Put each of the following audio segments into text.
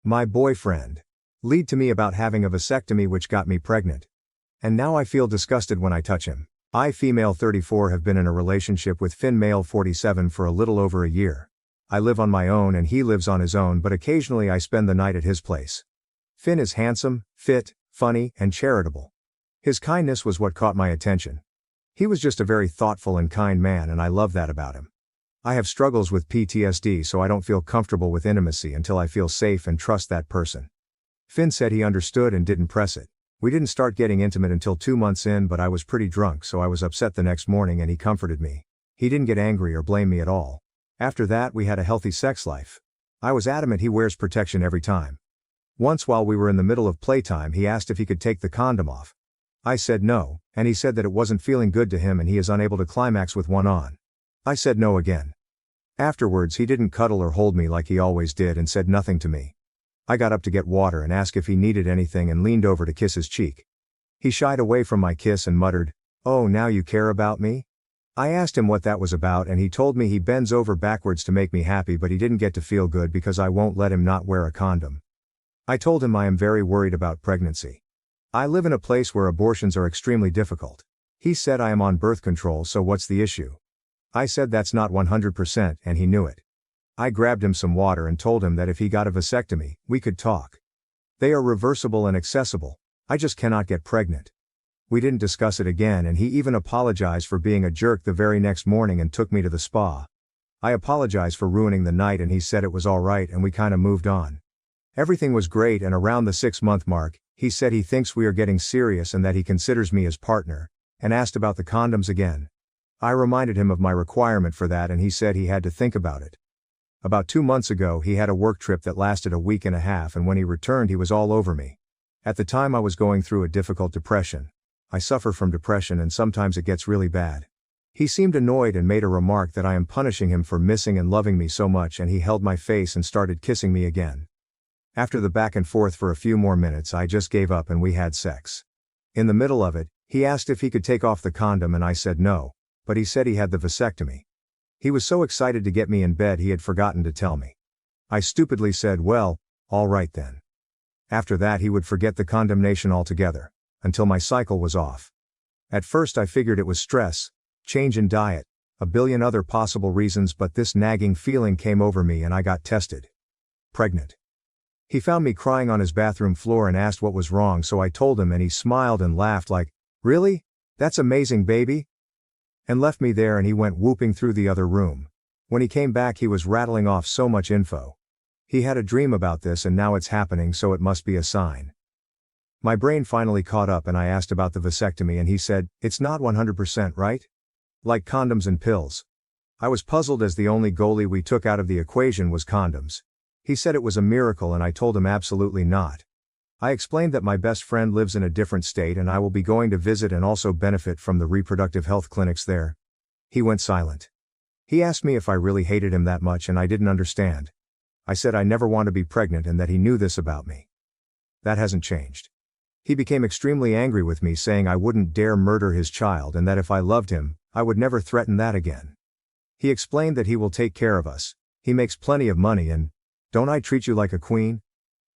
My boyfriend lied to me about having a vasectomy, which got me pregnant. And now I feel disgusted when I touch him. I, female 34, have been in a relationship with Finn, male 47, for a little over a year. I live on my own and he lives on his own, but occasionally I spend the night at his place. Finn is handsome, fit, funny, and charitable. His kindness was what caught my attention. He was just a very thoughtful and kind man, and I love that about him. I have struggles with PTSD, so I don't feel comfortable with intimacy until I feel safe and trust that person. Finn said he understood and didn't press it. We didn't start getting intimate until 2 months in, but I was pretty drunk, so I was upset the next morning and he comforted me. He didn't get angry or blame me at all. After that, we had a healthy sex life. I was adamant he wears protection every time. Once, while we were in the middle of playtime, he asked if he could take the condom off. I said no, and he said that it wasn't feeling good to him and he is unable to climax with one on. I said no again. Afterwards, he didn't cuddle or hold me like he always did and said nothing to me. I got up to get water and asked if he needed anything and leaned over to kiss his cheek. He shied away from my kiss and muttered, "Oh, now you care about me?" I asked him what that was about and he told me he bends over backwards to make me happy, but he didn't get to feel good because I won't let him not wear a condom. I told him I am very worried about pregnancy. I live in a place where abortions are extremely difficult. He said I am on birth control, so what's the issue? I said that's not 100%, and he knew it. I grabbed him some water and told him that if he got a vasectomy, we could talk. They are reversible and accessible. I just cannot get pregnant. We didn't discuss it again, and he even apologized for being a jerk the very next morning and took me to the spa. I apologized for ruining the night and he said it was alright and we kinda moved on. Everything was great, and around the 6-month mark, he said he thinks we are getting serious and that he considers me his partner, and asked about the condoms again. I reminded him of my requirement for that and he said he had to think about it. About 2 months ago, he had a work trip that lasted a week and a half, and when he returned he was all over me. At the time I was going through a difficult depression. I suffer from depression and sometimes it gets really bad. He seemed annoyed and made a remark that I am punishing him for missing and loving me so much, and he held my face and started kissing me again. After the back and forth for a few more minutes, I just gave up and we had sex. In the middle of it, he asked if he could take off the condom and I said no, but he said he had the vasectomy. He was so excited to get me in bed he had forgotten to tell me. I stupidly said, well, all right then. After that he would forget the condemnation altogether, until my cycle was off. At first I figured it was stress, change in diet, a billion other possible reasons, but this nagging feeling came over me and I got tested. Pregnant. He found me crying on his bathroom floor and asked what was wrong, so I told him and he smiled and laughed like, "Really? That's amazing, baby?" And left me there, and he went whooping through the other room. When he came back he was rattling off so much info. He had a dream about this and now it's happening, so it must be a sign. My brain finally caught up and I asked about the vasectomy and he said, "It's not 100%, right? Like condoms and pills." I was puzzled as the only goalie we took out of the equation was condoms. He said it was a miracle and I told him absolutely not. I explained that my best friend lives in a different state and I will be going to visit and also benefit from the reproductive health clinics there. He went silent. He asked me if I really hated him that much and I didn't understand. I said I never want to be pregnant and that he knew this about me. That hasn't changed. He became extremely angry with me, saying I wouldn't dare murder his child and that if I loved him, I would never threaten that again. He explained that he will take care of us. He makes plenty of money and, "Don't I treat you like a queen?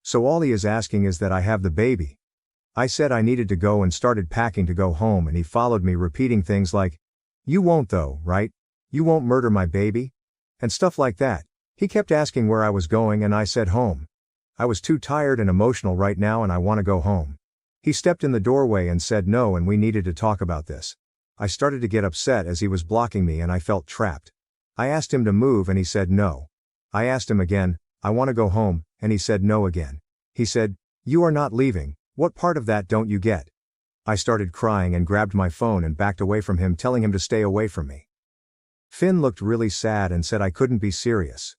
So all he is asking is that I have the baby." I said I needed to go and started packing to go home, and he followed me repeating things like, "You won't though, right? You won't murder my baby?" And stuff like that. He kept asking where I was going and I said home. I was too tired and emotional right now and I want to go home. He stepped in the doorway and said no, and we needed to talk about this. I started to get upset as he was blocking me and I felt trapped. I asked him to move and he said no. I asked him again, "I want to go home," and he said no again. He said, "You are not leaving, what part of that don't you get?" I started crying and grabbed my phone and backed away from him, telling him to stay away from me. Finn looked really sad and said I couldn't be serious.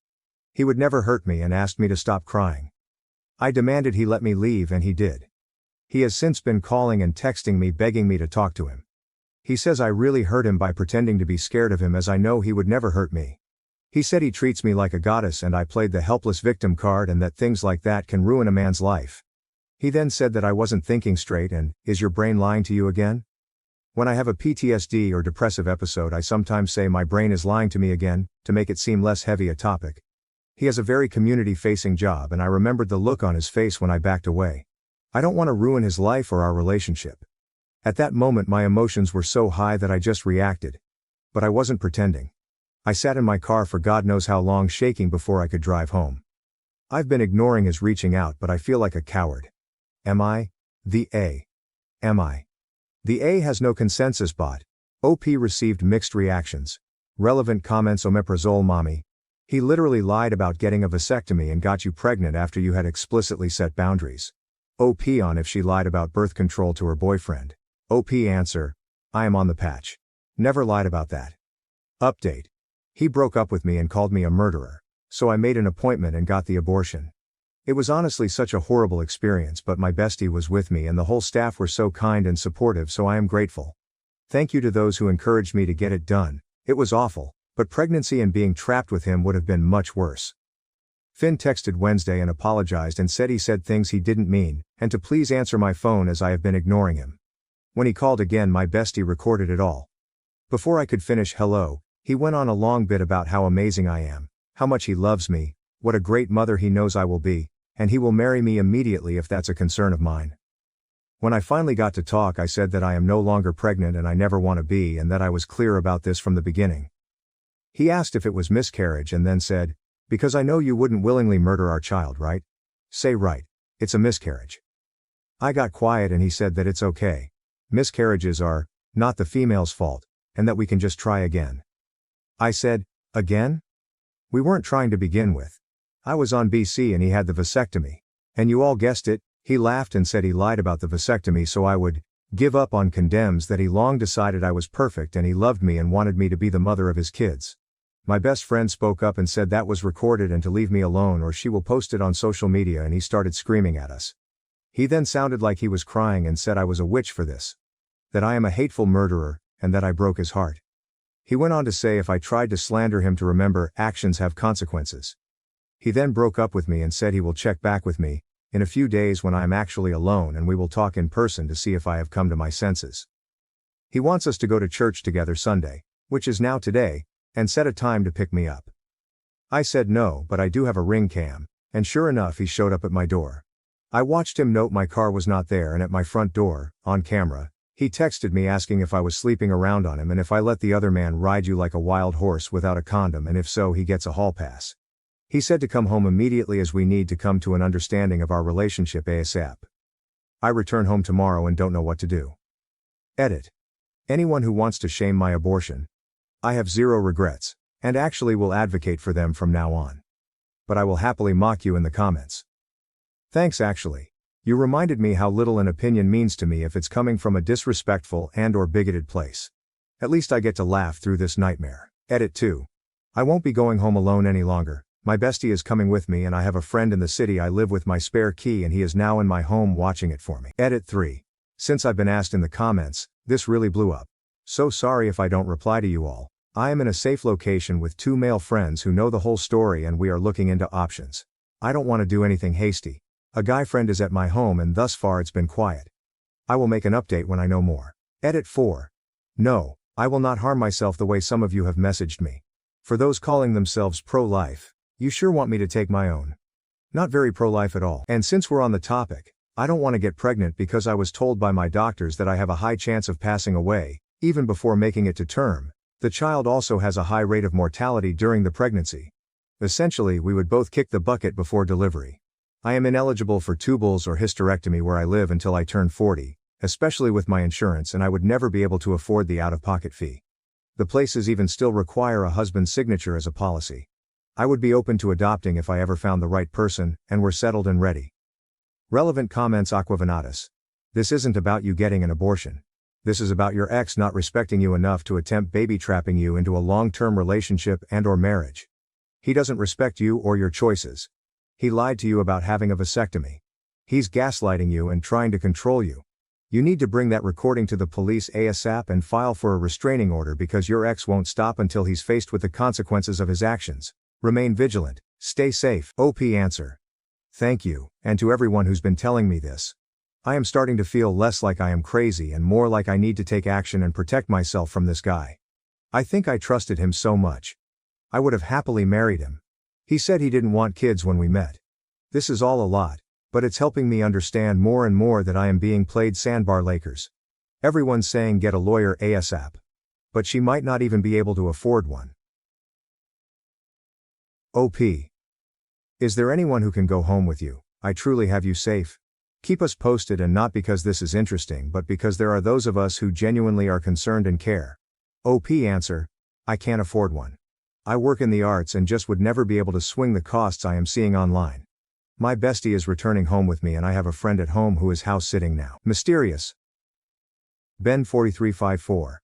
He would never hurt me and asked me to stop crying. I demanded he let me leave and he did. He has since been calling and texting me begging me to talk to him. He says I really hurt him by pretending to be scared of him, as I know he would never hurt me. He said he treats me like a goddess and I played the helpless victim card and that things like that can ruin a man's life. He then said that I wasn't thinking straight and, "Is your brain lying to you again?" When I have a PTSD or depressive episode, I sometimes say my brain is lying to me again, to make it seem less heavy a topic. He has a very community-facing job and I remembered the look on his face when I backed away. I don't want to ruin his life or our relationship. At that moment my emotions were so high that I just reacted. But I wasn't pretending. I sat in my car for God knows how long shaking before I could drive home. I've been ignoring his reaching out but I feel like a coward. Am I? The A. Am I? The A has no consensus bot. OP received mixed reactions. Relevant comments: omeprazole mommy. He literally lied about getting a vasectomy and got you pregnant after you had explicitly set boundaries. OP on if she lied about birth control to her boyfriend. OP answer: I am on the patch. Never lied about that. Update. He broke up with me and called me a murderer. So I made an appointment and got the abortion. It was honestly such a horrible experience, but my bestie was with me and the whole staff were so kind and supportive, so I am grateful. Thank you to those who encouraged me to get it done. It was awful, but pregnancy and being trapped with him would have been much worse. Finn texted Wednesday and apologized and said he said things he didn't mean, and to please answer my phone as I have been ignoring him. When he called again, my bestie recorded it all. Before I could finish hello, he went on a long bit about how amazing I am, how much he loves me, what a great mother he knows I will be, and he will marry me immediately if that's a concern of mine. When I finally got to talk, I said that I am no longer pregnant and I never want to be, and that I was clear about this from the beginning. He asked if it was miscarriage and then said, because I know you wouldn't willingly murder our child, right? Say right. It's a miscarriage. I got quiet and he said that it's okay. Miscarriages are not the female's fault, and that we can just try again. I said, again? We weren't trying to begin with. I was on BC and he had the vasectomy. And you all guessed it, he laughed and said he lied about the vasectomy so I would give up on condoms, that he long decided I was perfect and he loved me and wanted me to be the mother of his kids. My best friend spoke up and said that was recorded and to leave me alone or she will post it on social media, and he started screaming at us. He then sounded like he was crying and said I was a witch for this. That I am a hateful murderer, and that I broke his heart. He went on to say if I tried to slander him to remember, actions have consequences. He then broke up with me and said he will check back with me in a few days when I am actually alone, and we will talk in person to see if I have come to my senses. He wants us to go to church together Sunday, which is now today, and set a time to pick me up. I said no, but I do have a ring cam, and sure enough he showed up at my door. I watched him note my car was not there, and at my front door, on camera, he texted me asking if I was sleeping around on him and if I let the other man ride you like a wild horse without a condom, and if so he gets a hall pass. He said to come home immediately as we need to come to an understanding of our relationship ASAP. I return home tomorrow and don't know what to do. Edit. Anyone who wants to shame my abortion, I have zero regrets, and actually will advocate for them from now on. But I will happily mock you in the comments. Thanks actually. You reminded me how little an opinion means to me if it's coming from a disrespectful and/or bigoted place. At least I get to laugh through this nightmare. Edit 2. I won't be going home alone any longer. My bestie is coming with me and I have a friend in the city I live with my spare key and he is now in my home watching it for me. Edit 3. Since I've been asked in the comments, this really blew up. So sorry if I don't reply to you all. I am in a safe location with 2 male friends who know the whole story and we are looking into options. I don't want to do anything hasty. A guy friend is at my home and thus far it's been quiet. I will make an update when I know more. Edit 4. No, I will not harm myself the way some of you have messaged me. For those calling themselves pro-life, you sure want me to take my own. Not very pro-life at all. And since we're on the topic, I don't want to get pregnant because I was told by my doctors that I have a high chance of passing away, even before making it to term. The child also has a high rate of mortality during the pregnancy. Essentially, we would both kick the bucket before delivery. I am ineligible for tubals or hysterectomy where I live until I turn 40, especially with my insurance, and I would never be able to afford the out-of-pocket fee. The places even still require a husband's signature as a policy. I would be open to adopting if I ever found the right person, and were settled and ready. Relevant comments: Aquavanatus. This isn't about you getting an abortion. This is about your ex not respecting you enough to attempt baby trapping you into a long-term relationship and/or marriage. He doesn't respect you or your choices. He lied to you about having a vasectomy. He's gaslighting you and trying to control you. You need to bring that recording to the police ASAP and file for a restraining order because your ex won't stop until he's faced with the consequences of his actions. Remain vigilant. Stay safe. OP answer. Thank you, and to everyone who's been telling me this. I am starting to feel less like I am crazy and more like I need to take action and protect myself from this guy. I think I trusted him so much. I would have happily married him. He said he didn't want kids when we met. This is all a lot, but it's helping me understand more and more that I am being played sandbar Lakers. Everyone's saying get a lawyer ASAP. But she might not even be able to afford one. OP. Is there anyone who can go home with you? I truly have you safe. Keep us posted, and not because this is interesting but because there are those of us who genuinely are concerned and care. OP answer. I can't afford one. I work in the arts and just would never be able to swing the costs I am seeing online. My bestie is returning home with me and I have a friend at home who is house sitting now. Mysterious. Ben 4354.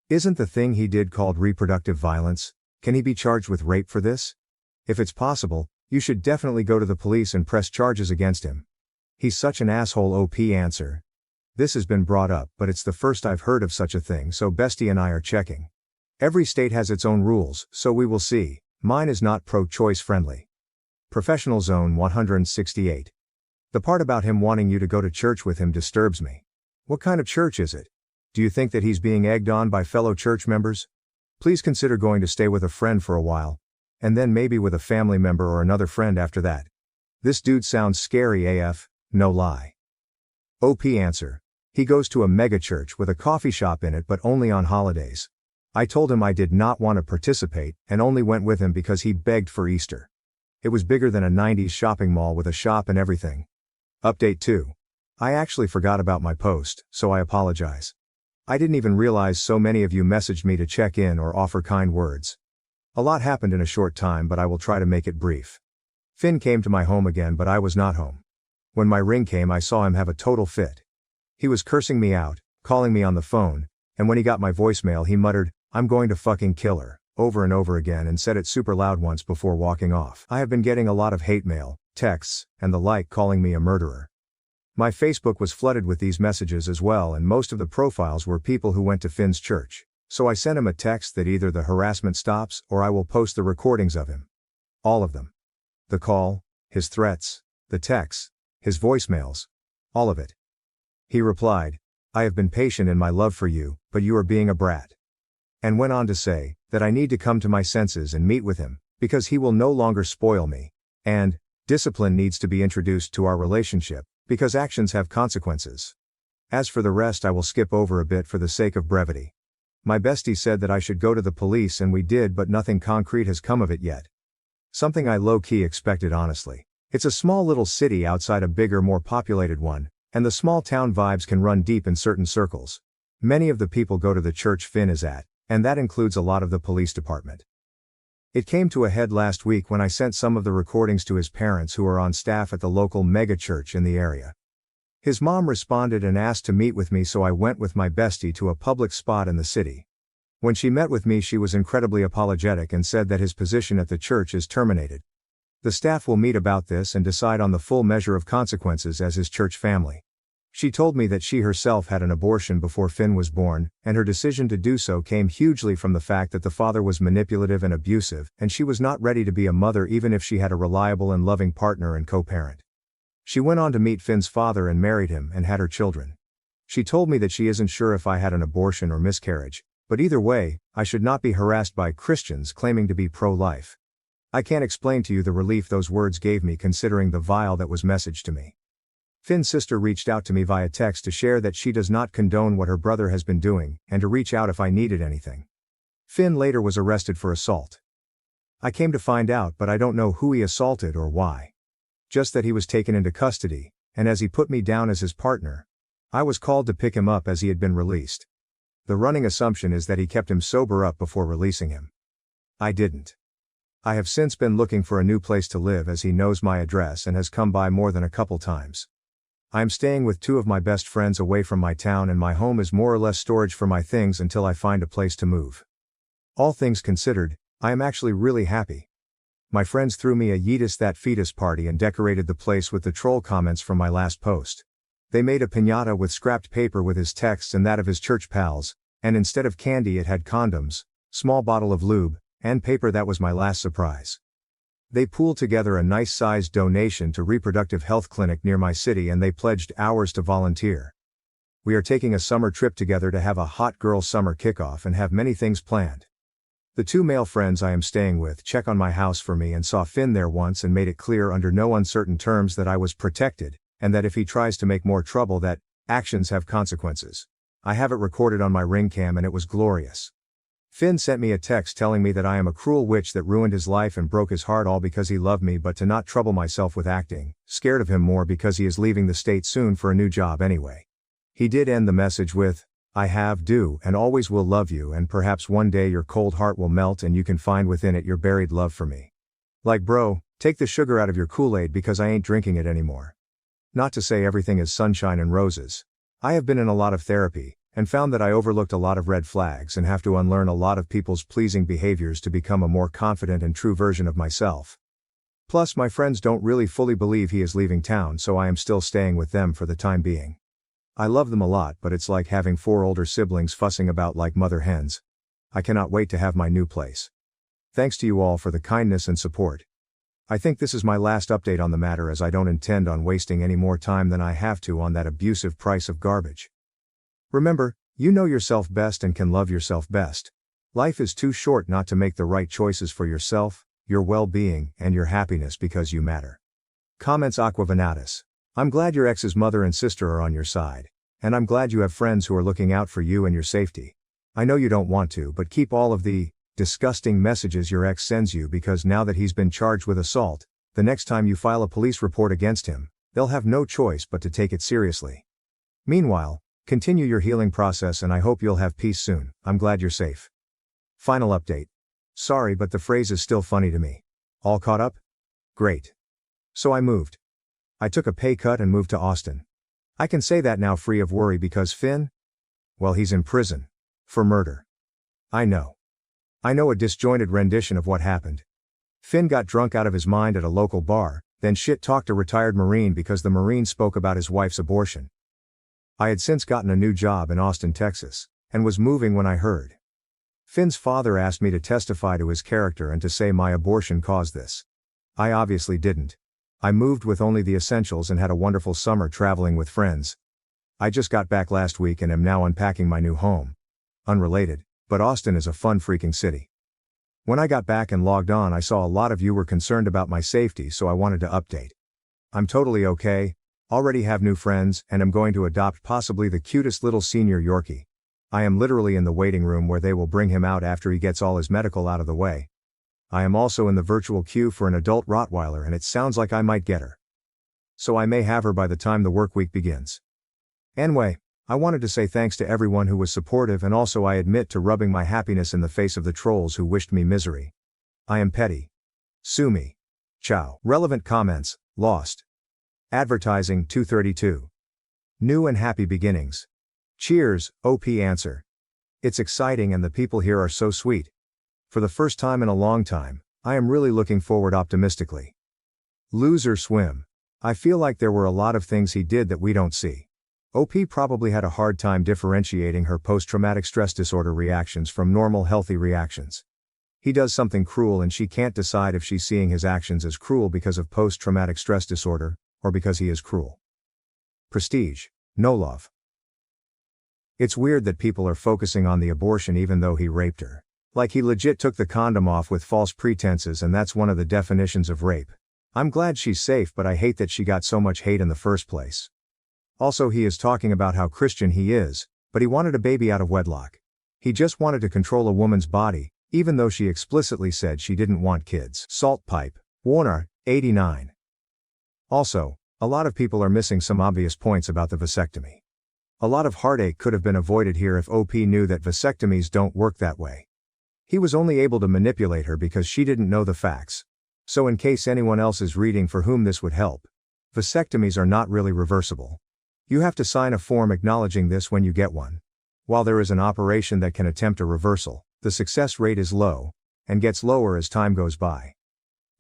Isn't the thing he did called reproductive violence? Can he be charged with rape for this? If it's possible, you should definitely go to the police and press charges against him. He's such an asshole. OP answer. This has been brought up, but it's the first I've heard of such a thing, so bestie and I are checking. Every state has its own rules, so we will see. Mine is not pro-choice friendly. Professional Zone 168. The part about him wanting you to go to church with him disturbs me. What kind of church is it? Do you think that he's being egged on by fellow church members? Please consider going to stay with a friend for a while, and then maybe with a family member or another friend after that. This dude sounds scary AF, no lie. OP answer. He goes to a mega church with a coffee shop in it, but only on holidays. I told him I did not want to participate and only went with him because he begged for Easter. It was bigger than a 90s shopping mall with a shop and everything. Update 2. I actually forgot about my post, so I apologize. I didn't even realize so many of you messaged me to check in or offer kind words. A lot happened in a short time, but I will try to make it brief. Finn came to my home again, but I was not home. When my ring came, I saw him have a total fit. He was cursing me out, calling me on the phone, and when he got my voicemail he muttered, "I'm going to fucking kill her," over and over again, and said it super loud once before walking off. I have been getting a lot of hate mail, texts, and the like calling me a murderer. My Facebook was flooded with these messages as well, and most of the profiles were people who went to Finn's church. So I sent him a text that either the harassment stops or I will post the recordings of him. All of them. The call, his threats, the texts, his voicemails. All of it. He replied, "I have been patient in my love for you, but you are being a brat." And went on to say that I need to come to my senses and meet with him, because he will no longer spoil me, and discipline needs to be introduced to our relationship, because actions have consequences. As for the rest, I will skip over a bit for the sake of brevity. My bestie said that I should go to the police, and we did, but nothing concrete has come of it yet. Something I low-key expected, honestly. It's a small little city outside a bigger, more populated one, and the small town vibes can run deep in certain circles. Many of the people go to the church Finn is at, and that includes a lot of the police department. It came to a head last week when I sent some of the recordings to his parents, who are on staff at the local mega church in the area. His mom responded and asked to meet with me, so I went with my bestie to a public spot in the city. When she met with me, she was incredibly apologetic and said that his position at the church is terminated. The staff will meet about this and decide on the full measure of consequences as his church family. She told me that she herself had an abortion before Finn was born, and her decision to do so came hugely from the fact that the father was manipulative and abusive, and she was not ready to be a mother even if she had a reliable and loving partner and co-parent. She went on to meet Finn's father and married him and had her children. She told me that she isn't sure if I had an abortion or miscarriage, but either way, I should not be harassed by Christians claiming to be pro-life. I can't explain to you the relief those words gave me, considering the vile that was messaged to me. Finn's sister reached out to me via text to share that she does not condone what her brother has been doing, and to reach out if I needed anything. Finn later was arrested for assault. I came to find out, but I don't know who he assaulted or why. Just that he was taken into custody, and as he put me down as his partner, I was called to pick him up as he had been released. The running assumption is that he kept him sober up before releasing him. I didn't. I have since been looking for a new place to live, as he knows my address and has come by more than a couple times. I am staying with two of my best friends away from my town, and my home is more or less storage for my things until I find a place to move. All things considered, I am actually really happy. My friends threw me a Yeetus that fetus party and decorated the place with the troll comments from my last post. They made a piñata with scrapped paper with his texts and that of his church pals, and instead of candy it had condoms, small bottle of lube, and paper. That was my last surprise. They pooled together a nice-sized donation to reproductive health clinic near my city, and they pledged hours to volunteer. We are taking a summer trip together to have a hot girl summer kickoff and have many things planned. The two male friends I am staying with check on my house for me and saw Finn there once and made it clear under no uncertain terms that I was protected, and that if he tries to make more trouble that actions have consequences. I have it recorded on my ring cam and it was glorious. Finn sent me a text telling me that I am a cruel witch that ruined his life and broke his heart all because he loved me, but to not trouble myself with acting, scared of him more because he is leaving the state soon for a new job anyway. He did end the message with, I have, do, and always will love you, and perhaps one day your cold heart will melt and you can find within it your buried love for me. Like bro, take the sugar out of your Kool-Aid because I ain't drinking it anymore. Not to say everything is sunshine and roses. I have been in a lot of therapy, and found that I overlooked a lot of red flags and have to unlearn a lot of people's pleasing behaviors to become a more confident and true version of myself. Plus my friends don't really fully believe he is leaving town, so I am still staying with them for the time being. I love them a lot, but it's like having 4 older siblings fussing about like mother hens. I cannot wait to have my new place. Thanks to you all for the kindness and support. I think this is my last update on the matter, as I don't intend on wasting any more time than I have to on that abusive price of garbage. Remember, you know yourself best and can love yourself best. Life is too short not to make the right choices for yourself, your well-being, and your happiness because you matter. Comments Aqua Venatus. I'm glad your ex's mother and sister are on your side. And I'm glad you have friends who are looking out for you and your safety. I know you don't want to, but keep all of the disgusting messages your ex sends you, because now that he's been charged with assault, the next time you file a police report against him, they'll have no choice but to take it seriously. Meanwhile, continue your healing process and I hope you'll have peace soon. I'm glad you're safe. Final update. Sorry, but the phrase is still funny to me. All caught up? Great. So I moved. I took a pay cut and moved to Austin. I can say that now free of worry because Finn? Well, he's in prison. For murder. I know a disjointed rendition of what happened. Finn got drunk out of his mind at a local bar, then shit-talked a retired Marine because the Marine spoke about his wife's abortion. I had since gotten a new job in Austin, Texas, and was moving when I heard. Finn's father asked me to testify to his character and to say my abortion caused this. I obviously didn't. I moved with only the essentials and had a wonderful summer traveling with friends. I just got back last week and am now unpacking my new home. Unrelated, but Austin is a fun freaking city. When I got back and logged on, I saw a lot of you were concerned about my safety, so I wanted to update. I'm totally okay, already have new friends, and am going to adopt possibly the cutest little senior Yorkie. I am literally in the waiting room where they will bring him out after he gets all his medical out of the way. I am also in the virtual queue for an adult Rottweiler and it sounds like I might get her. So I may have her by the time the work week begins. Anyway, I wanted to say thanks to everyone who was supportive, and also I admit to rubbing my happiness in the face of the trolls who wished me misery. I am petty. Sue me. Ciao. Relevant comments, lost. Advertising 232. New and happy beginnings. Cheers, OP answer. It's exciting and the people here are so sweet. For the first time in a long time, I am really looking forward optimistically. Loser swim. I feel like there were a lot of things he did that we don't see. OP probably had a hard time differentiating her post-traumatic stress disorder reactions from normal healthy reactions. He does something cruel and she can't decide if she's seeing his actions as cruel because of post-traumatic stress disorder, or because he is cruel. Prestige. No love. It's weird that people are focusing on the abortion even though he raped her. Like he legit took the condom off with false pretenses, and that's one of the definitions of rape. I'm glad she's safe, but I hate that she got so much hate in the first place. Also, he is talking about how Christian he is, but he wanted a baby out of wedlock. He just wanted to control a woman's body, even though she explicitly said she didn't want kids. Salt pipe. Warner, 89. Also, a lot of people are missing some obvious points about the vasectomy. A lot of heartache could have been avoided here if OP knew that vasectomies don't work that way. He was only able to manipulate her because she didn't know the facts. So in case anyone else is reading for whom this would help, vasectomies are not really reversible. You have to sign a form acknowledging this when you get one. While there is an operation that can attempt a reversal, the success rate is low, and gets lower as time goes by.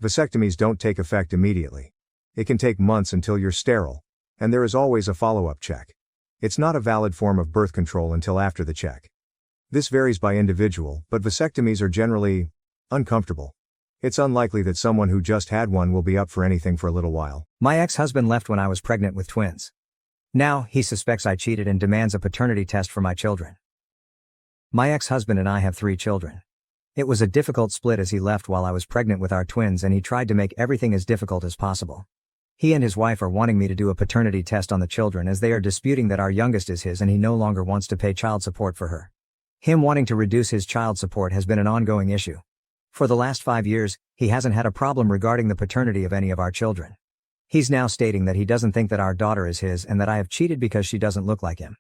Vasectomies don't take effect immediately. It can take months until you're sterile, and there is always a follow-up check. It's not a valid form of birth control until after the check. This varies by individual, but vasectomies are generally uncomfortable. It's unlikely that someone who just had one will be up for anything for a little while. My ex-husband left when I was pregnant with twins. Now, he suspects I cheated and demands a paternity test for my children. My ex-husband and I have 3 children. It was a difficult split as he left while I was pregnant with our twins and he tried to make everything as difficult as possible. He and his wife are wanting me to do a paternity test on the children as they are disputing that our youngest is his and he no longer wants to pay child support for her. Him wanting to reduce his child support has been an ongoing issue. For the last 5 years, he hasn't had a problem regarding the paternity of any of our children. He's now stating that he doesn't think that our daughter is his and that I have cheated because she doesn't look like him.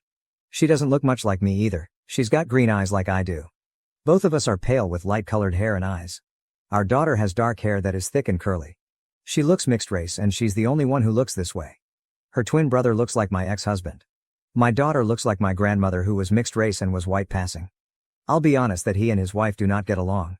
She doesn't look much like me either, she's got green eyes like I do. Both of us are pale with light-colored hair and eyes. Our daughter has dark hair that is thick and curly. She looks mixed race and she's the only one who looks this way. Her twin brother looks like my ex-husband. My daughter looks like my grandmother who was mixed race and was white passing. I'll be honest that he and his wife do not get along.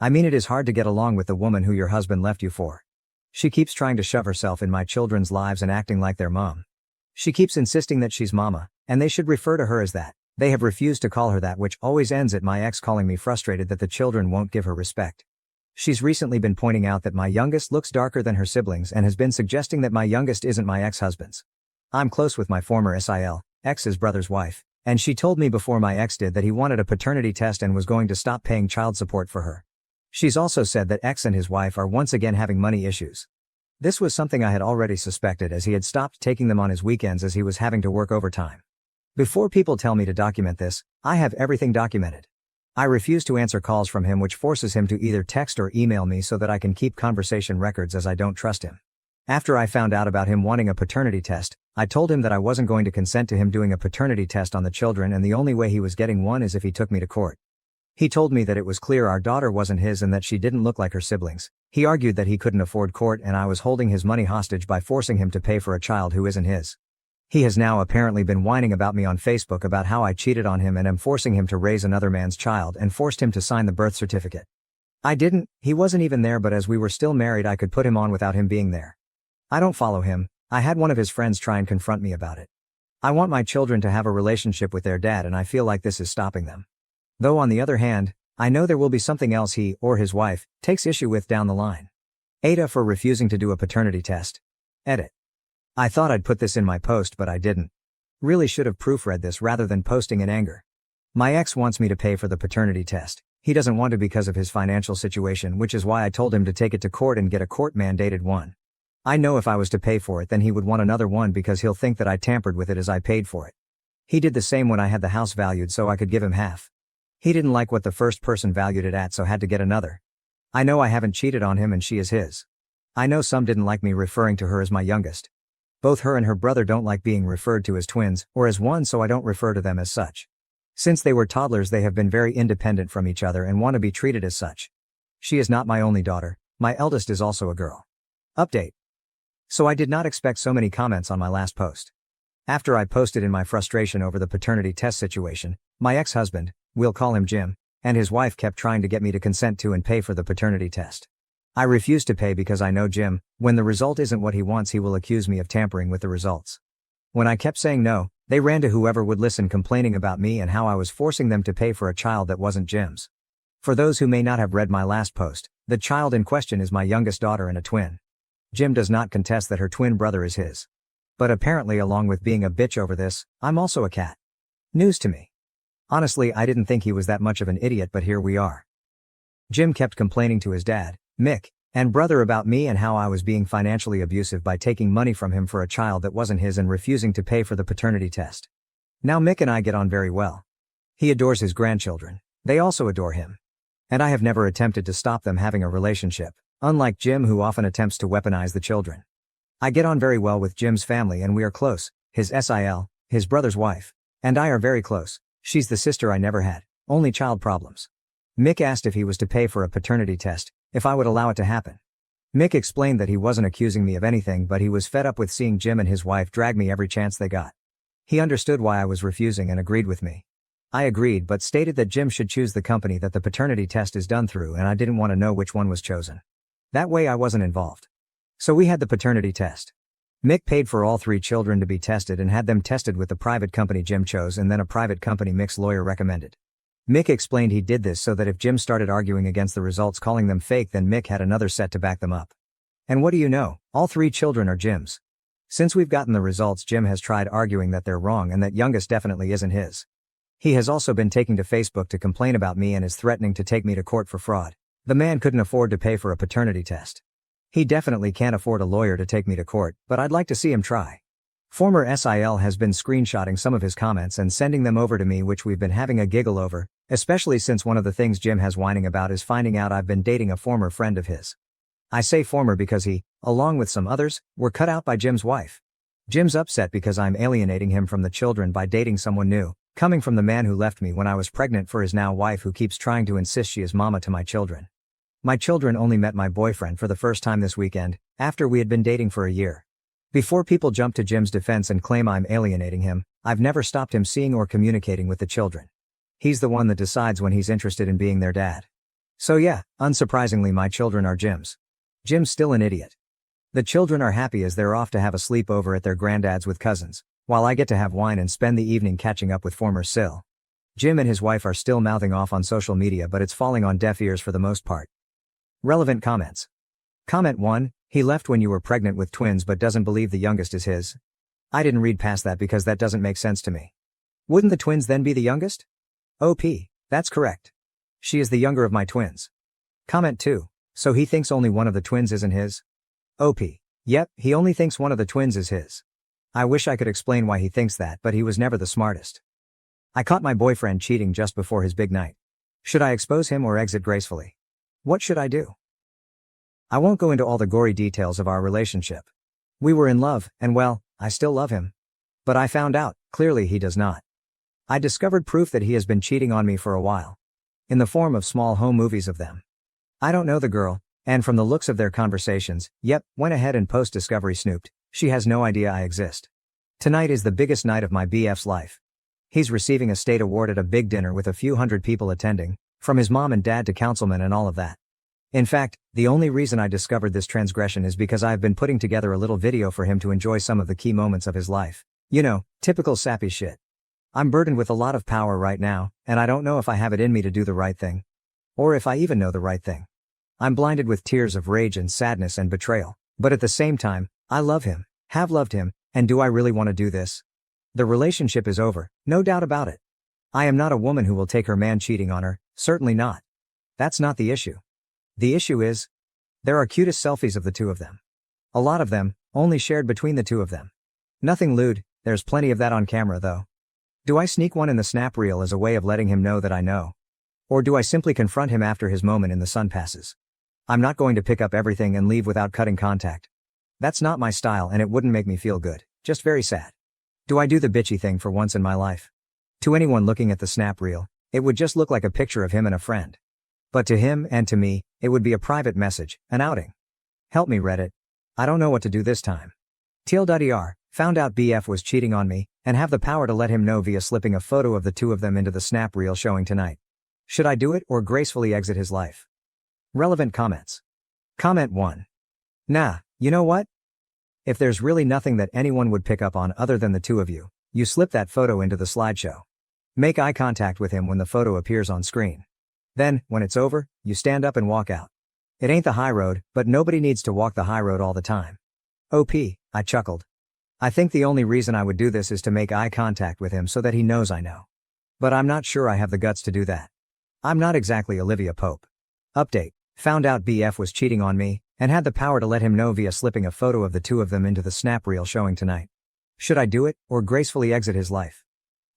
I mean, it is hard to get along with the woman who your husband left you for. She keeps trying to shove herself in my children's lives and acting like their mom. She keeps insisting that she's mama, and they should refer to her as that. They have refused to call her that, which always ends at my ex calling me frustrated that the children won't give her respect. She's recently been pointing out that my youngest looks darker than her siblings and has been suggesting that my youngest isn't my ex-husband's. I'm close with my former SIL, ex's brother's wife, and she told me before my ex did that he wanted a paternity test and was going to stop paying child support for her. She's also said that ex and his wife are once again having money issues. This was something I had already suspected as he had stopped taking them on his weekends as he was having to work overtime. Before people tell me to document this, I have everything documented. I refuse to answer calls from him, which forces him to either text or email me so that I can keep conversation records as I don't trust him. After I found out about him wanting a paternity test, I told him that I wasn't going to consent to him doing a paternity test on the children and the only way he was getting one is if he took me to court. He told me that it was clear our daughter wasn't his and that she didn't look like her siblings. He argued that he couldn't afford court and I was holding his money hostage by forcing him to pay for a child who isn't his. He has now apparently been whining about me on Facebook about how I cheated on him and am forcing him to raise another man's child and forced him to sign the birth certificate. I didn't, he wasn't even there, but as we were still married I could put him on without him being there. I don't follow him. I had one of his friends try and confront me about it. I want my children to have a relationship with their dad and I feel like this is stopping them. Though on the other hand, I know there will be something else he, or his wife, takes issue with down the line. AITA for refusing to do a paternity test. Edit. I thought I'd put this in my post but I didn't. Really should have proofread this rather than posting in anger. My ex wants me to pay for the paternity test. He doesn't want to because of his financial situation, which is why I told him to take it to court and get a court-mandated one. I know if I was to pay for it then he would want another one because he'll think that I tampered with it as I paid for it. He did the same when I had the house valued so I could give him half. He didn't like what the first person valued it at so had to get another. I know I haven't cheated on him and she is his. I know some didn't like me referring to her as my youngest. Both her and her brother don't like being referred to as twins, or as one, so I don't refer to them as such. Since they were toddlers they have been very independent from each other and want to be treated as such. She is not my only daughter, my eldest is also a girl. Update. So I did not expect so many comments on my last post. After I posted in my frustration over the paternity test situation, my ex-husband, we'll call him Jim, and his wife kept trying to get me to consent to and pay for the paternity test. I refused to pay because I know Jim, when the result isn't what he wants he will accuse me of tampering with the results. When I kept saying no, they ran to whoever would listen complaining about me and how I was forcing them to pay for a child that wasn't Jim's. For those who may not have read my last post, the child in question is my youngest daughter and a twin. Jim does not contest that her twin brother is his. But apparently along with being a bitch over this, I'm also a cat. News to me. Honestly, I didn't think he was that much of an idiot, but here we are. Jim kept complaining to his dad, Mick, and brother about me and how I was being financially abusive by taking money from him for a child that wasn't his and refusing to pay for the paternity test. Now Mick and I get on very well. He adores his grandchildren. They also adore him. And I have never attempted to stop them having a relationship, unlike Jim who often attempts to weaponize the children. I get on very well with Jim's family and we are close. His SIL, his brother's wife, and I are very close. She's the sister I never had, only child problems. Mick asked if he was to pay for a paternity test, if I would allow it to happen. Mick explained that he wasn't accusing me of anything but he was fed up with seeing Jim and his wife drag me every chance they got. He understood why I was refusing and agreed with me. I agreed but stated that Jim should choose the company that the paternity test is done through and I didn't want to know which one was chosen. That way I wasn't involved. So we had the paternity test. Mick paid for all 3 children to be tested and had them tested with the private company Jim chose and then a private company Mick's lawyer recommended. Mick explained he did this so that if Jim started arguing against the results calling them fake then Mick had another set to back them up. And what do you know, all 3 children are Jim's. Since we've gotten the results Jim has tried arguing that they're wrong and that youngest definitely isn't his. He has also been taking to Facebook to complain about me and is threatening to take me to court for fraud. The man couldn't afford to pay for a paternity test. He definitely can't afford a lawyer to take me to court, but I'd like to see him try. Former SIL has been screenshotting some of his comments and sending them over to me, which we've been having a giggle over, especially since one of the things Jim has whining about is finding out I've been dating a former friend of his. I say former because he, along with some others, were cut out by Jim's wife. Jim's upset because I'm alienating him from the children by dating someone new, coming from the man who left me when I was pregnant for his now wife, who keeps trying to insist she is mama to my children. My children only met my boyfriend for the first time this weekend, after we had been dating for a year. Before people jump to Jim's defense and claim I'm alienating him, I've never stopped him seeing or communicating with the children. He's the one that decides when he's interested in being their dad. So yeah, unsurprisingly my children are Jim's. Jim's still an idiot. The children are happy as they're off to have a sleepover at their granddad's with cousins, while I get to have wine and spend the evening catching up with former SIL. Jim and his wife are still mouthing off on social media, but it's falling on deaf ears for the most part. Relevant comments. Comment 1, he left when you were pregnant with twins but doesn't believe the youngest is his. I didn't read past that because that doesn't make sense to me. Wouldn't the twins then be the youngest? OP, that's correct. She is the younger of my twins. Comment 2, so he thinks only one of the twins isn't his? OP, yep, he only thinks one of the twins is his. I wish I could explain why he thinks that, but he was never the smartest. I caught my boyfriend cheating just before his big night. Should I expose him or exit gracefully? What should I do? I won't go into all the gory details of our relationship. We were in love, and well, I still love him. But I found out, clearly he does not. I discovered proof that he has been cheating on me for a while. In the form of small home movies of them. I don't know the girl, and from the looks of their conversations, yep, went ahead and post-discovery snooped, she has no idea I exist. Tonight is the biggest night of my BF's life. He's receiving a state award at a big dinner with a few hundred people attending, from his mom and dad to councilmen and all of that. In fact, the only reason I discovered this transgression is because I've been putting together a little video for him to enjoy some of the key moments of his life. You know, typical sappy shit. I'm burdened with a lot of power right now, and I don't know if I have it in me to do the right thing. Or if I even know the right thing. I'm blinded with tears of rage and sadness and betrayal, but at the same time, I love him, have loved him, and do I really want to do this? The relationship is over, no doubt about it. I am not a woman who will take her man cheating on her, certainly not. That's not the issue. The issue is, there are cutest selfies of the two of them. A lot of them, only shared between the two of them. Nothing lewd, there's plenty of that on camera though. Do I sneak one in the snap reel as a way of letting him know that I know? Or do I simply confront him after his moment in the sun passes? I'm not going to pick up everything and leave without cutting contact. That's not my style and it wouldn't make me feel good, just very sad. Do I do the bitchy thing for once in my life? To anyone looking at the snap reel, it would just look like a picture of him and a friend. But to him and to me, it would be a private message, an outing. Help me Reddit. I don't know what to do this time. TLDR, found out BF was cheating on me, and have the power to let him know via slipping a photo of the two of them into the snap reel showing tonight. Should I do it or gracefully exit his life? Relevant comments. Comment 1. Nah, you know what? If there's really nothing that anyone would pick up on other than the two of you, you slip that photo into the slideshow. Make eye contact with him when the photo appears on screen. Then, when it's over, you stand up and walk out. It ain't the high road, but nobody needs to walk the high road all the time. OP, I chuckled. I think the only reason I would do this is to make eye contact with him so that he knows I know. But I'm not sure I have the guts to do that. I'm not exactly Olivia Pope. Update, found out BF was cheating on me, and had the power to let him know via slipping a photo of the two of them into the snap reel showing tonight. Should I do it, or gracefully exit his life?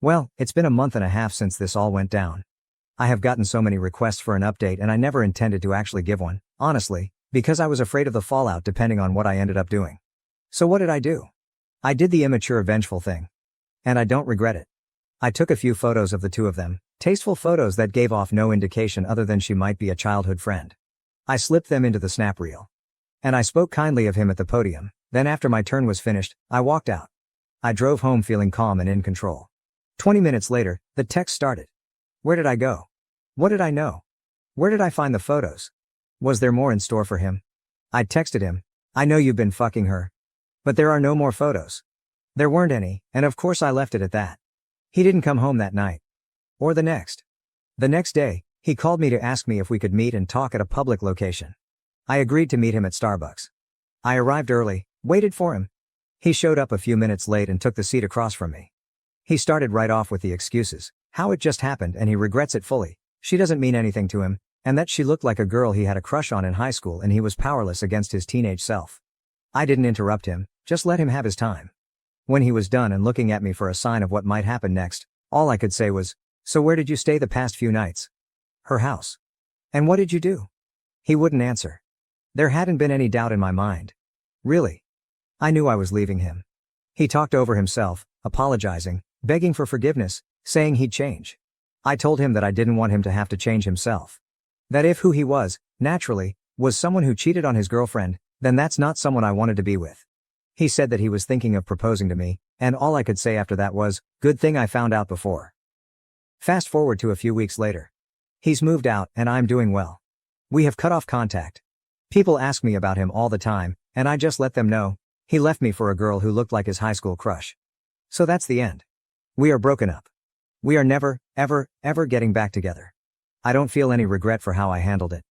Well, it's been a month and a half since this all went down. I have gotten so many requests for an update and I never intended to actually give one, honestly, because I was afraid of the fallout depending on what I ended up doing. So what did I do? I did the immature vengeful thing. And I don't regret it. I took a few photos of the two of them, tasteful photos that gave off no indication other than she might be a childhood friend. I slipped them into the snap reel. And I spoke kindly of him at the podium, then after my turn was finished, I walked out. I drove home feeling calm and in control. 20 minutes later, the text started. Where did I go? What did I know? Where did I find the photos? Was there more in store for him? I texted him, I know you've been fucking her. But there are no more photos. There weren't any, and of course I left it at that. He didn't come home that night. Or the next. The next day, he called me to ask me if we could meet and talk at a public location. I agreed to meet him at Starbucks. I arrived early, waited for him. He showed up a few minutes late and took the seat across from me. He started right off with the excuses. How it just happened and he regrets it fully. She doesn't mean anything to him, and that she looked like a girl he had a crush on in high school and he was powerless against his teenage self. I didn't interrupt him, just let him have his time. When he was done and looking at me for a sign of what might happen next, all I could say was, "So where did you stay the past few nights?" "Her house." "And what did you do?" He wouldn't answer. There hadn't been any doubt in my mind. Really. I knew I was leaving him. He talked over himself, apologizing, begging for forgiveness, saying he'd change. I told him that I didn't want him to have to change himself. That if who he was, naturally, was someone who cheated on his girlfriend, then that's not someone I wanted to be with. He said that he was thinking of proposing to me, and all I could say after that was, "Good thing I found out before." Fast forward to a few weeks later. He's moved out and I'm doing well. We have cut off contact. People ask me about him all the time, and I just let them know, he left me for a girl who looked like his high school crush. So that's the end. We are broken up. We are never, ever, ever getting back together. I don't feel any regret for how I handled it.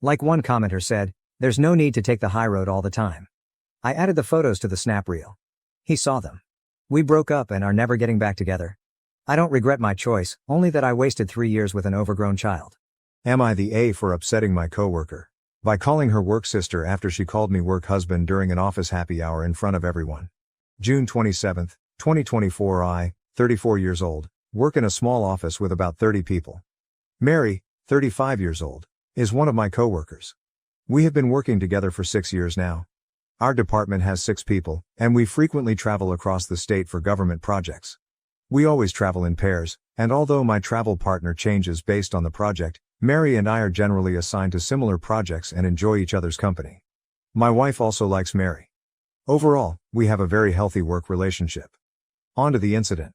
Like one commenter said, there's no need to take the high road all the time. I added the photos to the snap reel. He saw them. We broke up and are never getting back together. I don't regret my choice, only that I wasted 3 years with an overgrown child. Am I the A for upsetting my coworker? By calling her work sister after she called me work husband during an office happy hour in front of everyone. June 27, 2024. I, 34 years old, work in a small office with about 30 people. Mary, 35 years old, is one of my coworkers. We have been working together for 6 years now. Our department has 6 people, and we frequently travel across the state for government projects. We always travel in pairs, and although my travel partner changes based on the project, Mary and I are generally assigned to similar projects and enjoy each other's company. My wife also likes Mary. Overall, we have a very healthy work relationship. On to the incident.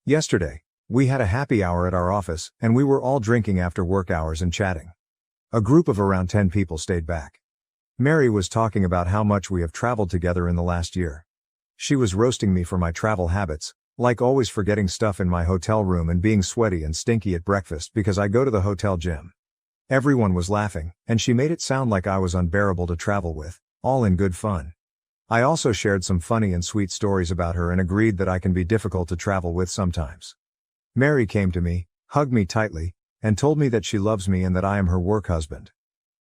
Yesterday, we had a happy hour at our office, and we were all drinking after work hours and chatting. A group of around 10 people stayed back. Mary was talking about how much we have traveled together in the last year. She was roasting me for my travel habits, like always forgetting stuff in my hotel room and being sweaty and stinky at breakfast because I go to the hotel gym. Everyone was laughing, and she made it sound like I was unbearable to travel with, all in good fun. I also shared some funny and sweet stories about her and agreed that I can be difficult to travel with sometimes. Mary came to me, hugged me tightly, and told me that she loves me and that I am her work husband.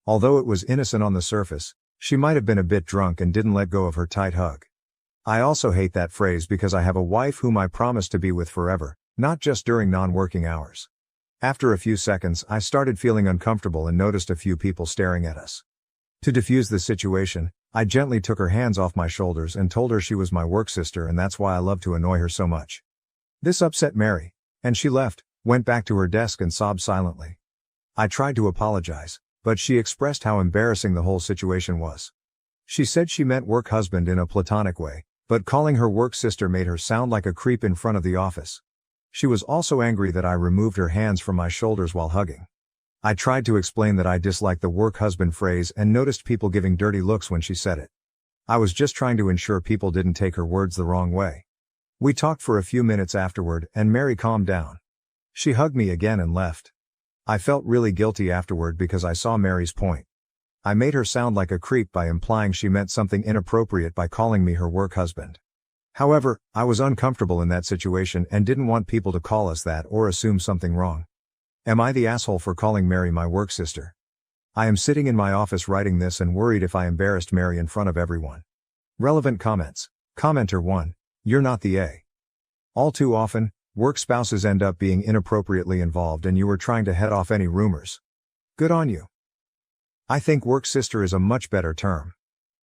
Although it was innocent on the surface, she might have been a bit drunk and didn't let go of her tight hug. I also hate that phrase because I have a wife whom I promise to be with forever, not just during non-working hours. After a few seconds, I started feeling uncomfortable and noticed a few people staring at us. To diffuse the situation, I gently took her hands off my shoulders and told her she was my work sister and that's why I love to annoy her so much. This upset Mary, and she left, went back to her desk and sobbed silently. I tried to apologize, but she expressed how embarrassing the whole situation was. She said she meant work husband in a platonic way, but calling her work sister made her sound like a creep in front of the office. She was also angry that I removed her hands from my shoulders while hugging. I tried to explain that I disliked the work husband phrase and noticed people giving dirty looks when she said it. I was just trying to ensure people didn't take her words the wrong way. We talked for a few minutes afterward and Mary calmed down. She hugged me again and left. I felt really guilty afterward because I saw Mary's point. I made her sound like a creep by implying she meant something inappropriate by calling me her work husband. However, I was uncomfortable in that situation and didn't want people to call us that or assume something wrong. Am I the asshole for calling Mary my work sister? I am sitting in my office writing this and worried if I embarrassed Mary in front of everyone. Relevant comments. Commenter 1. You're not the A. All too often, work spouses end up being inappropriately involved and you were trying to head off any rumors. Good on you. I think work sister is a much better term.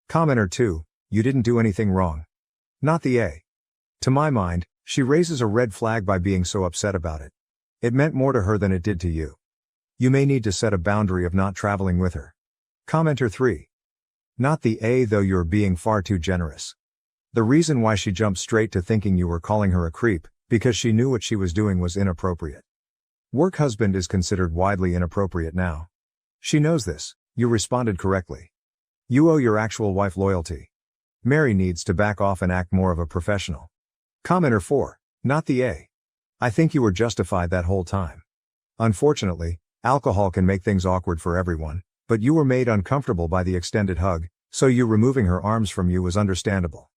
Commenter 2. You didn't do anything wrong. Not the A. To my mind, she raises a red flag by being so upset about it. It meant more to her than it did to you. You may need to set a boundary of not traveling with her. Commenter 3. Not the A though, you're being far too generous. The reason why she jumped straight to thinking you were calling her a creep, because she knew what she was doing was inappropriate. Work husband is considered widely inappropriate now. She knows this. You responded correctly. You owe your actual wife loyalty. Mary needs to back off and act more of a professional. Commenter 4. Not the A. I think you were justified that whole time. Unfortunately, alcohol can make things awkward for everyone, but you were made uncomfortable by the extended hug, so you removing her arms from you was understandable.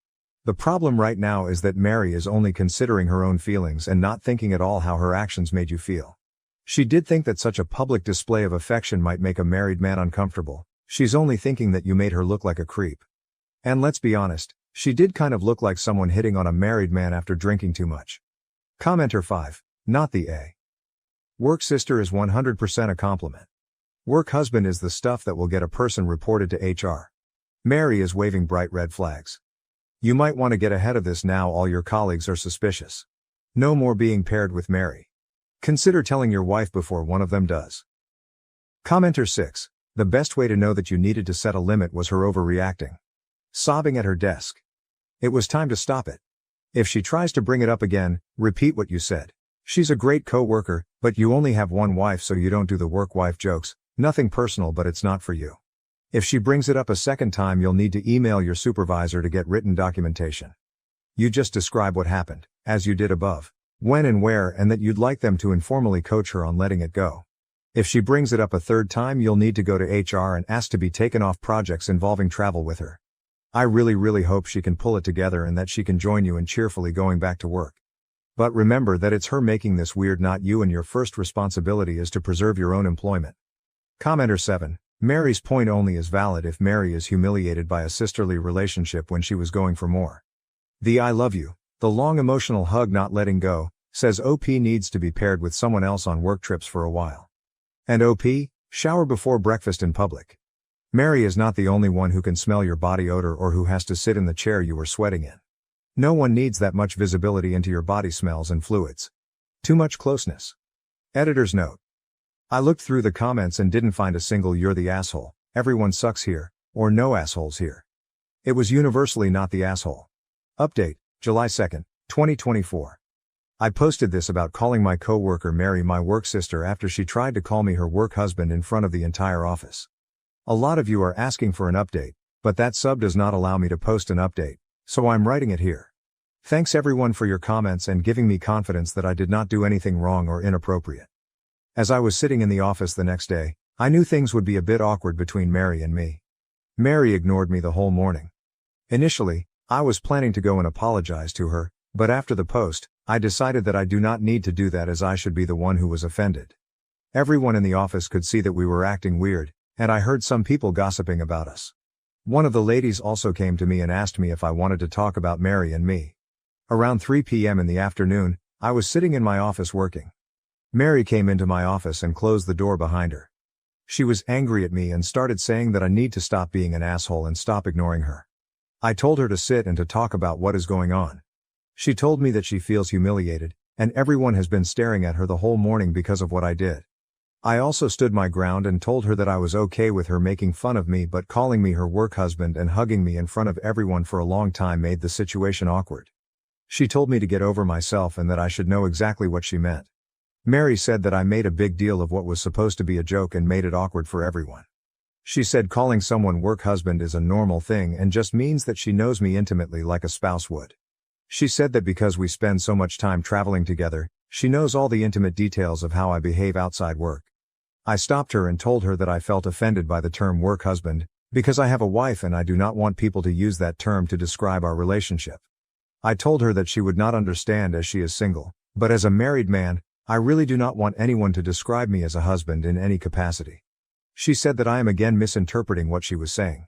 The problem right now is that Mary is only considering her own feelings and not thinking at all how her actions made you feel. She did think that such a public display of affection might make a married man uncomfortable. She's only thinking that you made her look like a creep. And let's be honest, she did kind of look like someone hitting on a married man after drinking too much. Commenter 5. Not the A. Work sister is 100% a compliment. Work husband is the stuff that will get a person reported to HR. Mary is waving bright red flags. You might want to get ahead of this now. All your colleagues are suspicious. No more being paired with Mary. Consider telling your wife before one of them does. Commenter 6. The best way to know that you needed to set a limit was her overreacting. Sobbing at her desk. It was time to stop it. If she tries to bring it up again, repeat what you said. She's a great co-worker, but you only have one wife, so you don't do the work wife jokes. Nothing personal, but it's not for you. If she brings it up a second time, you'll need to email your supervisor to get written documentation. You just describe what happened, as you did above, when and where, and that you'd like them to informally coach her on letting it go. If she brings it up a third time, you'll need to go to HR and ask to be taken off projects involving travel with her. I really hope she can pull it together and that she can join you in cheerfully going back to work. But remember that it's her making this weird, not you, and your first responsibility is to preserve your own employment. Commenter 7. Mary's point only is valid if Mary is humiliated by a sisterly relationship when she was going for more. The I love you, the long emotional hug not letting go, says OP needs to be paired with someone else on work trips for a while. And OP, shower before breakfast in public. Mary is not the only one who can smell your body odor or who has to sit in the chair you were sweating in. No one needs that much visibility into your body smells and fluids. Too much closeness. Editor's note. I looked through the comments and didn't find a single "you're the asshole, everyone sucks here," or "no assholes here." It was universally not the asshole. Update, July 2nd, 2024. I posted this about calling my coworker Mary my work sister after she tried to call me her work husband in front of the entire office. A lot of you are asking for an update, but that sub does not allow me to post an update, so I'm writing it here. Thanks everyone for your comments and giving me confidence that I did not do anything wrong or inappropriate. As I was sitting in the office the next day, I knew things would be a bit awkward between Mary and me. Mary ignored me the whole morning. Initially, I was planning to go and apologize to her, but after the post, I decided that I do not need to do that, as I should be the one who was offended. Everyone in the office could see that we were acting weird, and I heard some people gossiping about us. One of the ladies also came to me and asked me if I wanted to talk about Mary and me. Around 3 p.m. in the afternoon, I was sitting in my office working. Mary came into my office and closed the door behind her. She was angry at me and started saying that I need to stop being an asshole and stop ignoring her. I told her to sit and to talk about what is going on. She told me that she feels humiliated, and everyone has been staring at her the whole morning because of what I did. I also stood my ground and told her that I was okay with her making fun of me, but calling me her work husband and hugging me in front of everyone for a long time made the situation awkward. She told me to get over myself and that I should know exactly what she meant. Mary said that I made a big deal of what was supposed to be a joke and made it awkward for everyone. She said calling someone work husband is a normal thing and just means that she knows me intimately like a spouse would. She said that because we spend so much time traveling together, she knows all the intimate details of how I behave outside work. I stopped her and told her that I felt offended by the term work husband, because I have a wife and I do not want people to use that term to describe our relationship. I told her that she would not understand as she is single, but as a married man, I really do not want anyone to describe me as a husband in any capacity. She said that I am again misinterpreting what she was saying.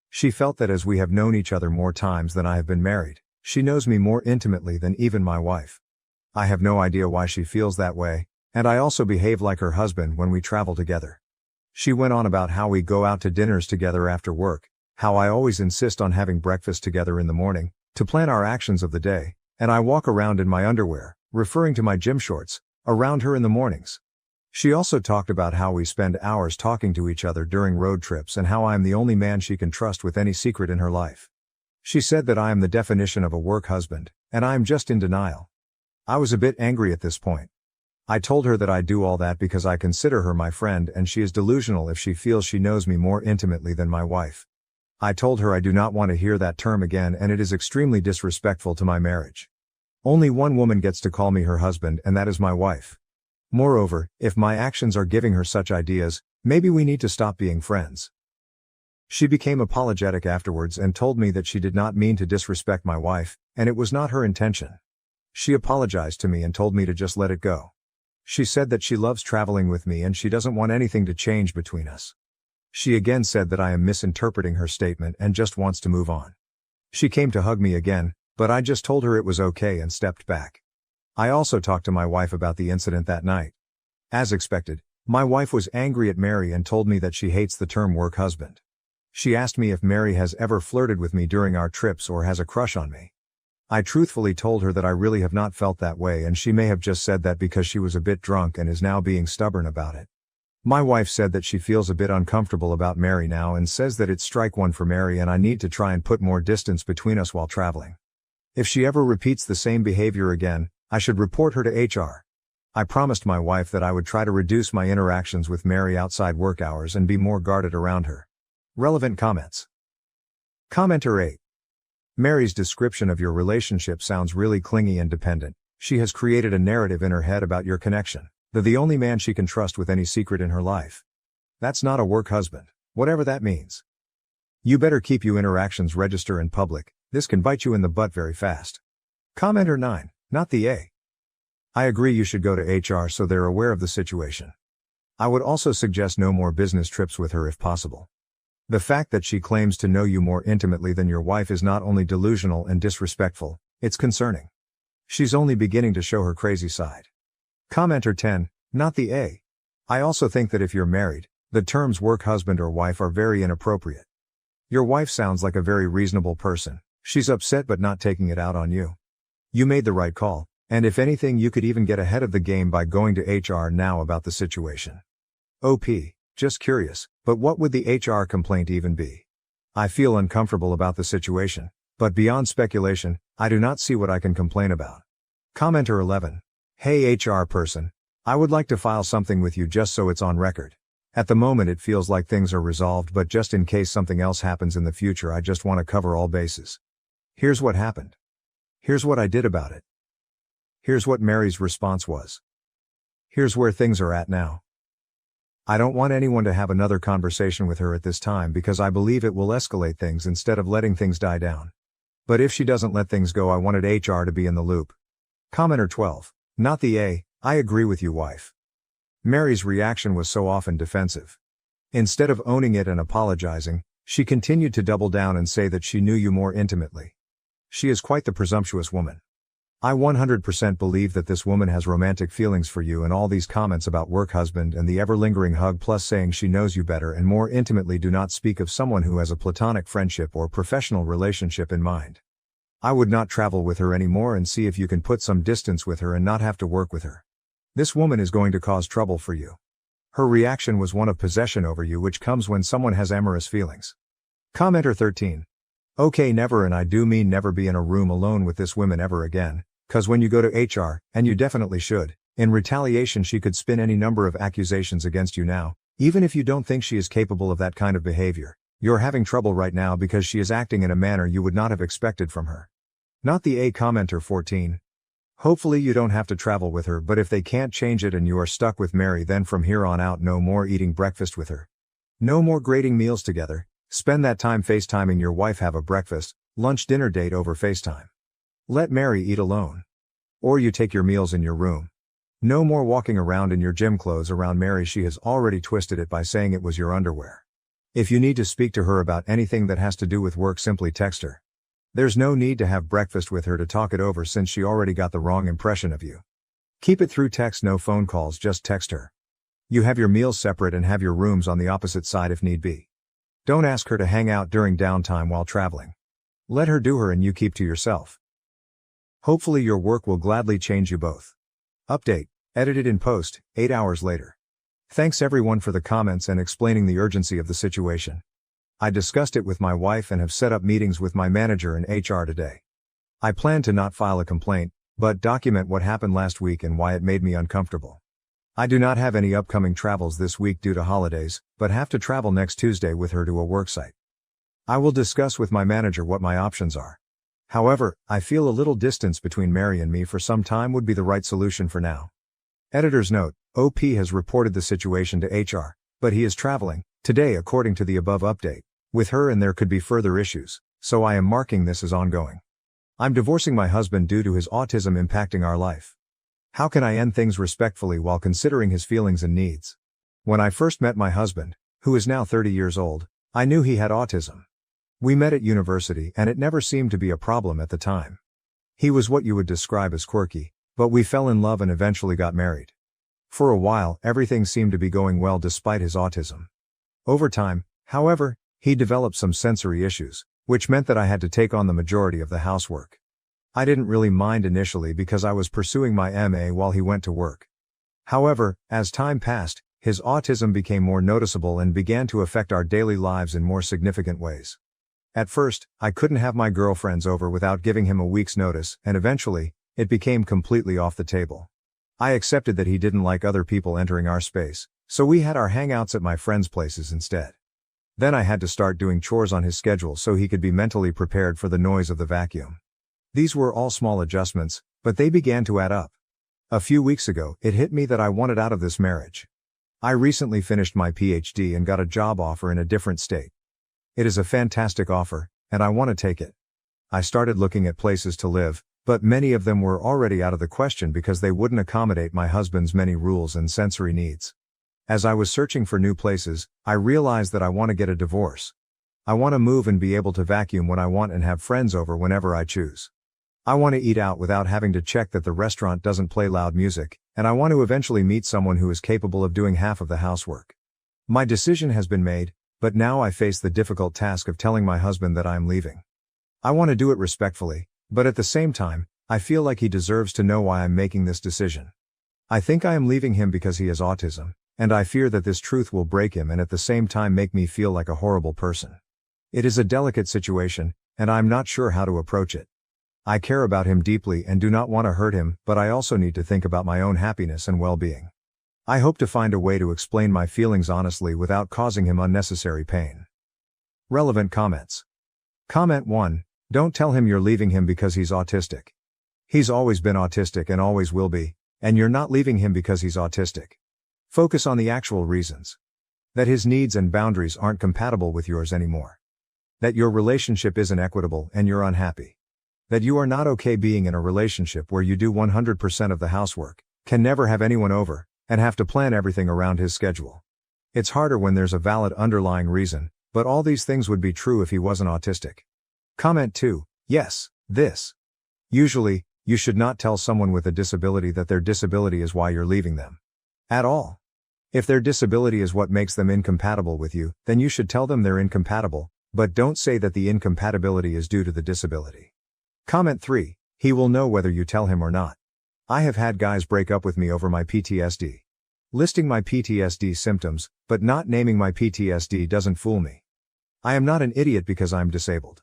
She felt that as we have known each other more times than I have been married, she knows me more intimately than even my wife. I have no idea why she feels that way, and I also behave like her husband when we travel together. She went on about how we go out to dinners together after work, how I always insist on having breakfast together in the morning, to plan our actions of the day, and I walk around in my underwear, referring to my gym shorts, around her in the mornings. She also talked about how we spend hours talking to each other during road trips and how I am the only man she can trust with any secret in her life. She said that I am the definition of a work husband, and I am just in denial. I was a bit angry at this point. I told her that I do all that because I consider her my friend and she is delusional if she feels she knows me more intimately than my wife. I told her I do not want to hear that term again and it is extremely disrespectful to my marriage. Only one woman gets to call me her husband and that is my wife. Moreover, if my actions are giving her such ideas, maybe we need to stop being friends. She became apologetic afterwards and told me that she did not mean to disrespect my wife, and it was not her intention. She apologized to me and told me to just let it go. She said that she loves traveling with me and she doesn't want anything to change between us. She again said that I am misinterpreting her statement and just wants to move on. She came to hug me again, but I just told her it was okay and stepped back. I also talked to my wife about the incident that night. As expected, my wife was angry at Mary and told me that she hates the term work husband. She asked me if Mary has ever flirted with me during our trips or has a crush on me. I truthfully told her that I really have not felt that way and she may have just said that because she was a bit drunk and is now being stubborn about it. My wife said that she feels a bit uncomfortable about Mary now and says that it's strike one for Mary and I need to try and put more distance between us while traveling. If she ever repeats the same behavior again, I should report her to HR. I promised my wife that I would try to reduce my interactions with Mary outside work hours and be more guarded around her. Relevant comments. Commenter 8. Mary's description of your relationship sounds really clingy and dependent. She has created a narrative in her head about your connection, that the only man she can trust with any secret in her life. That's not a work husband, whatever that means. You better keep your interactions register in public, this can bite you in the butt very fast. Commenter 9, not the A. I agree you should go to HR so they're aware of the situation. I would also suggest no more business trips with her if possible. The fact that she claims to know you more intimately than your wife is not only delusional and disrespectful, it's concerning. She's only beginning to show her crazy side. Commenter 10, not the A. I also think that if you're married, the terms work husband or wife are very inappropriate. Your wife sounds like a very reasonable person. She's upset but not taking it out on you. You made the right call, and if anything you could even get ahead of the game by going to HR now about the situation. OP. Just curious, but what would the HR complaint even be? I feel uncomfortable about the situation, but beyond speculation, I do not see what I can complain about. Commenter 11. Hey HR person. I would like to file something with you just so it's on record. At the moment it feels like things are resolved, but just in case something else happens in the future I just want to cover all bases. Here's what happened. Here's what I did about it. Here's what Mary's response was. Here's where things are at now. I don't want anyone to have another conversation with her at this time because I believe it will escalate things instead of letting things die down. But if she doesn't let things go, I wanted HR to be in the loop. Commenter 12. Not the A. I agree with you, wife. Mary's reaction was so often defensive. Instead of owning it and apologizing, she continued to double down and say that she knew you more intimately. She is quite the presumptuous woman. I 100% believe that this woman has romantic feelings for you, and all these comments about work husband and the ever-lingering hug plus saying she knows you better and more intimately do not speak of someone who has a platonic friendship or professional relationship in mind. I would not travel with her anymore and see if you can put some distance with her and not have to work with her. This woman is going to cause trouble for you. Her reaction was one of possession over you, which comes when someone has amorous feelings. Commenter 13. Okay, never, and I do mean never, be in a room alone with this woman ever again. Cause when you go to HR, and you definitely should, in retaliation she could spin any number of accusations against you now, even if you don't think she is capable of that kind of behavior. You're having trouble right now because she is acting in a manner you would not have expected from her. Not the A. Commenter 14. Hopefully you don't have to travel with her, but if they can't change it and you are stuck with Mary, then from here on out no more eating breakfast with her. No more grading meals together. Spend that time FaceTiming your wife, have a breakfast, lunch, dinner date over FaceTime. Let Mary eat alone. Or you take your meals in your room. No more walking around in your gym clothes around Mary. She has already twisted it by saying it was your underwear. If you need to speak to her about anything that has to do with work, simply text her. There's no need to have breakfast with her to talk it over since she already got the wrong impression of you. Keep it through text, no phone calls, just text her. You have your meals separate and have your rooms on the opposite side if need be. Don't ask her to hang out during downtime while traveling. Let her do her and you keep to yourself. Hopefully your work will gladly change you both. Update, edited in post, 8 hours later. Thanks everyone for the comments and explaining the urgency of the situation. I discussed it with my wife and have set up meetings with my manager and HR today. I plan to not file a complaint, but document what happened last week and why it made me uncomfortable. I do not have any upcoming travels this week due to holidays, but have to travel next Tuesday with her to a worksite. I will discuss with my manager what my options are. However, I feel a little distance between Mary and me for some time would be the right solution for now. Editor's note, OP has reported the situation to HR, but he is traveling today according to the above update. with her and there could be further issues, so I am marking this as ongoing. I'm divorcing my husband due to his autism impacting our life. How can I end things respectfully while considering his feelings and needs? When I first met my husband, who is now 30 years old, I knew he had autism. We met at university and it never seemed to be a problem at the time. He was what you would describe as quirky, but we fell in love and eventually got married. For a while, everything seemed to be going well despite his autism. Over time, however, he developed some sensory issues, which meant that I had to take on the majority of the housework. I didn't really mind initially because I was pursuing my MA while he went to work. However, as time passed, his autism became more noticeable and began to affect our daily lives in more significant ways. At first, I couldn't have my girlfriends over without giving him a week's notice, and eventually, it became completely off the table. I accepted that he didn't like other people entering our space, so we had our hangouts at my friends' places instead. Then I had to start doing chores on his schedule so he could be mentally prepared for the noise of the vacuum. These were all small adjustments, but they began to add up. A few weeks ago, it hit me that I wanted out of this marriage. I recently finished my PhD and got a job offer in a different state. It is a fantastic offer, and I want to take it. I started looking at places to live, but many of them were already out of the question because they wouldn't accommodate my husband's many rules and sensory needs. As I was searching for new places, I realized that I want to get a divorce. I want to move and be able to vacuum when I want and have friends over whenever I choose. I want to eat out without having to check that the restaurant doesn't play loud music, and I want to eventually meet someone who is capable of doing half of the housework. My decision has been made, but now I face the difficult task of telling my husband that I am leaving. I want to do it respectfully, but at the same time, I feel like he deserves to know why I'm making this decision. I think I am leaving him because he has autism, and I fear that this truth will break him and at the same time make me feel like a horrible person. It is a delicate situation, and I'm not sure how to approach it. I care about him deeply and do not want to hurt him, but I also need to think about my own happiness and well-being. I hope to find a way to explain my feelings honestly without causing him unnecessary pain. Relevant comments. Comment 1. Don't tell him you're leaving him because he's autistic. He's always been autistic and always will be, and you're not leaving him because he's autistic. Focus on the actual reasons. That his needs and boundaries aren't compatible with yours anymore. That your relationship isn't equitable and you're unhappy. That you are not okay being in a relationship where you do 100% of the housework, can never have anyone over, and have to plan everything around his schedule. It's harder when there's a valid underlying reason, but all these things would be true if he wasn't autistic. Comment 2. Yes, this. Usually, you should not tell someone with a disability that their disability is why you're leaving them. At all. If their disability is what makes them incompatible with you, then you should tell them they're incompatible, but don't say that the incompatibility is due to the disability. Comment 3. He will know whether you tell him or not. I have had guys break up with me over my PTSD. Listing my PTSD symptoms, but not naming my PTSD doesn't fool me. I am not an idiot because I'm disabled.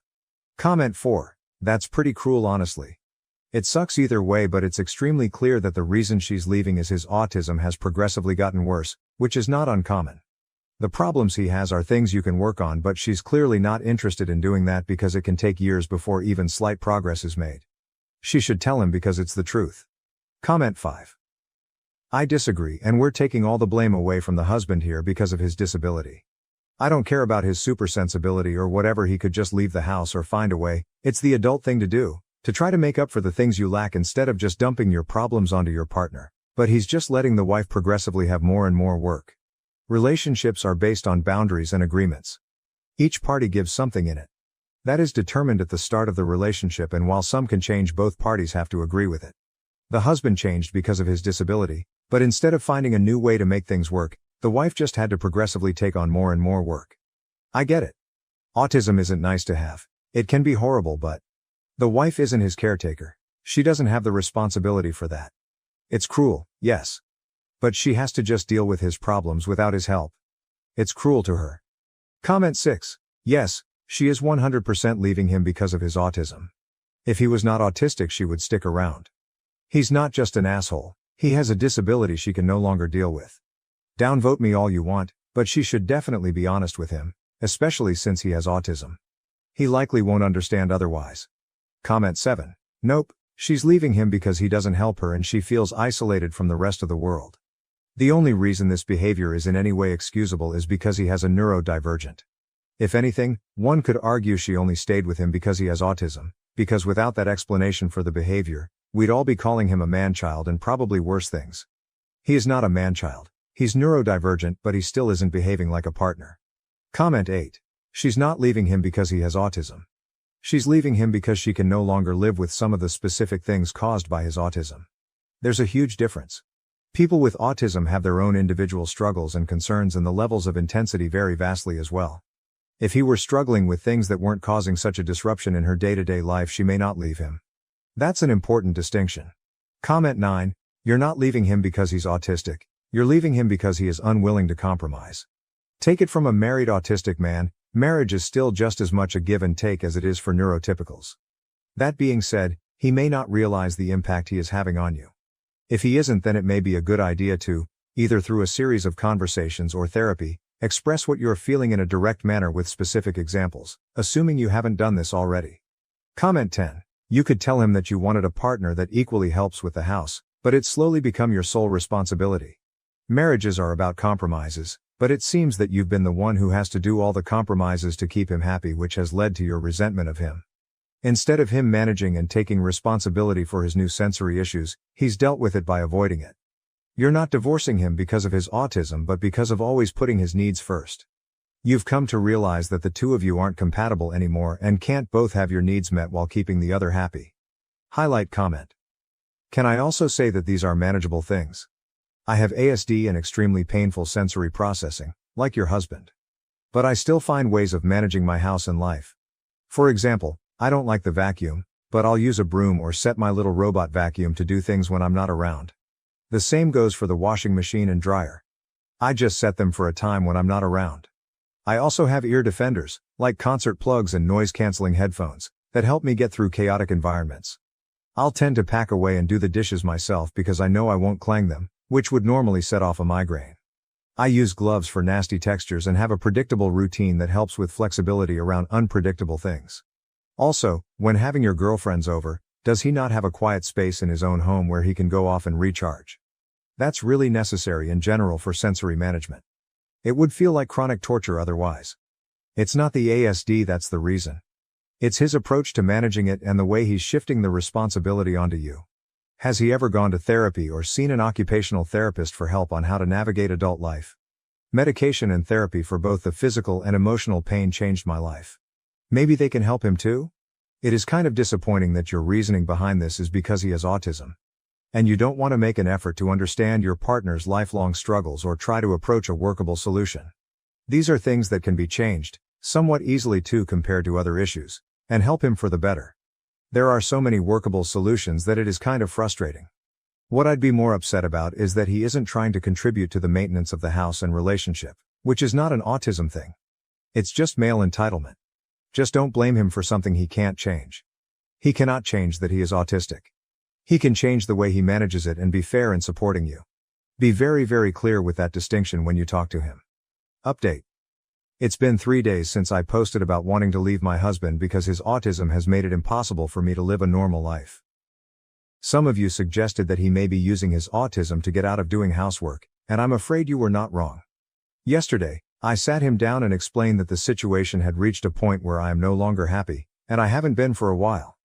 Comment 4. That's pretty cruel honestly. It sucks either way, but it's extremely clear that the reason she's leaving is his autism has progressively gotten worse, which is not uncommon. The problems he has are things you can work on, but she's clearly not interested in doing that because it can take years before even slight progress is made. She should tell him because it's the truth. Comment 5. I disagree, and we're taking all the blame away from the husband here because of his disability. I don't care about his supersensibility or whatever, he could just leave the house or find a way. It's the adult thing to do, to try to make up for the things you lack instead of just dumping your problems onto your partner. But he's just letting the wife progressively have more and more work. Relationships are based on boundaries and agreements. Each party gives something in it. That is determined at the start of the relationship, and while some can change, both parties have to agree with it. The husband changed because of his disability, but instead of finding a new way to make things work, the wife just had to progressively take on more and more work. I get it. Autism isn't nice to have. It can be horrible, but the wife isn't his caretaker. She doesn't have the responsibility for that. It's cruel, yes. But she has to just deal with his problems without his help. It's cruel to her. Comment 6. Yes, she is 100% leaving him because of his autism. If he was not autistic, she would stick around. He's not just an asshole, he has a disability she can no longer deal with. Downvote me all you want, but she should definitely be honest with him, especially since he has autism. He likely won't understand otherwise. Comment 7. Nope, she's leaving him because he doesn't help her and she feels isolated from the rest of the world. The only reason this behavior is in any way excusable is because he has a neurodivergent. If anything, one could argue she only stayed with him because he has autism, because without that explanation for the behavior, we'd all be calling him a man-child and probably worse things. He is not a man-child. He's neurodivergent, but he still isn't behaving like a partner. Comment 8. She's not leaving him because he has autism. She's leaving him because she can no longer live with some of the specific things caused by his autism. There's a huge difference. People with autism have their own individual struggles and concerns, and the levels of intensity vary vastly as well. If he were struggling with things that weren't causing such a disruption in her day-to-day life, she may not leave him. That's an important distinction. Comment 9. You're not leaving him because he's autistic. You're leaving him because he is unwilling to compromise. Take it from a married autistic man, marriage is still just as much a give and take as it is for neurotypicals. That being said, he may not realize the impact he is having on you. If he isn't, then it may be a good idea to, either through a series of conversations or therapy, express what you're feeling in a direct manner with specific examples, assuming you haven't done this already. Comment 10. You could tell him that you wanted a partner that equally helps with the house, but it's slowly become your sole responsibility. Marriages are about compromises, but it seems that you've been the one who has to do all the compromises to keep him happy, which has led to your resentment of him. Instead of him managing and taking responsibility for his new sensory issues, he's dealt with it by avoiding it. You're not divorcing him because of his autism, but because of always putting his needs first. You've come to realize that the two of you aren't compatible anymore and can't both have your needs met while keeping the other happy. Highlight comment. Can I also say that these are manageable things? I have ASD and extremely painful sensory processing, like your husband. But I still find ways of managing my house and life. For example, I don't like the vacuum, but I'll use a broom or set my little robot vacuum to do things when I'm not around. The same goes for the washing machine and dryer. I just set them for a time when I'm not around. I also have ear defenders, like concert plugs and noise-canceling headphones, that help me get through chaotic environments. I'll tend to pack away and do the dishes myself because I know I won't clang them, which would normally set off a migraine. I use gloves for nasty textures and have a predictable routine that helps with flexibility around unpredictable things. Also, when having your girlfriends over, does he not have a quiet space in his own home where he can go off and recharge? That's really necessary in general for sensory management. It would feel like chronic torture otherwise. It's not the ASD that's the reason. It's his approach to managing it and the way he's shifting the responsibility onto you. Has he ever gone to therapy or seen an occupational therapist for help on how to navigate adult life? Medication and therapy for both the physical and emotional pain changed my life. Maybe they can help him too? It is kind of disappointing that your reasoning behind this is because he has autism. And you don't want to make an effort to understand your partner's lifelong struggles or try to approach a workable solution. These are things that can be changed, somewhat easily too compared to other issues, and help him for the better. There are so many workable solutions that it is kind of frustrating. What I'd be more upset about is that he isn't trying to contribute to the maintenance of the house and relationship, which is not an autism thing. It's just male entitlement. Just don't blame him for something he can't change. He cannot change that he is autistic. He can change the way he manages it and be fair in supporting you. Be very, very clear with that distinction when you talk to him. Update. It's been 3 days since I posted about wanting to leave my husband because his autism has made it impossible for me to live a normal life. Some of you suggested that he may be using his autism to get out of doing housework, and I'm afraid you were not wrong. Yesterday, I sat him down and explained that the situation had reached a point where I am no longer happy, and I haven't been for a while.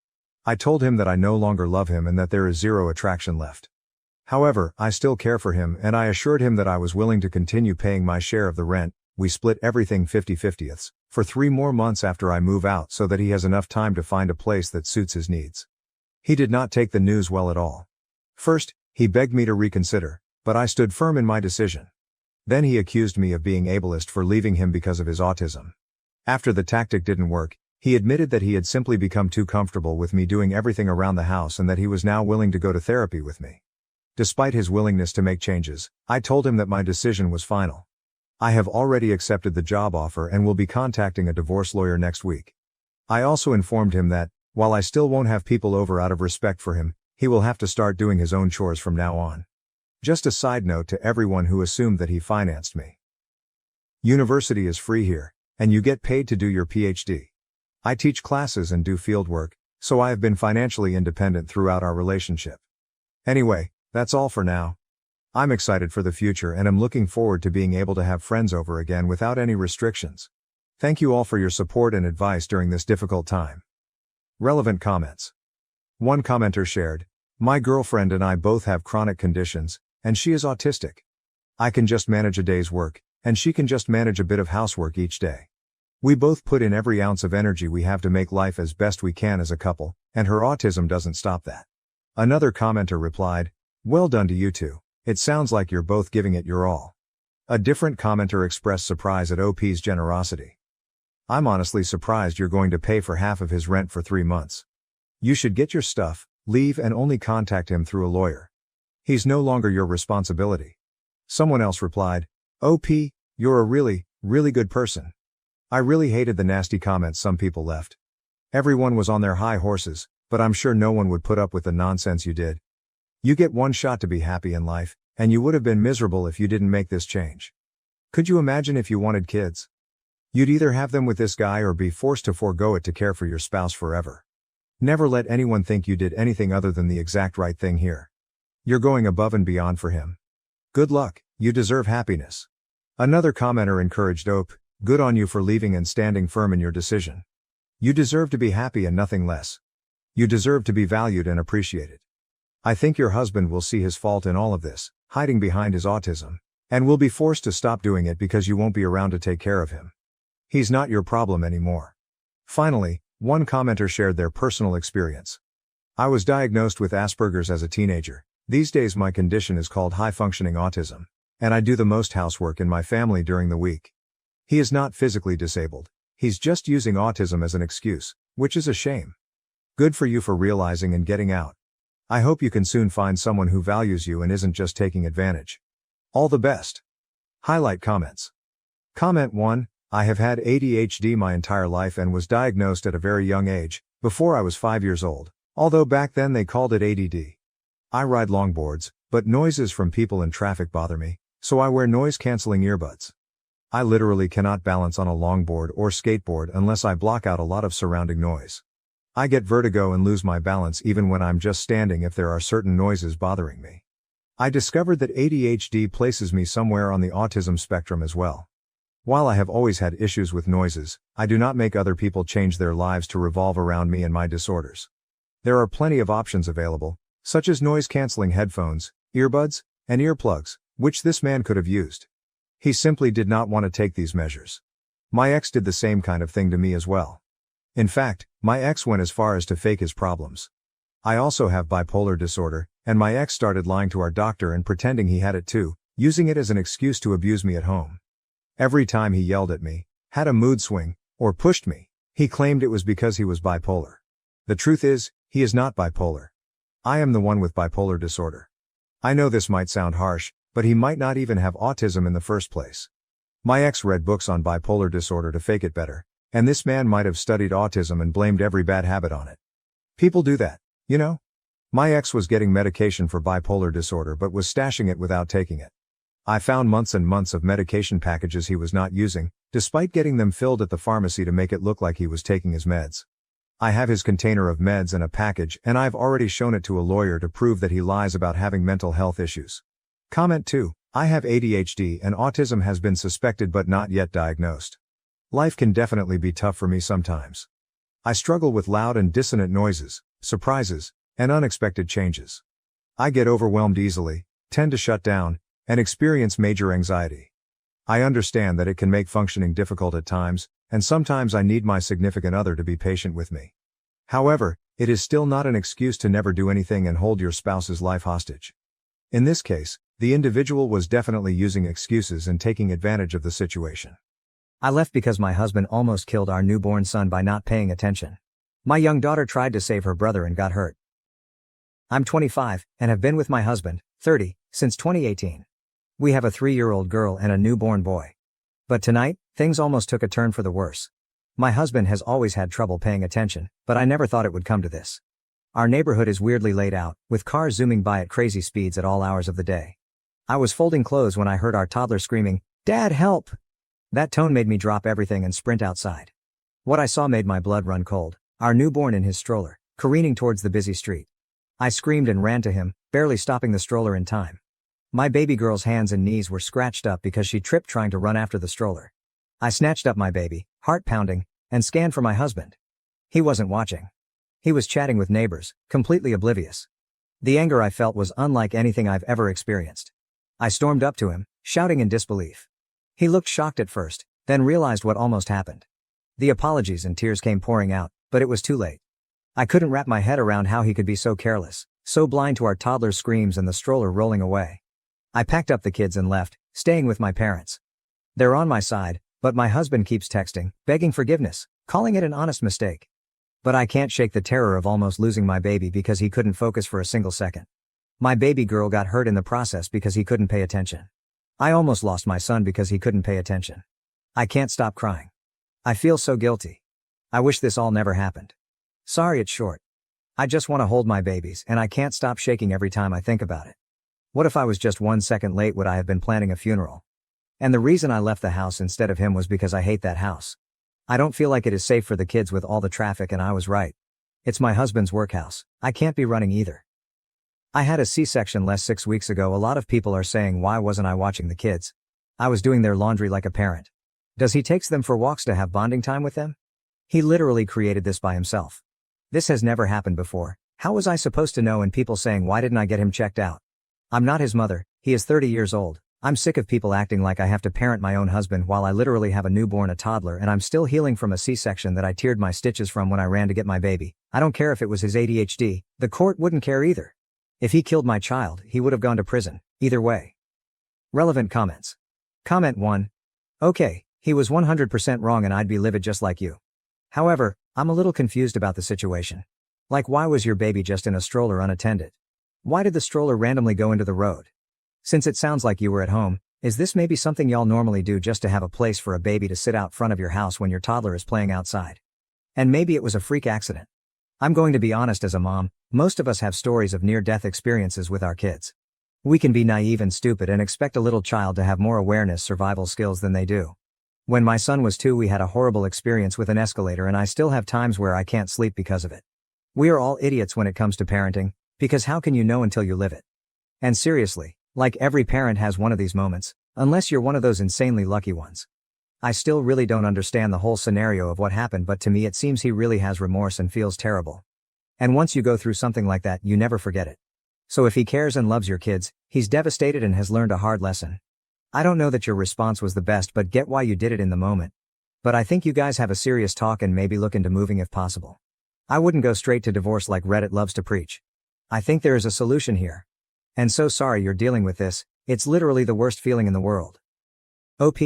I told him that I no longer love him and that there is zero attraction left. However, I still care for him, and I assured him that I was willing to continue paying my share of the rent. We split everything 50-50ths, for 3 more months after I move out so that he has enough time to find a place that suits his needs. He did not take the news well at all. First, he begged me to reconsider, but I stood firm in my decision. Then he accused me of being ableist for leaving him because of his autism. After the tactic didn't work, he admitted that he had simply become too comfortable with me doing everything around the house and that he was now willing to go to therapy with me. Despite his willingness to make changes, I told him that my decision was final. I have already accepted the job offer and will be contacting a divorce lawyer next week. I also informed him that, while I still won't have people over out of respect for him, he will have to start doing his own chores from now on. Just a side note to everyone who assumed that he financed me. University is free here, and you get paid to do your PhD. I teach classes and do field work, so I have been financially independent throughout our relationship. Anyway, that's all for now. I'm excited for the future and am looking forward to being able to have friends over again without any restrictions. Thank you all for your support and advice during this difficult time. Relevant comments. One commenter shared, "My girlfriend and I both have chronic conditions, and she is autistic. I can just manage a day's work, and she can just manage a bit of housework each day. We both put in every ounce of energy we have to make life as best we can as a couple, and her autism doesn't stop that." Another commenter replied, "Well done to you two. It sounds like you're both giving it your all." A different commenter expressed surprise at OP's generosity. "I'm honestly surprised you're going to pay for half of his rent for 3 months. You should get your stuff, leave and only contact him through a lawyer. He's no longer your responsibility." Someone else replied, "OP, you're a really, really good person. I really hated the nasty comments some people left. Everyone was on their high horses, but I'm sure no one would put up with the nonsense you did. You get one shot to be happy in life, and you would have been miserable if you didn't make this change. Could you imagine if you wanted kids? You'd either have them with this guy or be forced to forego it to care for your spouse forever. Never let anyone think you did anything other than the exact right thing here. You're going above and beyond for him. Good luck, you deserve happiness." Another commenter encouraged OP, "Good on you for leaving and standing firm in your decision. You deserve to be happy and nothing less. You deserve to be valued and appreciated. I think your husband will see his fault in all of this, hiding behind his autism, and will be forced to stop doing it because you won't be around to take care of him. He's not your problem anymore." Finally, one commenter shared their personal experience. "I was diagnosed with Asperger's as a teenager. These days my condition is called high-functioning autism, and I do the most housework in my family during the week. He is not physically disabled. He's just using autism as an excuse, which is a shame. Good for you for realizing and getting out. I hope you can soon find someone who values you and isn't just taking advantage. All the best." Highlight comments. Comment 1, "I have had ADHD my entire life and was diagnosed at a very young age, before I was 5 years old, although back then they called it ADD. I ride longboards, but noises from people in traffic bother me, so I wear noise-canceling earbuds. I literally cannot balance on a longboard or skateboard unless I block out a lot of surrounding noise. I get vertigo and lose my balance even when I'm just standing if there are certain noises bothering me. I discovered that ADHD places me somewhere on the autism spectrum as well. While I have always had issues with noises, I do not make other people change their lives to revolve around me and my disorders. There are plenty of options available, such as noise-canceling headphones, earbuds, and earplugs, which this man could have used. He simply did not want to take these measures. My ex did the same kind of thing to me as well. In fact, my ex went as far as to fake his problems. I also have bipolar disorder, and my ex started lying to our doctor and pretending he had it too, using it as an excuse to abuse me at home. Every time he yelled at me, had a mood swing, or pushed me, he claimed it was because he was bipolar. The truth is, he is not bipolar. I am the one with bipolar disorder. I know this might sound harsh, but he might not even have autism in the first place. My ex read books on bipolar disorder to fake it better, and this man might have studied autism and blamed every bad habit on it. People do that, you know? My ex was getting medication for bipolar disorder but was stashing it without taking it. I found months and months of medication packages he was not using, despite getting them filled at the pharmacy to make it look like he was taking his meds. I have his container of meds and a package, and I've already shown it to a lawyer to prove that he lies about having mental health issues. Comment 2, "I have ADHD and autism has been suspected but not yet diagnosed. Life can definitely be tough for me sometimes. I struggle with loud and dissonant noises, surprises, and unexpected changes. I get overwhelmed easily, tend to shut down, and experience major anxiety. I understand that it can make functioning difficult at times, and sometimes I need my significant other to be patient with me. However, it is still not an excuse to never do anything and hold your spouse's life hostage. In this case, the individual was definitely using excuses and taking advantage of the situation. I left because my husband almost killed our newborn son by not paying attention. My young daughter tried to save her brother and got hurt. I'm 25, and have been with my husband, 30, since 2018. We have a 3-year-old girl and a newborn boy. But tonight, things almost took a turn for the worse. My husband has always had trouble paying attention, but I never thought it would come to this. Our neighborhood is weirdly laid out, with cars zooming by at crazy speeds at all hours of the day. I was folding clothes when I heard our toddler screaming, "Dad, help!" That tone made me drop everything and sprint outside. What I saw made my blood run cold, our newborn in his stroller, careening towards the busy street. I screamed and ran to him, barely stopping the stroller in time. My baby girl's hands and knees were scratched up because she tripped trying to run after the stroller. I snatched up my baby, heart pounding, and scanned for my husband. He wasn't watching. He was chatting with neighbors, completely oblivious. The anger I felt was unlike anything I've ever experienced. I stormed up to him, shouting in disbelief. He looked shocked at first, then realized what almost happened. The apologies and tears came pouring out, but it was too late. I couldn't wrap my head around how he could be so careless, so blind to our toddler's screams and the stroller rolling away. I packed up the kids and left, staying with my parents. They're on my side, but my husband keeps texting, begging forgiveness, calling it an honest mistake. But I can't shake the terror of almost losing my baby because he couldn't focus for a single second. My baby girl got hurt in the process because he couldn't pay attention. I almost lost my son because he couldn't pay attention. I can't stop crying. I feel so guilty. I wish this all never happened. Sorry it's short. I just want to hold my babies and I can't stop shaking every time I think about it. What if I was just 1 second late? Would I have been planning a funeral? And the reason I left the house instead of him was because I hate that house. I don't feel like it is safe for the kids with all the traffic, and I was right. It's my husband's workhouse. I can't be running either. I had a C-section less 6 weeks ago. A lot of people are saying, why wasn't I watching the kids? I was doing their laundry like a parent. Does he takes them for walks to have bonding time with them? He literally created this by himself. This has never happened before. How was I supposed to know? And people saying, why didn't I get him checked out? I'm not his mother. He is 30 years old. I'm sick of people acting like I have to parent my own husband while I literally have a newborn, a toddler, and I'm still healing from a C-section that I teared my stitches from when I ran to get my baby. I don't care if it was his ADHD. The court wouldn't care either. If he killed my child, he would have gone to prison. Either way. Relevant comments. Comment 1. Okay, he was 100% wrong and I'd be livid just like you. However, I'm a little confused about the situation. Like, why was your baby just in a stroller unattended? Why did the stroller randomly go into the road? Since it sounds like you were at home, is this maybe something y'all normally do just to have a place for a baby to sit out front of your house when your toddler is playing outside? And maybe it was a freak accident. I'm going to be honest, as a mom, most of us have stories of near-death experiences with our kids. We can be naive and stupid and expect a little child to have more awareness, survival skills than they do. When my son was 2, we had a horrible experience with an escalator, and I still have times where I can't sleep because of it. We are all idiots when it comes to parenting, because how can you know until you live it? And seriously, like, every parent has one of these moments, unless you're one of those insanely lucky ones. I still really don't understand the whole scenario of what happened, but to me it seems he really has remorse and feels terrible. And once you go through something like that, you never forget it. So if he cares and loves your kids, he's devastated and has learned a hard lesson. I don't know that your response was the best, but get why you did it in the moment. But I think you guys have a serious talk and maybe look into moving if possible. I wouldn't go straight to divorce like Reddit loves to preach. I think there is a solution here. And so sorry you're dealing with this, it's literally the worst feeling in the world. OP.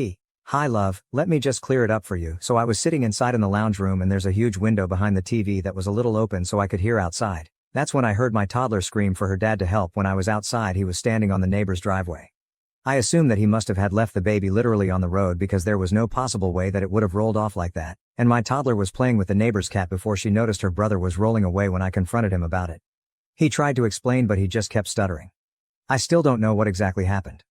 Hi love, let me just clear it up for you. So I was sitting inside in the lounge room and there's a huge window behind the TV that was a little open so I could hear outside. That's when I heard my toddler scream for her dad to help. When I was outside, he was standing on the neighbor's driveway. I assume that he must have had left the baby literally on the road because there was no possible way that it would have rolled off like that, and my toddler was playing with the neighbor's cat before she noticed her brother was rolling away when I confronted him about it. He tried to explain but he just kept stuttering. I still don't know what exactly happened.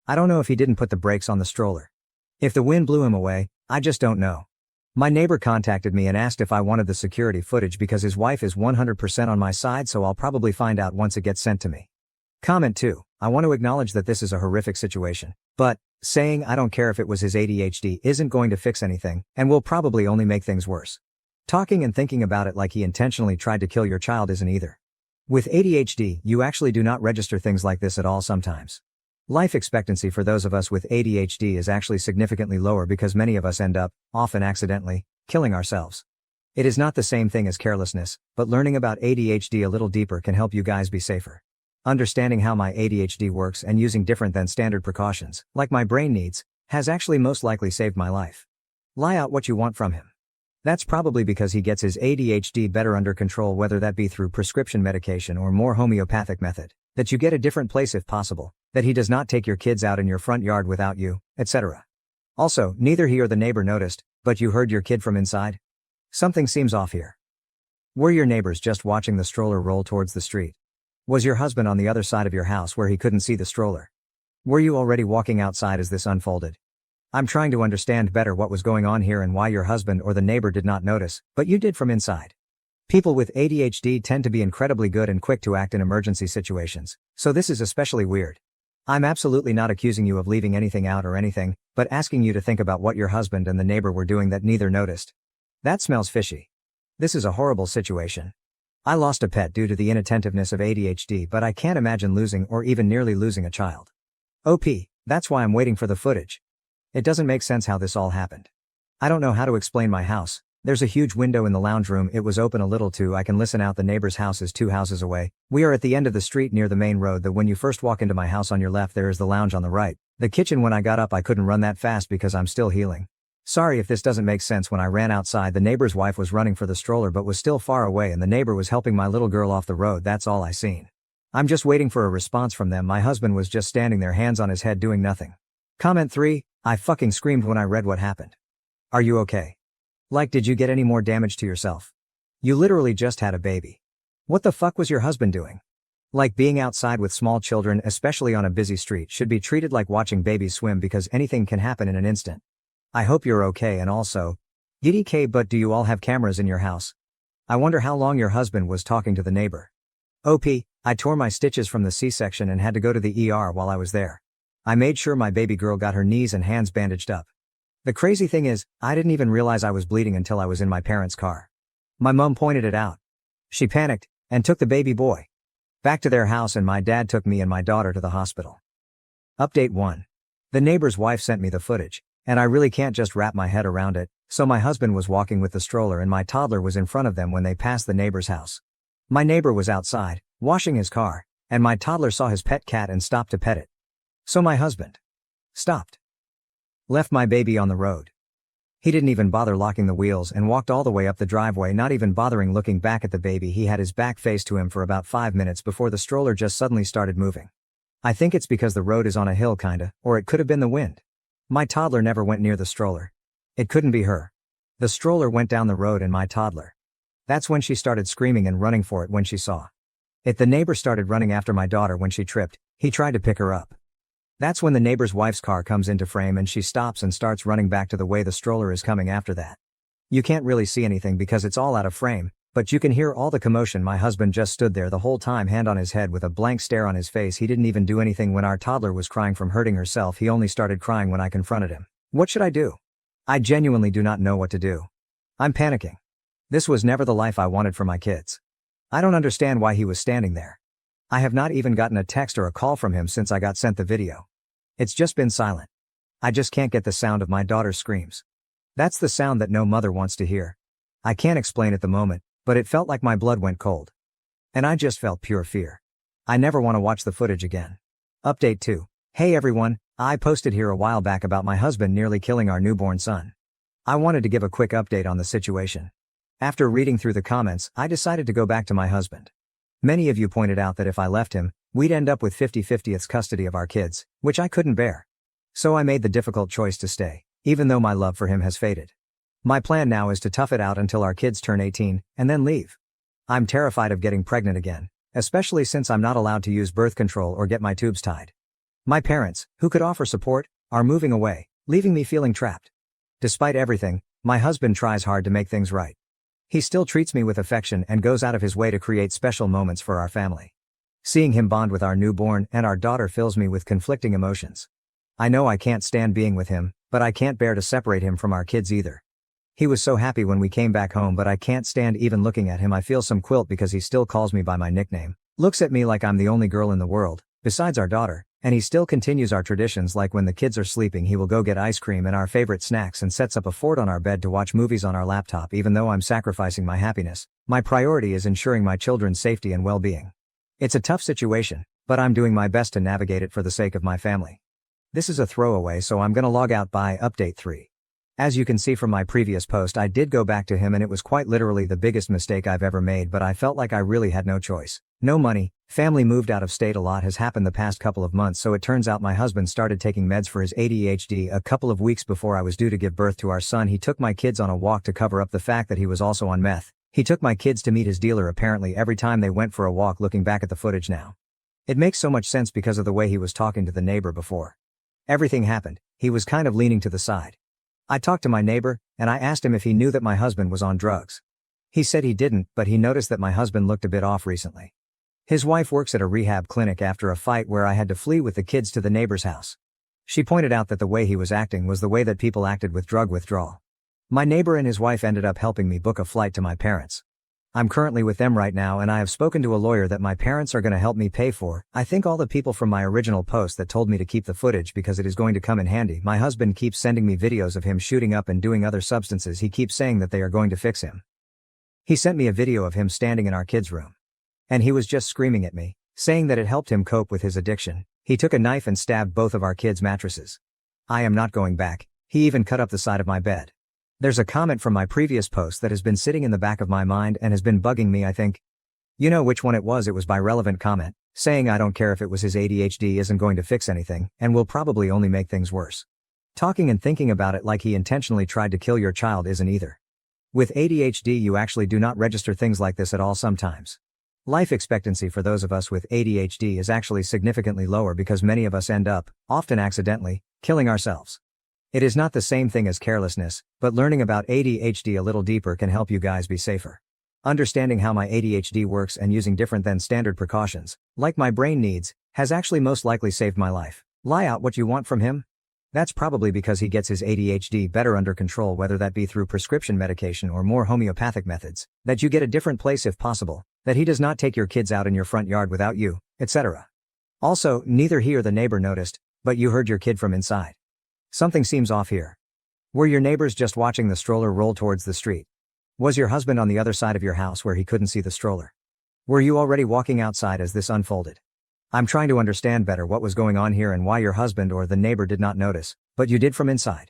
I don't know if he didn't put the brakes on the stroller. If the wind blew him away, I just don't know. My neighbor contacted me and asked if I wanted the security footage because his wife is 100% on my side, so I'll probably find out once it gets sent to me. Comment 2. I want to acknowledge that this is a horrific situation, but saying I don't care if it was his ADHD isn't going to fix anything and will probably only make things worse. Talking and thinking about it like he intentionally tried to kill your child isn't either. With ADHD, you actually do not register things like this at all sometimes. Life expectancy for those of us with ADHD is actually significantly lower because many of us end up, often accidentally, killing ourselves. It is not the same thing as carelessness, but learning about ADHD a little deeper can help you guys be safer. Understanding how my ADHD works and using different than standard precautions, like my brain needs, has actually most likely saved my life. Lie out what you want from him. That's probably because he gets his ADHD better under control, whether that be through prescription medication or more homeopathic method, that you get a different place if possible, that he does not take your kids out in your front yard without you, etc. Also, neither he or the neighbor noticed, but you heard your kid from inside? Something seems off here. Were your neighbors just watching the stroller roll towards the street? Was your husband on the other side of your house where he couldn't see the stroller? Were you already walking outside as this unfolded? I'm trying to understand better what was going on here and why your husband or the neighbor did not notice, but you did from inside. People with ADHD tend to be incredibly good and quick to act in emergency situations, so this is especially weird. I'm absolutely not accusing you of leaving anything out or anything, but asking you to think about what your husband and the neighbor were doing that neither noticed. That smells fishy. This is a horrible situation. I lost a pet due to the inattentiveness of ADHD, but I can't imagine losing or even nearly losing a child. OP, that's why I'm waiting for the footage. It doesn't make sense how this all happened. I don't know how to explain my house. There's a huge window in the lounge room, it was open a little too, I can listen out, the neighbor's house is 2 houses away. We are at the end of the street near the main road that when you first walk into my house on your left there is the lounge on the right. The kitchen, when I got up I couldn't run that fast because I'm still healing. Sorry if this doesn't make sense. When I ran outside the neighbor's wife was running for the stroller but was still far away and the neighbor was helping my little girl off the road, that's all I seen. I'm just waiting for a response from them. My husband was just standing there, hands on his head, doing nothing. Comment 3, I fucking screamed when I read what happened. Are you okay? Like, did you get any more damage to yourself? You literally just had a baby. What the fuck was your husband doing? Like, being outside with small children, especially on a busy street, should be treated like watching babies swim because anything can happen in an instant. I hope you're okay. And also, DDK, but do you all have cameras in your house? I wonder how long your husband was talking to the neighbor. OP, I tore my stitches from the C-section and had to go to the ER while I was there. I made sure my baby girl got her knees and hands bandaged up. The crazy thing is, I didn't even realize I was bleeding until I was in my parents' car. My mom pointed it out. She panicked and took the baby boy back to their house, and my dad took me and my daughter to the hospital. Update 1. The neighbor's wife sent me the footage, and I really can't just wrap my head around it. So my husband was walking with the stroller and my toddler was in front of them when they passed the neighbor's house. My neighbor was outside, washing his car, and my toddler saw his pet cat and stopped to pet it. So my husband stopped. Left my baby on the road. He didn't even bother locking the wheels and walked all the way up the driveway, not even bothering looking back at the baby. He had his back faced to him for about 5 minutes before the stroller just suddenly started moving. I think it's because the road is on a hill kinda, or it could have been the wind. My toddler never went near the stroller. It couldn't be her. The stroller went down the road and my toddler. That's when she started screaming and running for it when she saw it. The neighbor started running after my daughter when she tripped. He tried to pick her up. That's when the neighbor's wife's car comes into frame and she stops and starts running back to the way the stroller is coming after that. You can't really see anything because it's all out of frame, but you can hear all the commotion. My husband just stood there the whole time, hand on his head with a blank stare on his face. He didn't even do anything when our toddler was crying from hurting herself. He only started crying when I confronted him. What should I do? I genuinely do not know what to do. I'm panicking. This was never the life I wanted for my kids. I don't understand why he was standing there. I have not even gotten a text or a call from him since I got sent the video. It's just been silent. I just can't get the sound of my daughter's screams. That's the sound that no mother wants to hear. I can't explain at the moment, but it felt like my blood went cold. And I just felt pure fear. I never want to watch the footage again. Update 2. Hey everyone, I posted here a while back about my husband nearly killing our newborn son. I wanted to give a quick update on the situation. After reading through the comments, I decided to go back to my husband. Many of you pointed out that if I left him, we'd end up with 50-50th custody of our kids, which I couldn't bear. So I made the difficult choice to stay, even though my love for him has faded. My plan now is to tough it out until our kids turn 18, and then leave. I'm terrified of getting pregnant again, especially since I'm not allowed to use birth control or get my tubes tied. My parents, who could offer support, are moving away, leaving me feeling trapped. Despite everything, my husband tries hard to make things right. He still treats me with affection and goes out of his way to create special moments for our family. Seeing him bond with our newborn and our daughter fills me with conflicting emotions. I know I can't stand being with him, but I can't bear to separate him from our kids either. He was so happy when we came back home, but I can't stand even looking at him. I feel some guilt because he still calls me by my nickname, looks at me like I'm the only girl in the world, besides our daughter, and he still continues our traditions, like when the kids are sleeping he will go get ice cream and our favorite snacks and sets up a fort on our bed to watch movies on our laptop. Even though I'm sacrificing my happiness, my priority is ensuring my children's safety and well-being. It's a tough situation, but I'm doing my best to navigate it for the sake of my family. This is a throwaway, so I'm gonna log out by update 3. As you can see from my previous post, I did go back to him and it was quite literally the biggest mistake I've ever made, but I felt like I really had no choice. No money, family moved out of state, a lot has happened the past couple of months, so it turns out my husband started taking meds for his ADHD. A couple of weeks before I was due to give birth to our son, he took my kids on a walk to cover up the fact that he was also on meth. He took my kids to meet his dealer apparently every time they went for a walk. Looking back at the footage now, it makes so much sense because of the way he was talking to the neighbor before everything happened. He was kind of leaning to the side. I talked to my neighbor, and I asked him if he knew that my husband was on drugs. He said he didn't, but he noticed that my husband looked a bit off recently. His wife works at a rehab clinic after a fight where I had to flee with the kids to the neighbor's house. She pointed out that the way he was acting was the way that people acted with drug withdrawal. My neighbor and his wife ended up helping me book a flight to my parents. I'm currently with them right now, and I have spoken to a lawyer that my parents are going to help me pay for. I think all the people from my original post that told me to keep the footage because it is going to come in handy. My husband keeps sending me videos of him shooting up and doing other substances. He keeps saying that they are going to fix him. He sent me a video of him standing in our kids' room. And he was just screaming at me, saying that it helped him cope with his addiction. He took a knife and stabbed both of our kids' mattresses. I am not going back. He even cut up the side of my bed. There's a comment from my previous post that has been sitting in the back of my mind and has been bugging me, I think. You know which one it was by relevant comment, saying I don't care if it was his ADHD isn't going to fix anything, and will probably only make things worse. Talking and thinking about it like he intentionally tried to kill your child isn't either. With ADHD you actually do not register things like this at all sometimes. Life expectancy for those of us with ADHD is actually significantly lower because many of us end up, often accidentally, killing ourselves. It is not the same thing as carelessness, but learning about ADHD a little deeper can help you guys be safer. Understanding how my ADHD works and using different than standard precautions, like my brain needs, has actually most likely saved my life. Lie out what you want from him? That's probably because he gets his ADHD better under control, whether that be through prescription medication or more homeopathic methods, that you get a different place if possible, that he does not take your kids out in your front yard without you, etc. Also, neither he or the neighbor noticed, but you heard your kid from inside. Something seems off here. Were your neighbors just watching the stroller roll towards the street? Was your husband on the other side of your house where he couldn't see the stroller? Were you already walking outside as this unfolded? I'm trying to understand better what was going on here and why your husband or the neighbor did not notice, but you did from inside.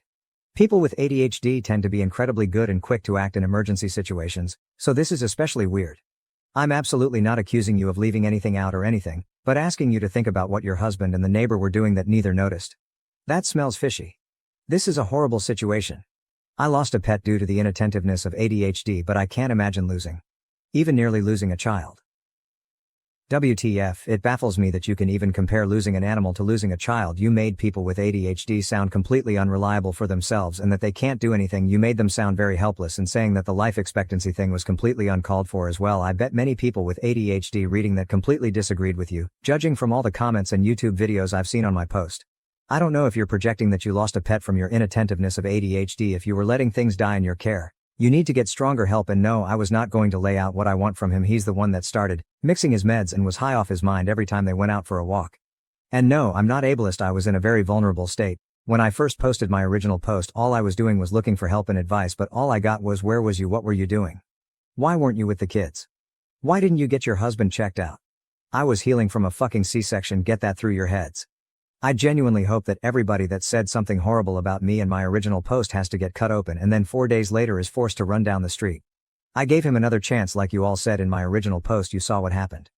People with ADHD tend to be incredibly good and quick to act in emergency situations, so this is especially weird. I'm absolutely not accusing you of leaving anything out or anything, but asking you to think about what your husband and the neighbor were doing that neither noticed. That smells fishy. This is a horrible situation. I lost a pet due to the inattentiveness of ADHD, but I can't imagine even nearly losing a child. WTF, it baffles me that you can even compare losing an animal to losing a child. You made people with ADHD sound completely unreliable for themselves and that they can't do anything. You made them sound very helpless, and saying that the life expectancy thing was completely uncalled for as well. I bet many people with ADHD reading that completely disagreed with you, judging from all the comments and YouTube videos I've seen on my post. I don't know if you're projecting that you lost a pet from your inattentiveness of ADHD. If you were letting things die in your care, you need to get stronger help. And no, I was not going to lay out what I want from him. He's the one that started mixing his meds and was high off his mind every time they went out for a walk. And no, I'm not ableist. I was in a very vulnerable state. When I first posted my original post, all I was doing was looking for help and advice, but all I got was, where was you? What were you doing? Why weren't you with the kids? Why didn't you get your husband checked out? I was healing from a fucking C-section. Get that through your heads. I genuinely hope that everybody that said something horrible about me in my original post has to get cut open and then 4 days later is forced to run down the street. I gave him another chance like you all said in my original post. You saw what happened.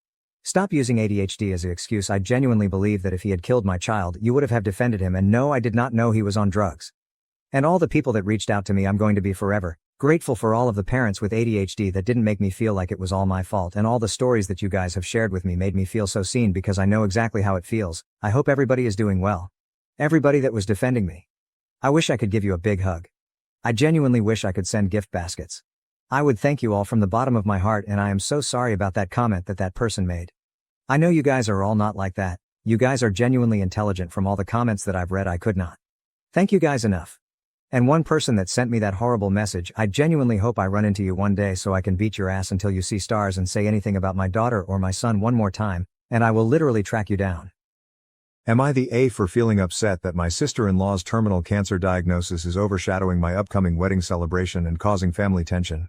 Stop using ADHD as an excuse. I genuinely believe that if he had killed my child, you would have defended him, and no, I did not know he was on drugs. And all the people that reached out to me, I'm going to be forever grateful for all of the parents with ADHD that didn't make me feel like it was all my fault, and all the stories that you guys have shared with me made me feel so seen because I know exactly how it feels. I hope everybody is doing well. Everybody that was defending me. I wish I could give you a big hug. I genuinely wish I could send gift baskets. I would thank you all from the bottom of my heart, and I am so sorry about that comment that person made. I know you guys are all not like that. You guys are genuinely intelligent. From all the comments that I've read, I could not thank you guys enough. And one person that sent me that horrible message, I genuinely hope I run into you one day so I can beat your ass until you see stars and say anything about my daughter or my son one more time, and I will literally track you down. Am I the A for feeling upset that my sister-in-law's terminal cancer diagnosis is overshadowing my upcoming wedding celebration and causing family tension?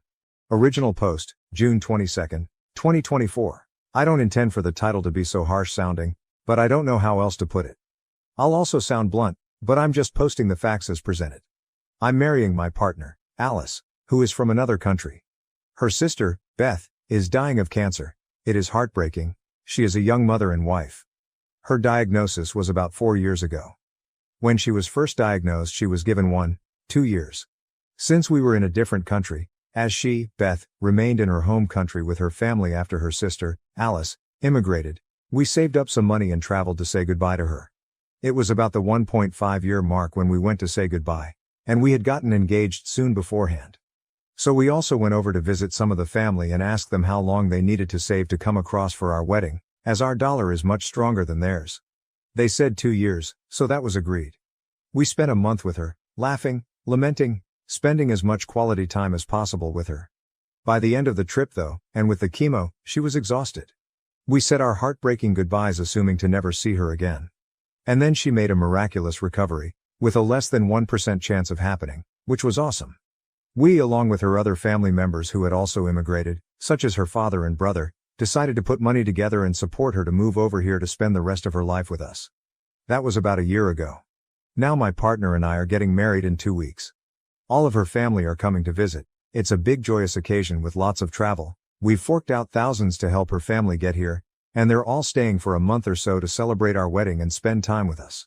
Original post, June 22, 2024. I don't intend for the title to be so harsh sounding, but I don't know how else to put it. I'll also sound blunt, but I'm just posting the facts as presented. I'm marrying my partner, Alice, who is from another country. Her sister, Beth, is dying of cancer. It is heartbreaking. She is a young mother and wife. Her diagnosis was about 4 years ago. When she was first diagnosed, she was given 2 years. Since we were in a different country, as she, Beth, remained in her home country with her family after her sister, Alice, immigrated, we saved up some money and traveled to say goodbye to her. It was about the 1.5-year mark when we went to say goodbye, and we had gotten engaged soon beforehand. So we also went over to visit some of the family and asked them how long they needed to save to come across for our wedding, as our dollar is much stronger than theirs. They said 2 years, so that was agreed. We spent a month with her, laughing, lamenting, spending as much quality time as possible with her. By the end of the trip though, and with the chemo, she was exhausted. We said our heartbreaking goodbyes assuming to never see her again. And then she made a miraculous recovery, with a less than 1% chance of happening, which was awesome. We, along with her other family members who had also immigrated, such as her father and brother, decided to put money together and support her to move over here to spend the rest of her life with us. That was about a year ago. Now my partner and I are getting married in 2 weeks. All of her family are coming to visit. It's a big joyous occasion with lots of travel. We've forked out thousands to help her family get here, and they're all staying for a month or so to celebrate our wedding and spend time with us.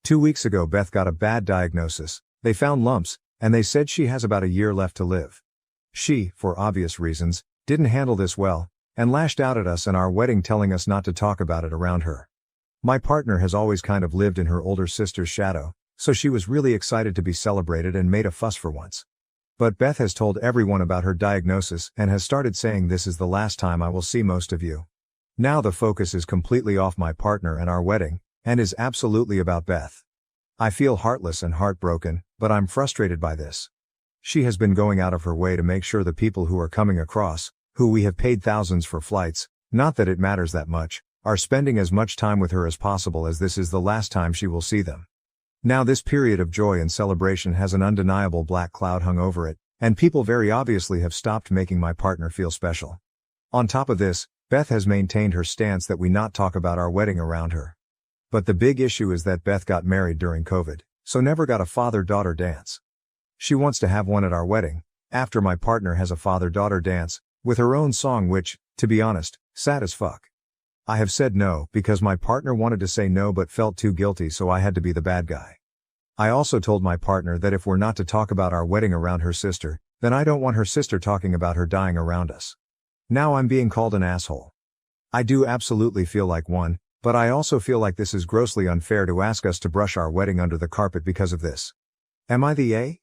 2 weeks ago Beth got a bad diagnosis. They found lumps, and they said she has about a year left to live. She, for obvious reasons, didn't handle this well, and lashed out at us and our wedding telling us not to talk about it around her. My partner has always kind of lived in her older sister's shadow, so she was really excited to be celebrated and made a fuss for once. But Beth has told everyone about her diagnosis and has started saying this is the last time I will see most of you. Now the focus is completely off my partner and our wedding, and is absolutely about Beth. I feel heartless and heartbroken, but I'm frustrated by this. She has been going out of her way to make sure the people who are coming across, who we have paid thousands for flights, not that it matters that much, are spending as much time with her as possible as this is the last time she will see them. Now this period of joy and celebration has an undeniable black cloud hung over it, and people very obviously have stopped making my partner feel special. On top of this, Beth has maintained her stance that we not talk about our wedding around her. But the big issue is that Beth got married during COVID, so never got a father-daughter dance. She wants to have one at our wedding, after my partner has a father-daughter dance, with her own song which, to be honest, sad as fuck. I have said no because my partner wanted to say no but felt too guilty so I had to be the bad guy. I also told my partner that if we're not to talk about our wedding around her sister, then I don't want her sister talking about her dying around us. Now I'm being called an asshole. I do absolutely feel like one, but I also feel like this is grossly unfair to ask us to brush our wedding under the carpet because of this. Am I the A?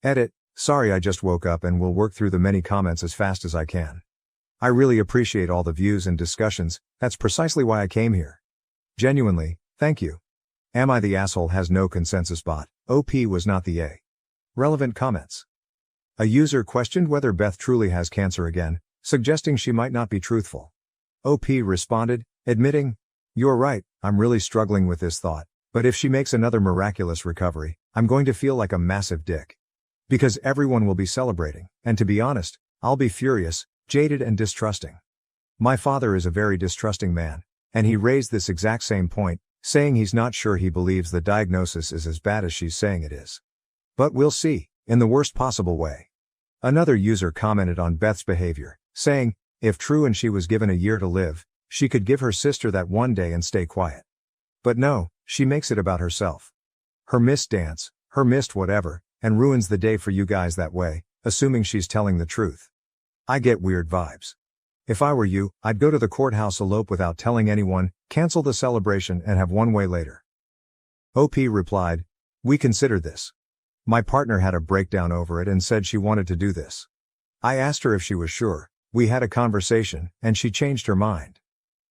Edit, sorry I just woke up and will work through the many comments as fast as I can. I really appreciate all the views and discussions, that's precisely why I came here. Genuinely, thank you. Am I the asshole has no consensus bot, OP was not the A. Relevant comments. A user questioned whether Beth truly has cancer again, suggesting she might not be truthful. OP responded, admitting, "You're right, I'm really struggling with this thought, but if she makes another miraculous recovery, I'm going to feel like a massive dick. Because everyone will be celebrating, and to be honest, I'll be furious, jaded and distrusting. My father is a very distrusting man, and he raised this exact same point, saying he's not sure he believes the diagnosis is as bad as she's saying it is. But we'll see, in the worst possible way." Another user commented on Beth's behavior, saying, if true and she was given a year to live, she could give her sister that one day and stay quiet. But no, she makes it about herself. Her missed dance, her missed whatever, and ruins the day for you guys that way, assuming she's telling the truth. I get weird vibes. If I were you, I'd go to the courthouse, elope without telling anyone, cancel the celebration and have one way later. OP replied, we considered this. My partner had a breakdown over it and said she wanted to do this. I asked her if she was sure, we had a conversation, and she changed her mind.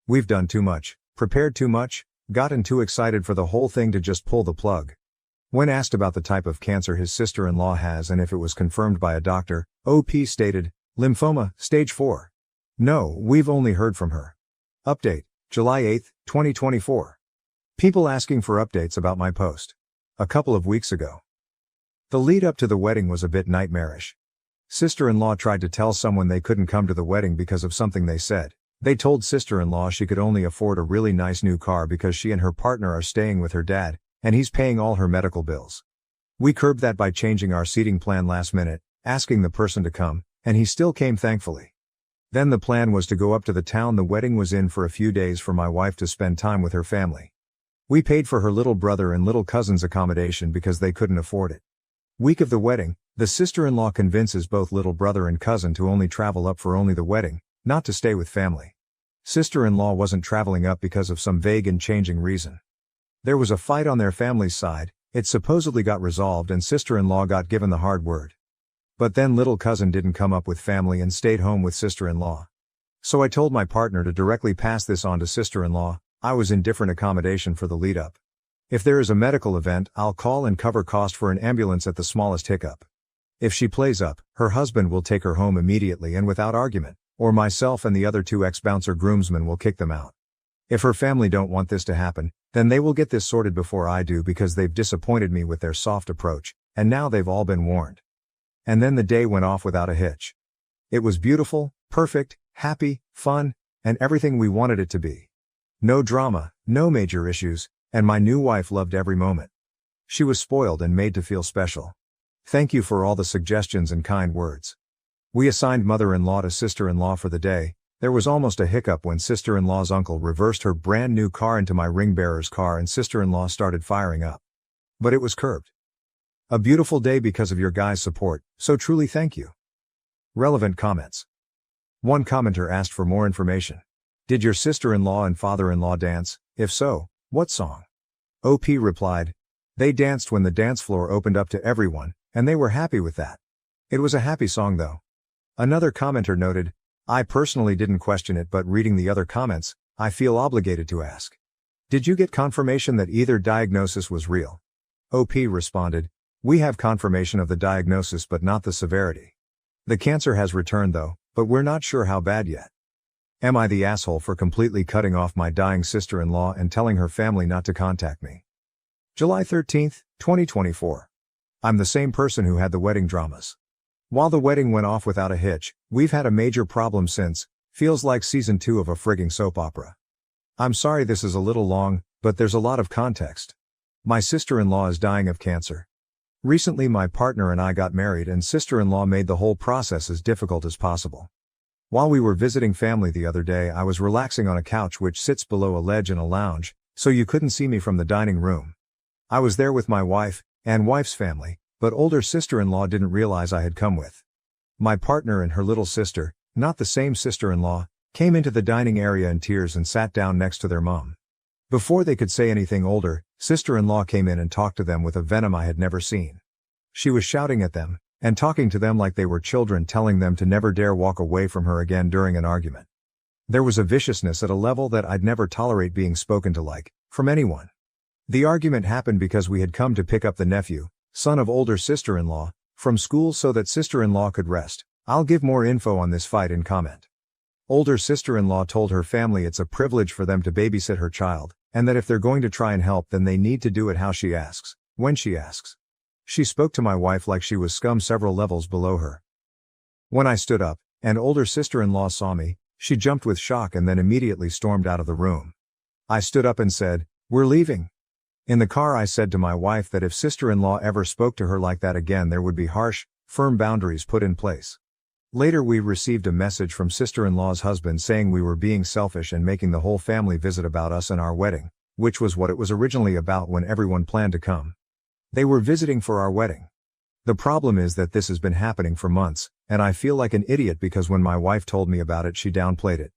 We've done too much, prepared too much, gotten too excited for the whole thing to just pull the plug. When asked about the type of cancer his sister-in-law has and if it was confirmed by a doctor, OP stated, lymphoma, stage 4. No, we've only heard from her. Update, July 8, 2024. People asking for updates about my post. A couple of weeks ago. The lead up to the wedding was a bit nightmarish. Sister-in-law tried to tell someone they couldn't come to the wedding because of something they said. They told sister-in-law she could only afford a really nice new car because she and her partner are staying with her dad, and he's paying all her medical bills. We curbed that by changing our seating plan last minute, asking the person to come, and he still came thankfully. Then the plan was to go up to the town the wedding was in for a few days for my wife to spend time with her family. We paid for her little brother and little cousin's accommodation because they couldn't afford it. Week of the wedding, the sister-in-law convinces both little brother and cousin to only travel up for only the wedding, not to stay with family. Sister-in-law wasn't traveling up because of some vague and changing reason. There was a fight on their family's side, it supposedly got resolved and sister-in-law got given the hard word. But then little cousin didn't come up with family and stayed home with sister-in-law. So I told my partner to directly pass this on to sister-in-law. I was in different accommodation for the lead-up. If there is a medical event, I'll call and cover cost for an ambulance at the smallest hiccup. If she plays up, her husband will take her home immediately and without argument, or myself and the other 2 ex-bouncer groomsmen will kick them out. If her family don't want this to happen, then they will get this sorted before I do because they've disappointed me with their soft approach, and now they've all been warned. And then the day went off without a hitch. It was beautiful, perfect, happy, fun, and everything we wanted it to be. No drama, no major issues, and my new wife loved every moment. She was spoiled and made to feel special. Thank you for all the suggestions and kind words. We assigned mother-in-law to sister-in-law for the day. There was almost a hiccup when sister-in-law's uncle reversed her brand new car into my ring-bearer's car and sister-in-law started firing up. But it was curbed. A beautiful day because of your guys' support, so truly thank you. Relevant comments. One commenter asked for more information. Did your sister-in-law and father-in-law dance? If so, what song? OP replied, they danced when the dance floor opened up to everyone, and they were happy with that. It was a happy song though. Another commenter noted, I personally didn't question it, but reading the other comments, I feel obligated to ask. Did you get confirmation that either diagnosis was real? OP responded, we have confirmation of the diagnosis but not the severity. The cancer has returned though, but we're not sure how bad yet. Am I the asshole for completely cutting off my dying sister-in-law and telling her family not to contact me? July 13, 2024. I'm the same person who had the wedding dramas. While the wedding went off without a hitch, we've had a major problem since. Feels like season 2 of a frigging soap opera. I'm sorry this is a little long, but there's a lot of context. My sister-in-law is dying of cancer. Recently my partner and I got married and sister-in-law made the whole process as difficult as possible. While we were visiting family the other day, I was relaxing on a couch which sits below a ledge in a lounge, so you couldn't see me from the dining room. I was there with my wife and wife's family, but older sister-in-law didn't realize I had come with. My partner and her little sister, not the same sister-in-law, came into the dining area in tears and sat down next to their mom. Before they could say anything, older sister-in-law came in and talked to them with a venom I had never seen. She was shouting at them and talking to them like they were children, telling them to never dare walk away from her again during an argument. There was a viciousness at a level that I'd never tolerate being spoken to like, from anyone. The argument happened because we had come to pick up the nephew, son of older sister-in-law, from school so that sister-in-law could rest. I'll give more info on this fight in comment. Older sister-in-law told her family it's a privilege for them to babysit her child, and that if they're going to try and help then they need to do it how she asks, when she asks. She spoke to my wife like she was scum several levels below her. When I stood up, and older sister-in-law saw me, she jumped with shock and then immediately stormed out of the room. I stood up and said, we're leaving. In the car I said to my wife that if sister-in-law ever spoke to her like that again there would be harsh, firm boundaries put in place. Later we received a message from sister-in-law's husband saying we were being selfish and making the whole family visit about us and our wedding, which was what it was originally about when everyone planned to come. They were visiting for our wedding. The problem is that this has been happening for months, and I feel like an idiot because when my wife told me about it she downplayed it.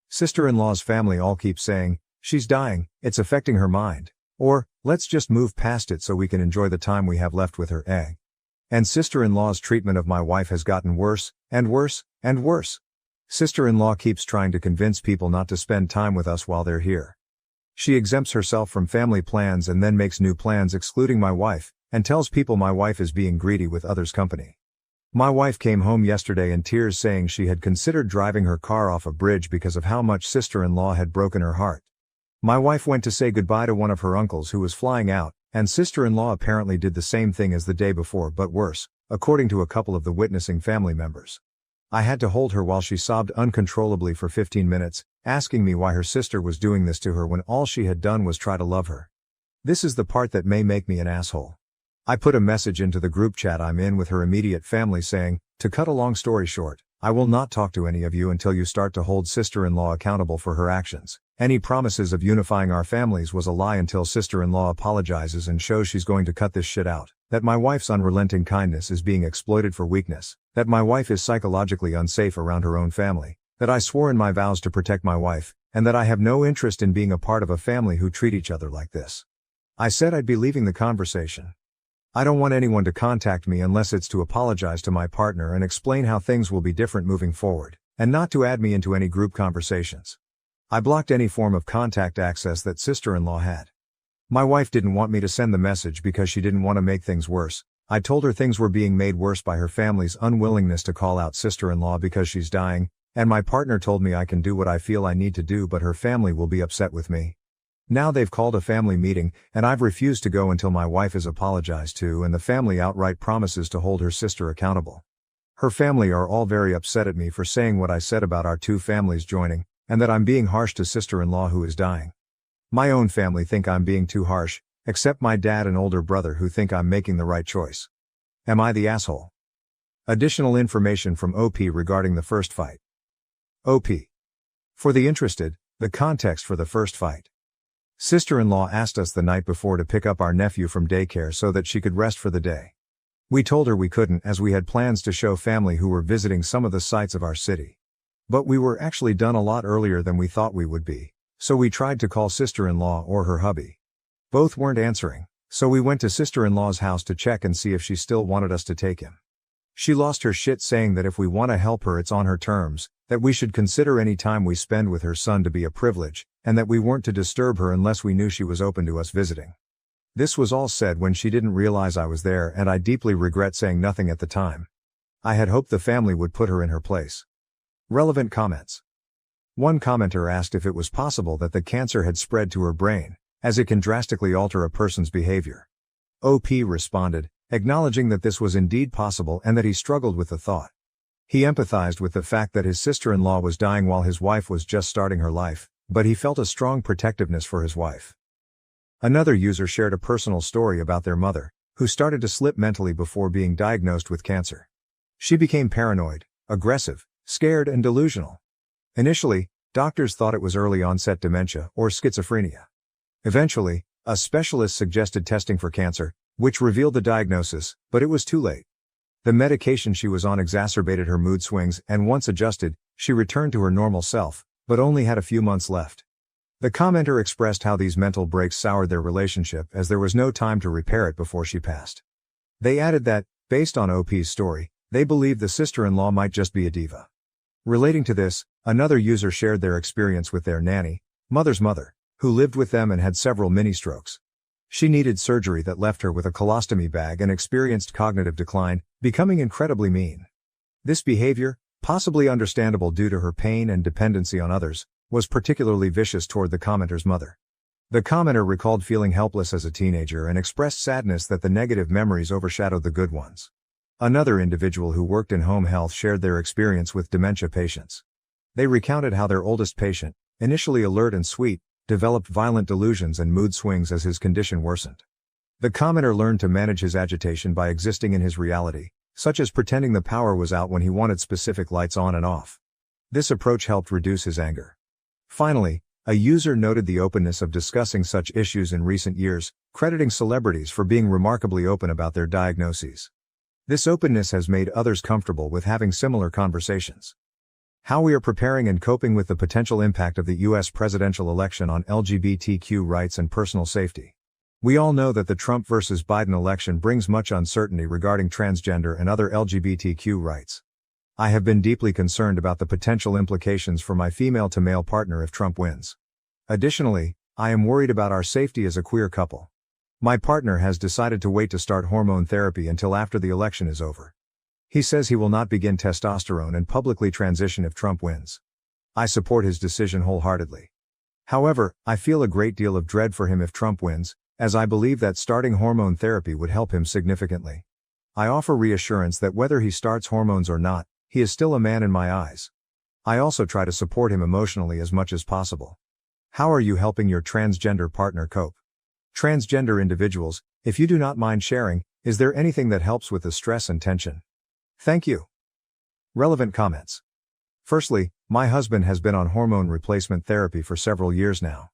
Sister-in-law's family all keep saying, she's dying, it's affecting her mind. Or, let's just move past it so we can enjoy the time we have left with her, And sister-in-law's treatment of my wife has gotten worse, and worse, and worse. Sister-in-law keeps trying to convince people not to spend time with us while they're here. She exempts herself from family plans and then makes new plans excluding my wife, and tells people my wife is being greedy with others' company. My wife came home yesterday in tears saying she had considered driving her car off a bridge because of how much sister-in-law had broken her heart. My wife went to say goodbye to one of her uncles who was flying out, and sister-in-law apparently did the same thing as the day before but worse, according to a couple of the witnessing family members. I had to hold her while she sobbed uncontrollably for 15 minutes, asking me why her sister was doing this to her when all she had done was try to love her. This is the part that may make me an asshole. I put a message into the group chat I'm in with her immediate family saying, to cut a long story short, I will not talk to any of you until you start to hold sister-in-law accountable for her actions. Any promises of unifying our families was a lie until sister-in-law apologizes and shows she's going to cut this shit out. That my wife's unrelenting kindness is being exploited for weakness. That my wife is psychologically unsafe around her own family. That I swore in my vows to protect my wife, and that I have no interest in being a part of a family who treat each other like this. I said I'd be leaving the conversation. I don't want anyone to contact me unless it's to apologize to my partner and explain how things will be different moving forward, and not to add me into any group conversations. I blocked any form of contact access that sister-in-law had. My wife didn't want me to send the message because she didn't want to make things worse. I told her things were being made worse by her family's unwillingness to call out sister-in-law because she's dying, and my partner told me I can do what I feel I need to do, but her family will be upset with me. Now they've called a family meeting, and I've refused to go until my wife is apologized to and the family outright promises to hold her sister accountable. Her family are all very upset at me for saying what I said about our two families joining, and that I'm being harsh to sister-in-law who is dying. My own family think I'm being too harsh, except my dad and older brother who think I'm making the right choice. Am I the asshole? Additional information from OP regarding the first fight. OP. For the interested, the context for the first fight. Sister-in-law asked us the night before to pick up our nephew from daycare so that she could rest for the day. We told her we couldn't as we had plans to show family who were visiting some of the sites of our city. But we were actually done a lot earlier than we thought we would be, so we tried to call sister-in-law or her hubby. Both weren't answering, so we went to sister-in-law's house to check and see if she still wanted us to take him. She lost her shit saying that if we want to help her it's on her terms, that we should consider any time we spend with her son to be a privilege, and that we weren't to disturb her unless we knew she was open to us visiting. This was all said when she didn't realize I was there, and I deeply regret saying nothing at the time. I had hoped the family would put her in her place. Relevant comments. One commenter asked if it was possible that the cancer had spread to her brain, as it can drastically alter a person's behavior. OP responded, acknowledging that this was indeed possible and that he struggled with the thought. He empathized with the fact that his sister-in-law was dying while his wife was just starting her life, but he felt a strong protectiveness for his wife. Another user shared a personal story about their mother, who started to slip mentally before being diagnosed with cancer. She became paranoid, aggressive, scared and delusional. Initially, doctors thought it was early-onset dementia or schizophrenia. Eventually, a specialist suggested testing for cancer, which revealed the diagnosis, but it was too late. The medication she was on exacerbated her mood swings, and once adjusted, she returned to her normal self, but only had a few months left. The commenter expressed how these mental breaks soured their relationship as there was no time to repair it before she passed. They added that, based on OP's story, they believed the sister-in-law might just be a diva. Relating to this, another user shared their experience with their nanny, mother's mother, who lived with them and had several mini-strokes. She needed surgery that left her with a colostomy bag and experienced cognitive decline, becoming incredibly mean. This behavior, possibly understandable due to her pain and dependency on others, was particularly vicious toward the commenter's mother. The commenter recalled feeling helpless as a teenager and expressed sadness that the negative memories overshadowed the good ones. Another individual who worked in home health shared their experience with dementia patients. They recounted how their oldest patient, initially alert and sweet, developed violent delusions and mood swings as his condition worsened. The commenter learned to manage his agitation by existing in his reality, such as pretending the power was out when he wanted specific lights on and off. This approach helped reduce his anger. Finally, a user noted the openness of discussing such issues in recent years, crediting celebrities for being remarkably open about their diagnoses. This openness has made others comfortable with having similar conversations. How we are preparing and coping with the potential impact of the U.S. presidential election on LGBTQ rights and personal safety. We all know that the Trump versus Biden election brings much uncertainty regarding transgender and other LGBTQ rights. I have been deeply concerned about the potential implications for my female-to-male partner if Trump wins. Additionally, I am worried about our safety as a queer couple. My partner has decided to wait to start hormone therapy until after the election is over. He says he will not begin testosterone and publicly transition if Trump wins. I support his decision wholeheartedly. However, I feel a great deal of dread for him if Trump wins, as I believe that starting hormone therapy would help him significantly. I offer reassurance that whether he starts hormones or not, he is still a man in my eyes. I also try to support him emotionally as much as possible. How are you helping your transgender partner cope? Transgender individuals, if you do not mind sharing, is there anything that helps with the stress and tension? Thank you. Relevant comments. Firstly, my husband has been on hormone replacement therapy for several years now.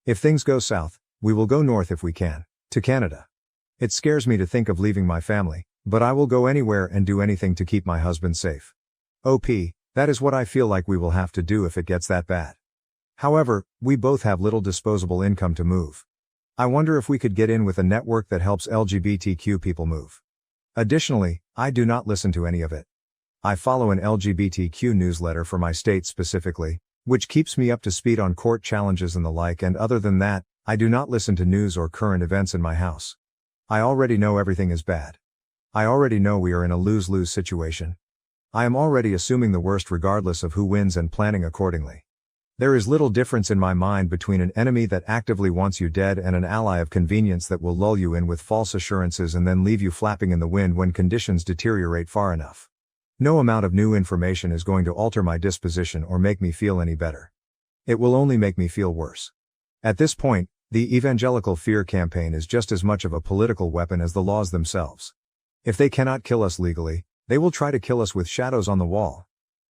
If things go south, we will go north if we can, to Canada. It scares me to think of leaving my family, but I will go anywhere and do anything to keep my husband safe. OP, that is what I feel like we will have to do if it gets that bad. However, we both have little disposable income to move. I wonder if we could get in with a network that helps LGBTQ people move. Additionally, I do not listen to any of it. I follow an LGBTQ newsletter for my state specifically, which keeps me up to speed on court challenges and the like, and other than that, I do not listen to news or current events in my house. I already know everything is bad. I already know we are in a lose-lose situation. I am already assuming the worst regardless of who wins and planning accordingly. There is little difference in my mind between an enemy that actively wants you dead and an ally of convenience that will lull you in with false assurances and then leave you flapping in the wind when conditions deteriorate far enough. No amount of new information is going to alter my disposition or make me feel any better. It will only make me feel worse. At this point, the evangelical fear campaign is just as much of a political weapon as the laws themselves. If they cannot kill us legally, they will try to kill us with shadows on the wall.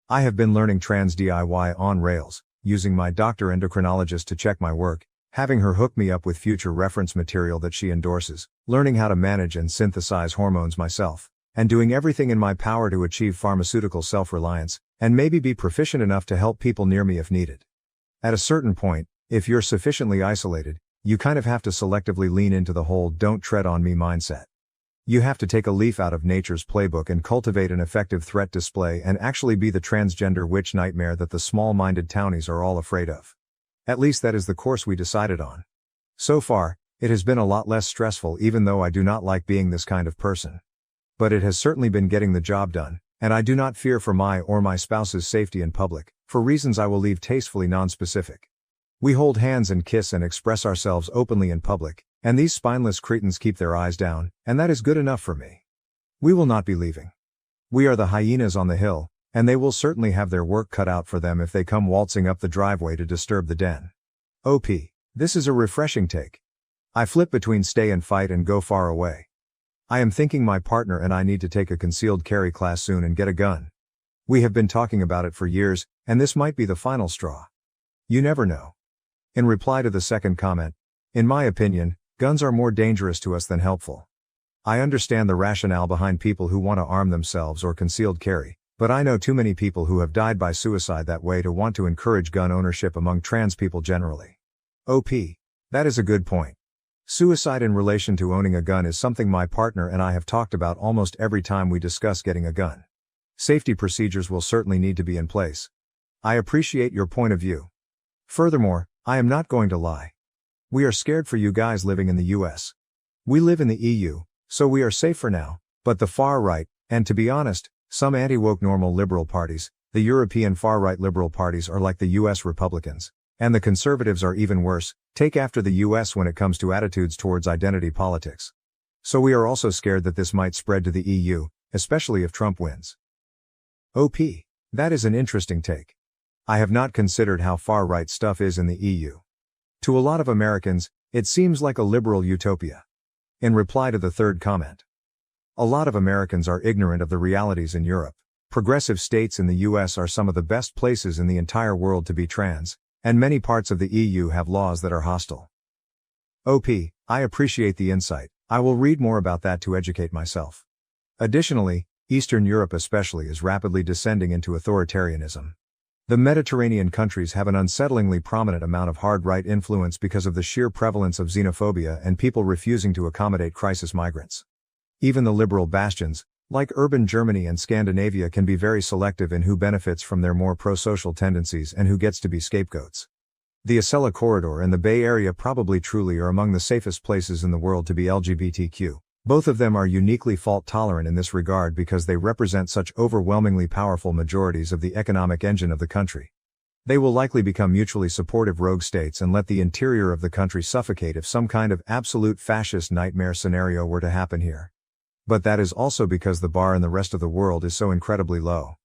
I have been learning trans DIY on Rails, using my doctor endocrinologist to check my work, having her hook me up with future reference material that she endorses, learning how to manage and synthesize hormones myself, and doing everything in my power to achieve pharmaceutical self-reliance, and maybe be proficient enough to help people near me if needed. At a certain point, if you're sufficiently isolated, you kind of have to selectively lean into the whole "don't tread on me" mindset. You have to take a leaf out of nature's playbook and cultivate an effective threat display and actually be the transgender witch nightmare that the small-minded townies are all afraid of. At least that is the course we decided on. So far, it has been a lot less stressful, even though I do not like being this kind of person. But it has certainly been getting the job done, and I do not fear for my or my spouse's safety in public, for reasons I will leave tastefully non-specific. We hold hands and kiss and express ourselves openly in public, and these spineless cretins keep their eyes down, and that is good enough for me. We will not be leaving. We are the hyenas on the hill, and they will certainly have their work cut out for them if they come waltzing up the driveway to disturb the den. OP. This is a refreshing take. I flip between stay and fight and go far away. I am thinking my partner and I need to take a concealed carry class soon and get a gun. We have been talking about it for years, and this might be the final straw. You never know. In reply to the second comment, in my opinion, guns are more dangerous to us than helpful. I understand the rationale behind people who want to arm themselves or concealed carry, but I know too many people who have died by suicide that way to want to encourage gun ownership among trans people generally. OP. That is a good point. Suicide in relation to owning a gun is something my partner and I have talked about almost every time we discuss getting a gun. Safety procedures will certainly need to be in place. I appreciate your point of view. Furthermore, I am not going to lie. We are scared for you guys living in the US. We live in the EU, so we are safe for now, but the far right, and to be honest, some anti-woke normal liberal parties, the European far-right liberal parties are like the US Republicans, and the conservatives are even worse, take after the US when it comes to attitudes towards identity politics. So we are also scared that this might spread to the EU, especially if Trump wins. OP. That is an interesting take. I have not considered how far-right stuff is in the EU. To a lot of Americans, it seems like a liberal utopia. In reply to the third comment, a lot of Americans are ignorant of the realities in Europe. Progressive states in the US are some of the best places in the entire world to be trans, and many parts of the EU have laws that are hostile. OP, I appreciate the insight. I will read more about that to educate myself. Additionally, Eastern Europe especially is rapidly descending into authoritarianism. The Mediterranean countries have an unsettlingly prominent amount of hard-right influence because of the sheer prevalence of xenophobia and people refusing to accommodate crisis migrants. Even the liberal bastions, like urban Germany and Scandinavia, can be very selective in who benefits from their more pro-social tendencies and who gets to be scapegoats. The Acela Corridor and the Bay Area probably truly are among the safest places in the world to be LGBTQ. Both of them are uniquely fault-tolerant in this regard because they represent such overwhelmingly powerful majorities of the economic engine of the country. They will likely become mutually supportive rogue states and let the interior of the country suffocate if some kind of absolute fascist nightmare scenario were to happen here. But that is also because the bar in the rest of the world is so incredibly low.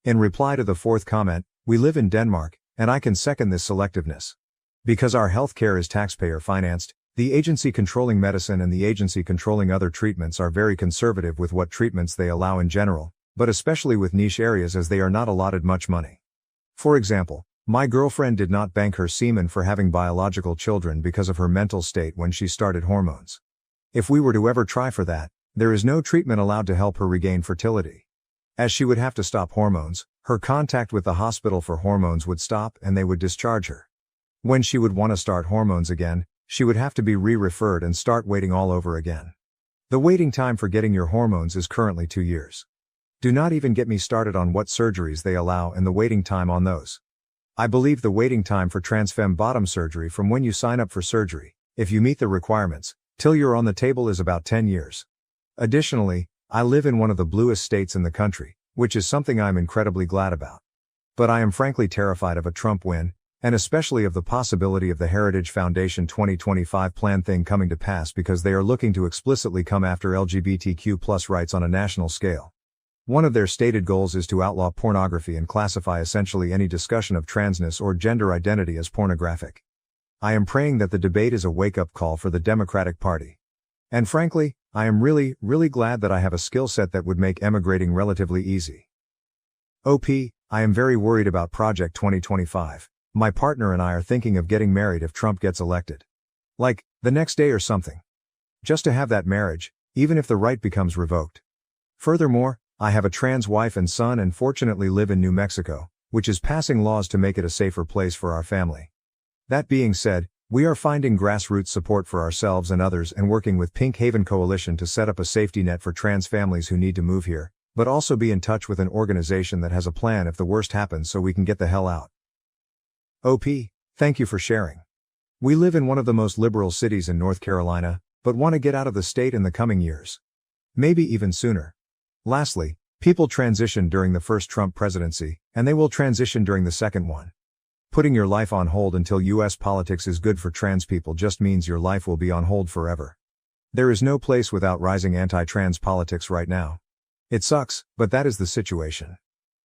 In reply to the fourth comment, we live in Denmark, and I can second this selectiveness. Because our healthcare is taxpayer-financed, the agency controlling medicine and the agency controlling other treatments are very conservative with what treatments they allow in general, but especially with niche areas as they are not allotted much money. For example, my girlfriend did not bank her semen for having biological children because of her mental state when she started hormones. If we were to ever try for that, there is no treatment allowed to help her regain fertility. As she would have to stop hormones, her contact with the hospital for hormones would stop and they would discharge her. When she would want to start hormones again, She would have to be re-referred and start waiting all over again. The waiting time for getting your hormones is currently 2 years. Do not even get me started on what surgeries they allow and the waiting time on those. I believe the waiting time for transfem bottom surgery from when you sign up for surgery, if you meet the requirements, till you're on the table is about 10 years. Additionally, I live in one of the bluest states in the country, which is something I'm incredibly glad about. But I am frankly terrified of a Trump win, and especially of the possibility of the Heritage Foundation 2025 plan thing coming to pass because they are looking to explicitly come after LGBTQ+ rights on a national scale. One of their stated goals is to outlaw pornography and classify essentially any discussion of transness or gender identity as pornographic. I am praying that the debate is a wake-up call for the Democratic Party. And frankly, I am really glad that I have a skill set that would make emigrating relatively easy. OP, I am very worried about Project 2025. My partner and I are thinking of getting married if Trump gets elected. Like, the next day or something. Just to have that marriage, even if the right becomes revoked. Furthermore, I have a trans wife and son and fortunately live in New Mexico, which is passing laws to make it a safer place for our family. That being said, we are finding grassroots support for ourselves and others and working with Pink Haven Coalition to set up a safety net for trans families who need to move here, but also be in touch with an organization that has a plan if the worst happens so we can get the hell out. OP, thank you for sharing. We live in one of the most liberal cities in North Carolina, but want to get out of the state in the coming years. Maybe even sooner. Lastly, people transitioned during the first Trump presidency, and they will transition during the second one. Putting your life on hold until US politics is good for trans people just means your life will be on hold forever. There is no place without rising anti-trans politics right now. It sucks, but that is the situation.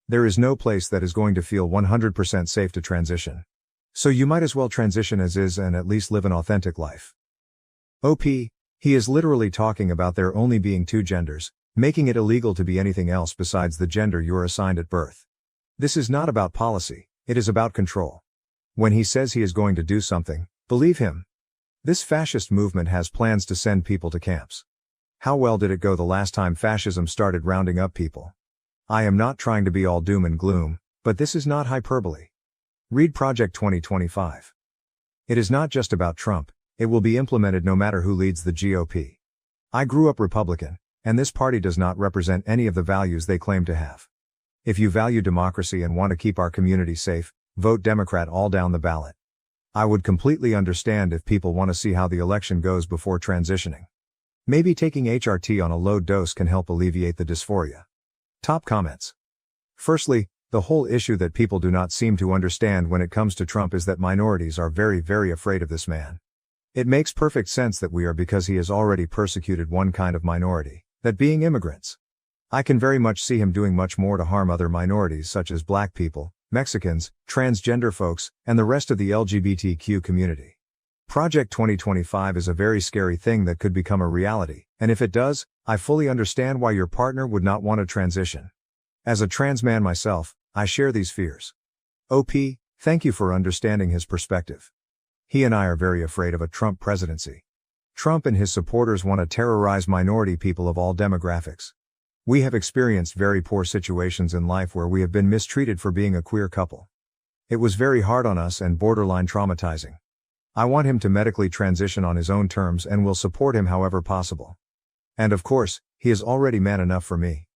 There is no place that is going to feel 100% safe to transition. So you might as well transition as is and at least live an authentic life. OP, he is literally talking about there only being 2 genders, making it illegal to be anything else besides the gender you are assigned at birth. This is not about policy, it is about control. When he says he is going to do something, believe him. This fascist movement has plans to send people to camps. How well did it go the last time fascism started rounding up people? I am not trying to be all doom and gloom, but this is not hyperbole. Read Project 2025. It is not just about Trump, it will be implemented no matter who leads the GOP. I grew up Republican, and this party does not represent any of the values they claim to have. If you value democracy and want to keep our community safe, vote Democrat all down the ballot. I would completely understand if people want to see how the election goes before transitioning. Maybe taking HRT on a low dose can help alleviate the dysphoria. Top comments. Firstly, the whole issue that people do not seem to understand when it comes to Trump is that minorities are very afraid of this man. It makes perfect sense that we are because he has already persecuted one kind of minority, that being immigrants. I can very much see him doing much more to harm other minorities such as black people, Mexicans, transgender folks, and the rest of the LGBTQ community. Project 2025 is a very scary thing that could become a reality, and if it does, I fully understand why your partner would not want to transition. As a trans man myself, I share these fears. OP, thank you for understanding his perspective. He and I are very afraid of a Trump presidency. Trump and his supporters want to terrorize minority people of all demographics. We have experienced very poor situations in life where we have been mistreated for being a queer couple. It was very hard on us and borderline traumatizing. I want him to medically transition on his own terms and will support him however possible. And of course, he is already man enough for me.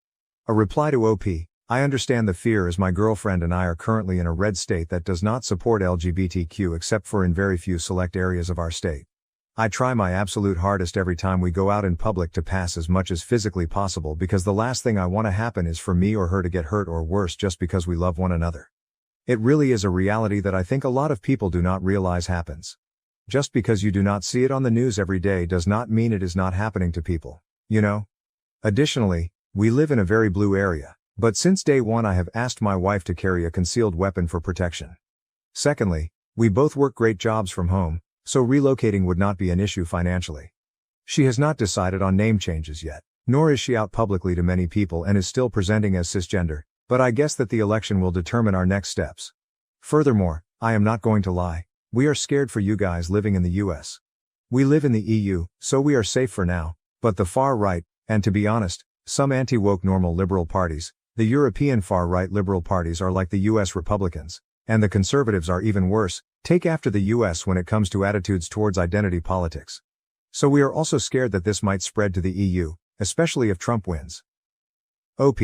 A reply to OP, I understand the fear as my girlfriend and I are currently in a red state that does not support LGBTQ except for in very few select areas of our state. I try my absolute hardest every time we go out in public to pass as much as physically possible because the last thing I want to happen is for me or her to get hurt or worse just because we love one another. It really is a reality that I think a lot of people do not realize happens. Just because you do not see it on the news every day does not mean it is not happening to people, you know? Additionally, we live in a very blue area, but since day one I have asked my wife to carry a concealed weapon for protection. Secondly, we both work great jobs from home, so relocating would not be an issue financially. She has not decided on name changes yet, nor is she out publicly to many people and is still presenting as cisgender, but I guess that the election will determine our next steps. Furthermore, I am not going to lie, we are scared for you guys living in the US. We live in the EU, so we are safe for now, but the far right, and to be honest, some anti-woke normal liberal parties, the European far-right liberal parties are like the US Republicans, and the conservatives are even worse, take after the US when it comes to attitudes towards identity politics. So we are also scared that this might spread to the EU, especially if Trump wins. OP.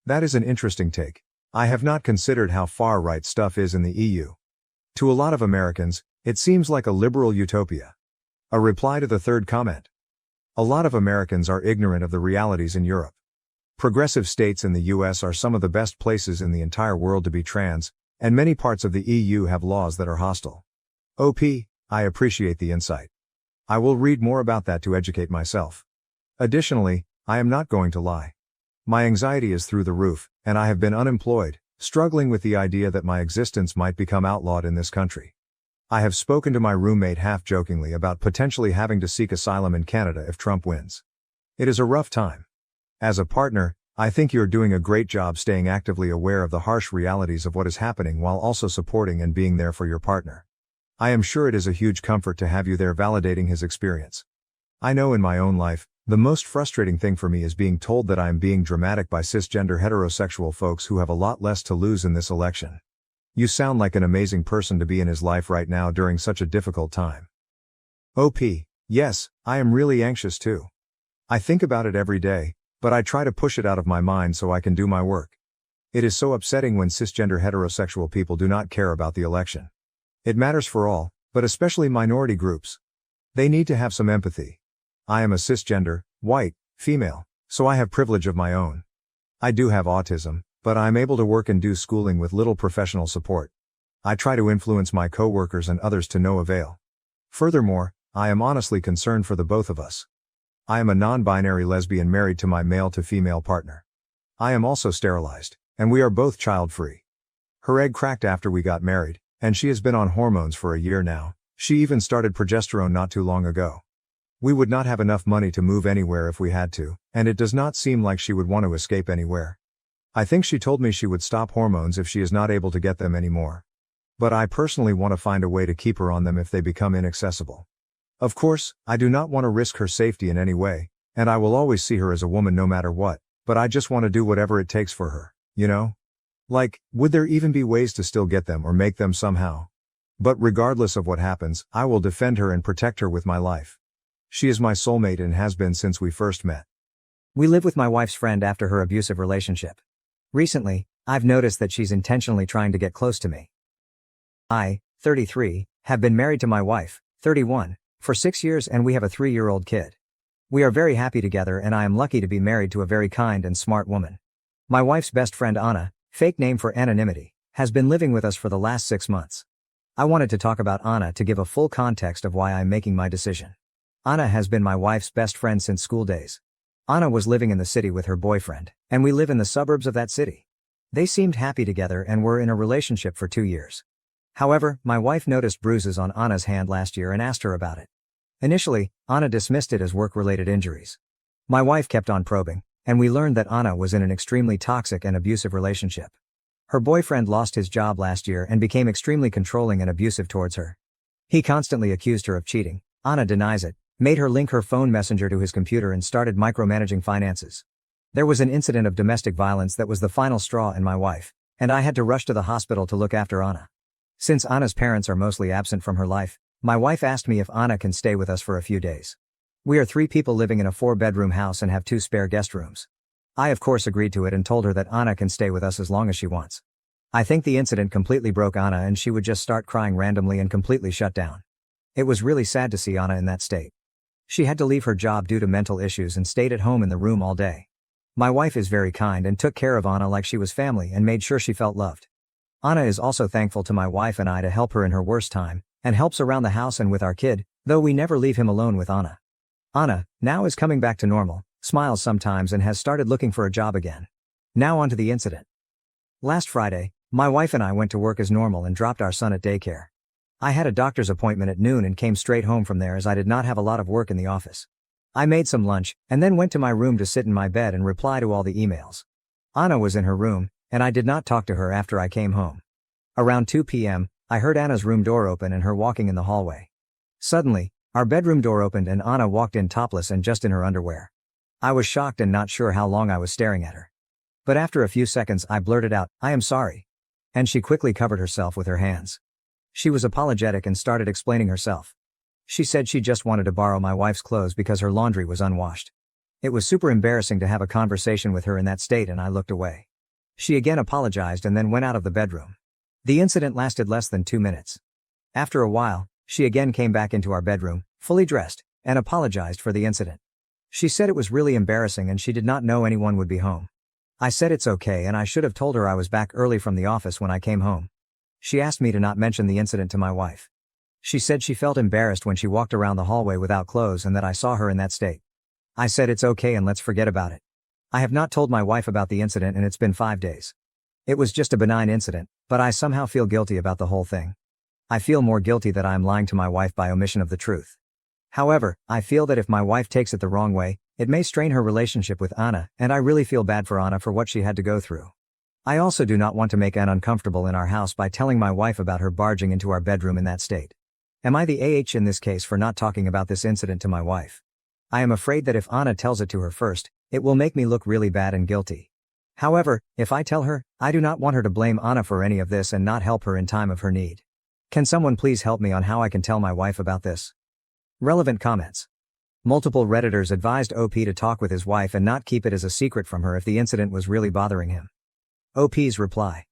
That is an interesting take. I have not considered how far-right stuff is in the EU. To a lot of Americans, it seems like a liberal utopia. A reply to the third comment. A lot of Americans are ignorant of the realities in Europe. Progressive states in the US are some of the best places in the entire world to be trans, and many parts of the EU have laws that are hostile. OP, I appreciate the insight. I will read more about that to educate myself. Additionally, I am not going to lie. My anxiety is through the roof, and I have been unemployed, struggling with the idea that my existence might become outlawed in this country. I have spoken to my roommate half-jokingly about potentially having to seek asylum in Canada if Trump wins. It is a rough time. As a partner, I think you're doing a great job staying actively aware of the harsh realities of what is happening while also supporting and being there for your partner. I am sure it is a huge comfort to have you there validating his experience. I know in my own life, the most frustrating thing for me is being told that I am being dramatic by cisgender heterosexual folks who have a lot less to lose in this election. You sound like an amazing person to be in his life right now during such a difficult time. OP, yes, I am really anxious too. I think about it every day, but I try to push it out of my mind so I can do my work. It is so upsetting when cisgender heterosexual people do not care about the election. It matters for all, but especially minority groups. They need to have some empathy. I am a cisgender, white, female, so I have privilege of my own. I do have autism, but I am able to work and do schooling with little professional support. I try to influence my coworkers and others to no avail. Furthermore, I am honestly concerned for the both of us. I am a non-binary lesbian married to my male-to-female partner. I am also sterilized, and we are both child-free. Her egg cracked after we got married, and she has been on hormones for a year now. She even started progesterone not too long ago. We would not have enough money to move anywhere if we had to, and it does not seem like she would want to escape anywhere. I think she told me she would stop hormones if she is not able to get them anymore. But I personally want to find a way to keep her on them if they become inaccessible. Of course, I do not want to risk her safety in any way, and I will always see her as a woman no matter what, but I just want to do whatever it takes for her, you know? Like, would there even be ways to still get them or make them somehow? But regardless of what happens, I will defend her and protect her with my life. She is my soulmate and has been since we first met. We live with my wife's friend after her abusive relationship. Recently, I've noticed that she's intentionally trying to get close to me. I, 33, have been married to my wife, 31, for 6 years and we have a 3-year-old kid. We are very happy together and I am lucky to be married to a very kind and smart woman. My wife's best friend Anna, fake name for anonymity, has been living with us for the last 6 months. I wanted to talk about Anna to give a full context of why I'm making my decision. Anna has been my wife's best friend since school days. Anna was living in the city with her boyfriend, and we live in the suburbs of that city. They seemed happy together and were in a relationship for 2 years. However, my wife noticed bruises on Anna's hand last year and asked her about it. Initially, Anna dismissed it as work-related injuries. My wife kept on probing, and we learned that Anna was in an extremely toxic and abusive relationship. Her boyfriend lost his job last year and became extremely controlling and abusive towards her. He constantly accused her of cheating. Anna denies it, made her link her phone messenger to his computer and started micromanaging finances. There was an incident of domestic violence that was the final straw in my wife, and I had to rush to the hospital to look after Anna. Since Anna's parents are mostly absent from her life, my wife asked me if Anna can stay with us for a few days. We are 3 people living in a 4-bedroom house and have 2 spare guest rooms. I of course agreed to it and told her that Anna can stay with us as long as she wants. I think the incident completely broke Anna and she would just start crying randomly and completely shut down. It was really sad to see Anna in that state. She had to leave her job due to mental issues and stayed at home in the room all day. My wife is very kind and took care of Anna like she was family and made sure she felt loved. Anna is also thankful to my wife and I to help her in her worst time, and helps around the house and with our kid, though we never leave him alone with Anna. Anna, now is coming back to normal, smiles sometimes and has started looking for a job again. Now on to the incident. Last Friday, my wife and I went to work as normal and dropped our son at daycare. I had a doctor's appointment at noon and came straight home from there as I did not have a lot of work in the office. I made some lunch, and then went to my room to sit in my bed and reply to all the emails. Anna was in her room, and I did not talk to her after I came home. Around 2 p.m., I heard Anna's room door open and her walking in the hallway. Suddenly, our bedroom door opened and Anna walked in topless and just in her underwear. I was shocked and not sure how long I was staring at her. But after a few seconds I blurted out, "I am sorry." And she quickly covered herself with her hands. She was apologetic and started explaining herself. She said she just wanted to borrow my wife's clothes because her laundry was unwashed. It was super embarrassing to have a conversation with her in that state and I looked away. She again apologized and then went out of the bedroom. The incident lasted less than 2 minutes. After a while, she again came back into our bedroom, fully dressed, and apologized for the incident. She said it was really embarrassing and she did not know anyone would be home. I said it's okay and I should have told her I was back early from the office when I came home. She asked me to not mention the incident to my wife. She said she felt embarrassed when she walked around the hallway without clothes and that I saw her in that state. I said it's okay and let's forget about it. I have not told my wife about the incident and it's been 5 days. It was just a benign incident, but I somehow feel guilty about the whole thing. I feel more guilty that I am lying to my wife by omission of the truth. However, I feel that if my wife takes it the wrong way, it may strain her relationship with Anna, and I really feel bad for Anna for what she had to go through. I also do not want to make Anna uncomfortable in our house by telling my wife about her barging into our bedroom in that state. Am I the in this case for not talking about this incident to my wife? I am afraid that if Anna tells it to her first, it will make me look really bad and guilty. However, if I tell her, I do not want her to blame Anna for any of this and not help her in time of her need. Can someone please help me on how I can tell my wife about this? Relevant comments. Multiple Redditors advised OP to talk with his wife and not keep it as a secret from her if the incident was really bothering him. OP's reply.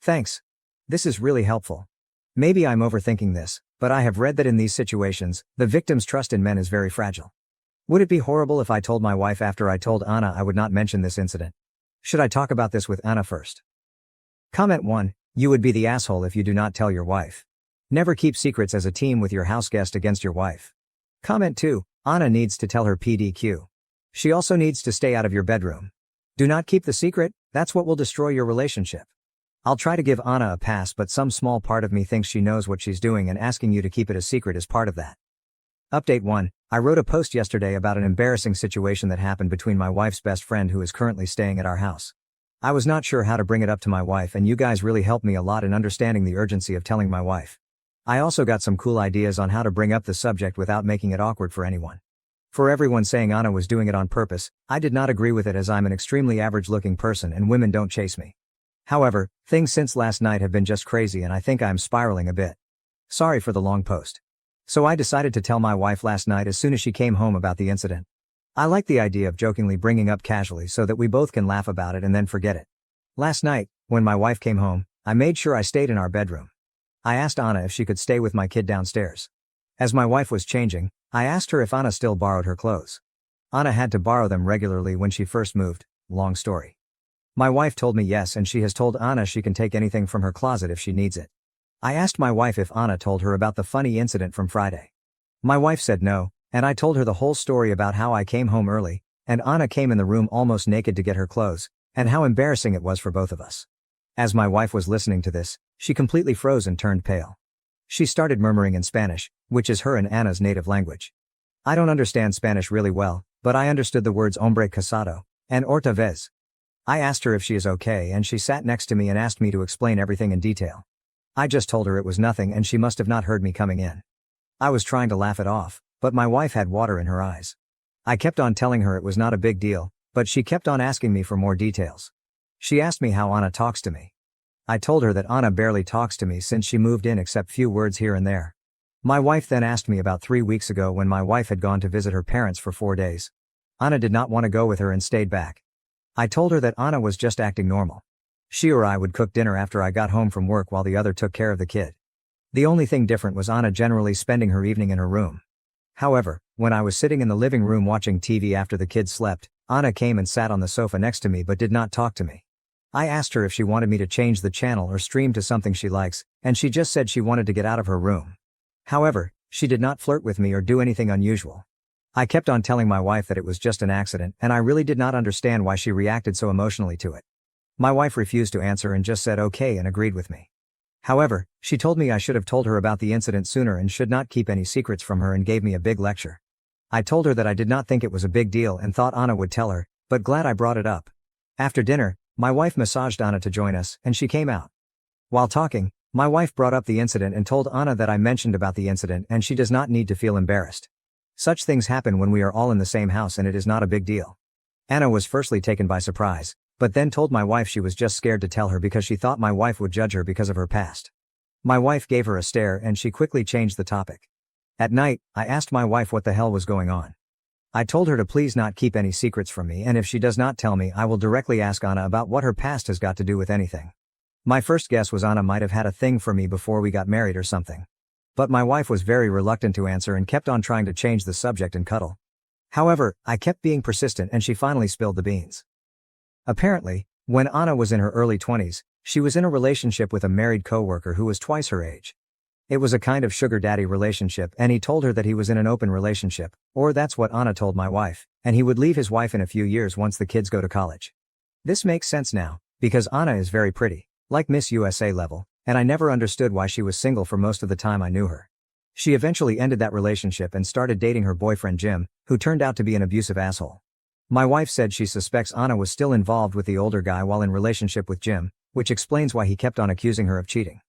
Thanks. This is really helpful. Maybe I'm overthinking this, but I have read that in these situations, the victim's trust in men is very fragile. Would it be horrible if I told my wife after I told Anna I would not mention this incident? Should I talk about this with Anna first? Comment 1. You would be the asshole if you do not tell your wife. Never keep secrets as a team with your house guest against your wife. Comment 2. Anna needs to tell her PDQ. She also needs to stay out of your bedroom. Do not keep the secret, that's what will destroy your relationship. I'll try to give Anna a pass, but some small part of me thinks she knows what she's doing and asking you to keep it a secret is part of that. Update 1. I wrote a post yesterday about an embarrassing situation that happened between my wife's best friend who is currently staying at our house. I was not sure how to bring it up to my wife and you guys really helped me a lot in understanding the urgency of telling my wife. I also got some cool ideas on how to bring up the subject without making it awkward for anyone. For everyone saying Anna was doing it on purpose, I did not agree with it as I'm an extremely average-looking person and women don't chase me. However, things since last night have been just crazy and I think I'm spiraling a bit. Sorry for the long post. So I decided to tell my wife last night as soon as she came home about the incident. I like the idea of jokingly bringing up casually so that we both can laugh about it and then forget it. Last night, when my wife came home, I made sure I stayed in our bedroom. I asked Anna if she could stay with my kid downstairs. As my wife was changing, I asked her if Anna still borrowed her clothes. Anna had to borrow them regularly when she first moved, long story. My wife told me yes and she has told Anna she can take anything from her closet if she needs it. I asked my wife if Anna told her about the funny incident from Friday. My wife said no, and I told her the whole story about how I came home early, and Anna came in the room almost naked to get her clothes, and how embarrassing it was for both of us. As my wife was listening to this, she completely froze and turned pale. She started murmuring in Spanish, which is her and Anna's native language. I don't understand Spanish really well, but I understood the words hombre casado and otra vez. I asked her if she is okay and she sat next to me and asked me to explain everything in detail. I just told her it was nothing and she must have not heard me coming in. I was trying to laugh it off, but my wife had water in her eyes. I kept on telling her it was not a big deal, but she kept on asking me for more details. She asked me how Anna talks to me. I told her that Anna barely talks to me since she moved in except few words here and there. My wife then asked me about 3 weeks ago when my wife had gone to visit her parents for 4 days. Anna did not want to go with her and stayed back. I told her that Anna was just acting normal. She or I would cook dinner after I got home from work while the other took care of the kid. The only thing different was Anna generally spending her evening in her room. However, when I was sitting in the living room watching TV after the kids slept, Anna came and sat on the sofa next to me but did not talk to me. I asked her if she wanted me to change the channel or stream to something she likes, and she just said she wanted to get out of her room. However, she did not flirt with me or do anything unusual. I kept on telling my wife that it was just an accident and I really did not understand why she reacted so emotionally to it. My wife refused to answer and just said okay and agreed with me. However, she told me I should have told her about the incident sooner and should not keep any secrets from her and gave me a big lecture. I told her that I did not think it was a big deal and thought Anna would tell her, but glad I brought it up. After dinner, my wife massaged Anna to join us and she came out. While talking, my wife brought up the incident and told Anna that I mentioned about the incident and she does not need to feel embarrassed. Such things happen when we are all in the same house and it is not a big deal. Anna was firstly taken by surprise, but then told my wife she was just scared to tell her because she thought my wife would judge her because of her past. My wife gave her a stare and she quickly changed the topic. At night, I asked my wife what the hell was going on. I told her to please not keep any secrets from me, and if she does not tell me, I will directly ask Anna about what her past has got to do with anything. My first guess was Anna might have had a thing for me before we got married or something. But my wife was very reluctant to answer and kept on trying to change the subject and cuddle. However, I kept being persistent and she finally spilled the beans. Apparently, when Anna was in her early 20s, she was in a relationship with a married coworker who was twice her age. It was a kind of sugar daddy relationship, and he told her that he was in an open relationship, or that's what Anna told my wife, and he would leave his wife in a few years once the kids go to college. This makes sense now, because Anna is very pretty, like Miss USA level, and I never understood why she was single for most of the time I knew her. She eventually ended that relationship and started dating her boyfriend Jim, who turned out to be an abusive asshole. My wife said she suspects Anna was still involved with the older guy while in relationship with Jim, which explains why he kept on accusing her of cheating.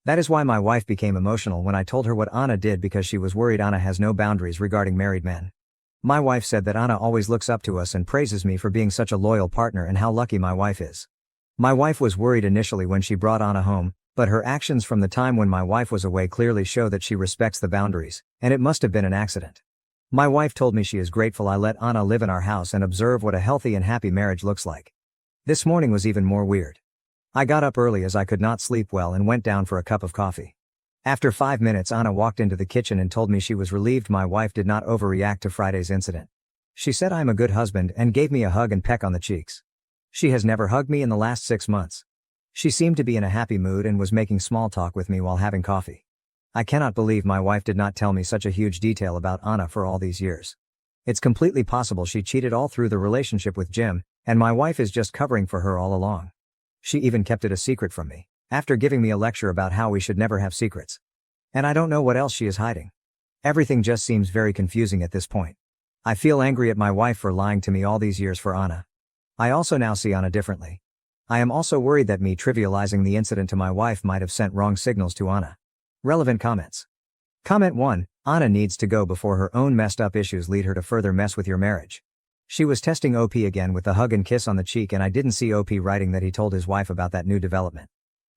That is why my wife became emotional when I told her what Anna did, because she was worried Anna has no boundaries regarding married men. My wife said that Anna always looks up to us and praises me for being such a loyal partner and how lucky my wife is. My wife was worried initially when she brought Anna home, but her actions from the time when my wife was away clearly show that she respects the boundaries, and it must have been an accident. My wife told me she is grateful I let Anna live in our house and observe what a healthy and happy marriage looks like. This morning was even more weird. I got up early as I could not sleep well and went down for a cup of coffee. After 5 minutes, Anna walked into the kitchen and told me she was relieved my wife did not overreact to Friday's incident. She said I am a good husband and gave me a hug and peck on the cheeks. She has never hugged me in the last 6 months. She seemed to be in a happy mood and was making small talk with me while having coffee. I cannot believe my wife did not tell me such a huge detail about Anna for all these years. It's completely possible she cheated all through the relationship with Jim, and my wife is just covering for her all along. She even kept it a secret from me, after giving me a lecture about how we should never have secrets. And I don't know what else she is hiding. Everything just seems very confusing at this point. I feel angry at my wife for lying to me all these years for Anna. I also now see Anna differently. I am also worried that me trivializing the incident to my wife might have sent wrong signals to Anna. Relevant comments. Comment 1. Anna needs to go before her own messed up issues lead her to further mess with your marriage. She was testing OP again with the hug and kiss on the cheek, and I didn't see OP writing that he told his wife about that new development.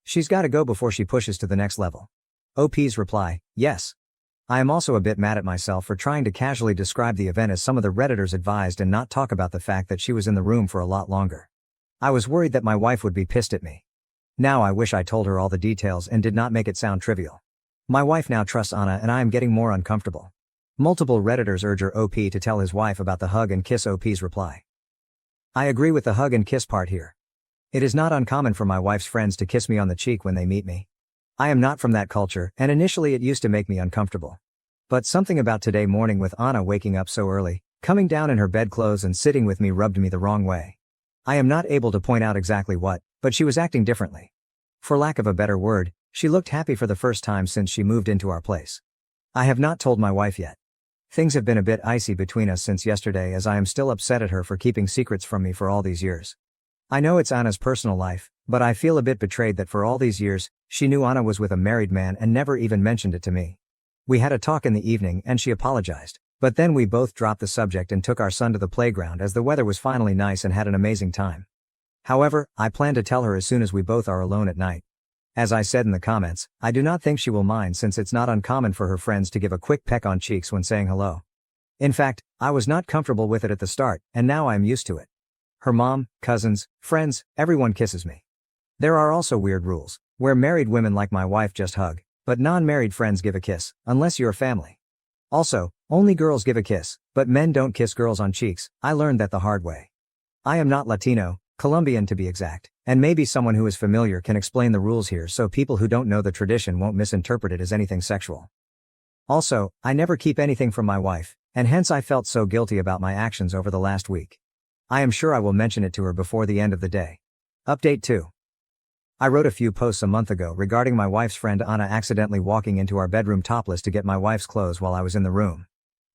She's gotta go before she pushes to the next level. OP's reply, yes. I am also a bit mad at myself for trying to casually describe the event as some of the Redditors advised and not talk about the fact that she was in the room for a lot longer. I was worried that my wife would be pissed at me. Now I wish I told her all the details and did not make it sound trivial. My wife now trusts Anna and I am getting more uncomfortable. Multiple Redditors urge her OP to tell his wife about the hug and kiss. OP's reply. I agree with the hug and kiss part here. It is not uncommon for my wife's friends to kiss me on the cheek when they meet me. I am not from that culture, and initially it used to make me uncomfortable. But something about today morning with Anna waking up so early, coming down in her bedclothes and sitting with me rubbed me the wrong way. I am not able to point out exactly what, but she was acting differently. For lack of a better word, she looked happy for the first time since she moved into our place. I have not told my wife yet. Things have been a bit icy between us since yesterday, as I am still upset at her for keeping secrets from me for all these years. I know it's Anna's personal life, but I feel a bit betrayed that for all these years, she knew Anna was with a married man and never even mentioned it to me. We had a talk in the evening and she apologized, but then we both dropped the subject and took our son to the playground as the weather was finally nice and had an amazing time. However, I plan to tell her as soon as we both are alone at night. As I said in the comments, I do not think she will mind, since it's not uncommon for her friends to give a quick peck on cheeks when saying hello. In fact, I was not comfortable with it at the start, and now I am used to it. Her mom, cousins, friends, everyone kisses me. There are also weird rules, where married women like my wife just hug, but non-married friends give a kiss, unless you're family. Also, only girls give a kiss, but men don't kiss girls on cheeks. I learned that the hard way. I am not Latino, Colombian to be exact, and maybe someone who is familiar can explain the rules here so people who don't know the tradition won't misinterpret it as anything sexual. Also, I never keep anything from my wife, and hence I felt so guilty about my actions over the last week. I am sure I will mention it to her before the end of the day. Update 2. I wrote a few posts a month ago regarding my wife's friend Anna accidentally walking into our bedroom topless to get my wife's clothes while I was in the room.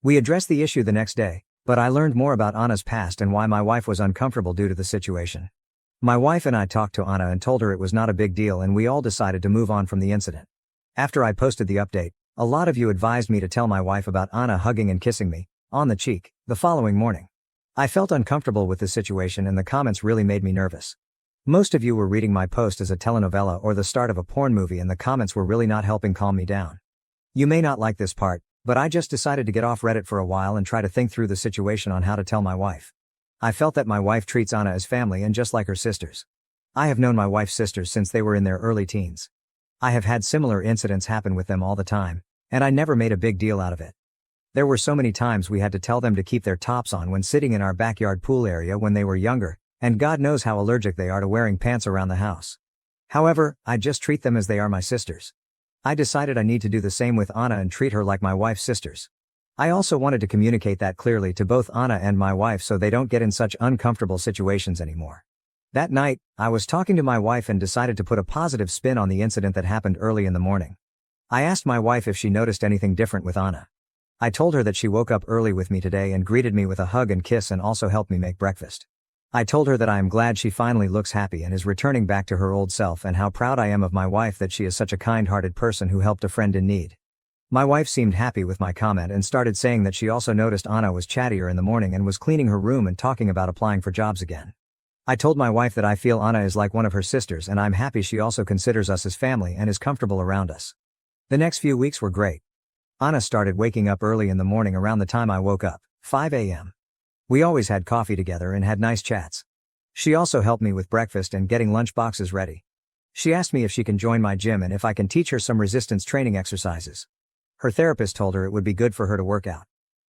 We addressed the issue the next day, but I learned more about Anna's past and why my wife was uncomfortable due to the situation. My wife and I talked to Anna and told her it was not a big deal, and we all decided to move on from the incident. After I posted the update, a lot of you advised me to tell my wife about Anna hugging and kissing me, on the cheek, the following morning. I felt uncomfortable with the situation and the comments really made me nervous. Most of you were reading my post as a telenovela or the start of a porn movie, and the comments were really not helping calm me down. You may not like this part, but I just decided to get off Reddit for a while and try to think through the situation on how to tell my wife. I felt that my wife treats Anna as family and just like her sisters. I have known my wife's sisters since they were in their early teens. I have had similar incidents happen with them all the time, and I never made a big deal out of it. There were so many times we had to tell them to keep their tops on when sitting in our backyard pool area when they were younger, and God knows how allergic they are to wearing pants around the house. However, I just treat them as they are my sisters. I decided I need to do the same with Anna and treat her like my wife's sisters. I also wanted to communicate that clearly to both Anna and my wife so they don't get in such uncomfortable situations anymore. That night, I was talking to my wife and decided to put a positive spin on the incident that happened early in the morning. I asked my wife if she noticed anything different with Anna. I told her that she woke up early with me today and greeted me with a hug and kiss and also helped me make breakfast. I told her that I am glad she finally looks happy and is returning back to her old self, and how proud I am of my wife that she is such a kind-hearted person who helped a friend in need. My wife seemed happy with my comment and started saying that she also noticed Anna was chattier in the morning and was cleaning her room and talking about applying for jobs again. I told my wife that I feel Anna is like one of her sisters, and I'm happy she also considers us as family and is comfortable around us. The next few weeks were great. Anna started waking up early in the morning around the time I woke up, 5 a.m. We always had coffee together and had nice chats. She also helped me with breakfast and getting lunch boxes ready. She asked me if she can join my gym and if I can teach her some resistance training exercises. Her therapist told her it would be good for her to work out.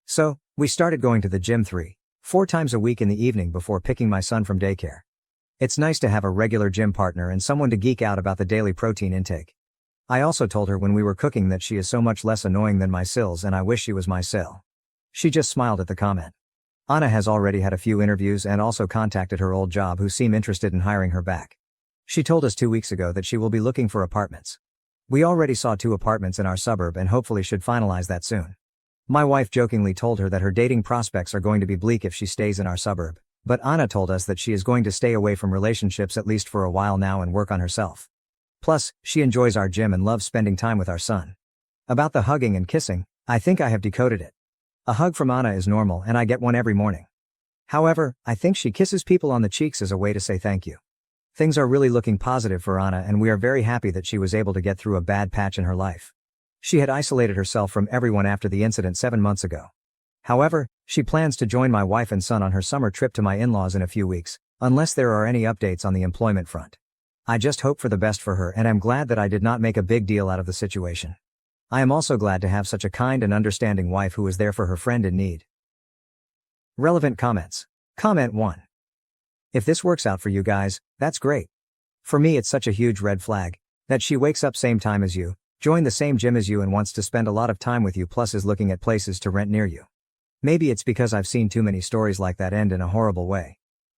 So, we started going to the gym 3-4 times a week in the evening before picking my son from daycare. It's nice to have a regular gym partner and someone to geek out about the daily protein intake. I also told her when we were cooking that she is so much less annoying than my Sills and I wish she was my Sil. She just smiled at the comment. Anna has already had a few interviews and also contacted her old job, who seem interested in hiring her back. She told us 2 weeks ago that she will be looking for apartments. We already saw 2 apartments in our suburb and hopefully should finalize that soon. My wife jokingly told her that her dating prospects are going to be bleak if she stays in our suburb, but Anna told us that she is going to stay away from relationships at least for a while now and work on herself. Plus, she enjoys our gym and loves spending time with our son. About the hugging and kissing, I think I have decoded it. A hug from Anna is normal and I get one every morning. However, I think she kisses people on the cheeks as a way to say thank you. Things are really looking positive for Anna, and we are very happy that she was able to get through a bad patch in her life. She had isolated herself from everyone after the incident 7 months ago. However, she plans to join my wife and son on her summer trip to my in-laws in a few weeks, unless there are any updates on the employment front. I just hope for the best for her and am glad that I did not make a big deal out of the situation. I am also glad to have such a kind and understanding wife who is there for her friend in need. Relevant comments. Comment 1. If this works out for you guys, that's great. For me, it's such a huge red flag that she wakes up same time as you, joined the same gym as you, and wants to spend a lot of time with you, plus is looking at places to rent near you. Maybe it's because I've seen too many stories like that end in a horrible way.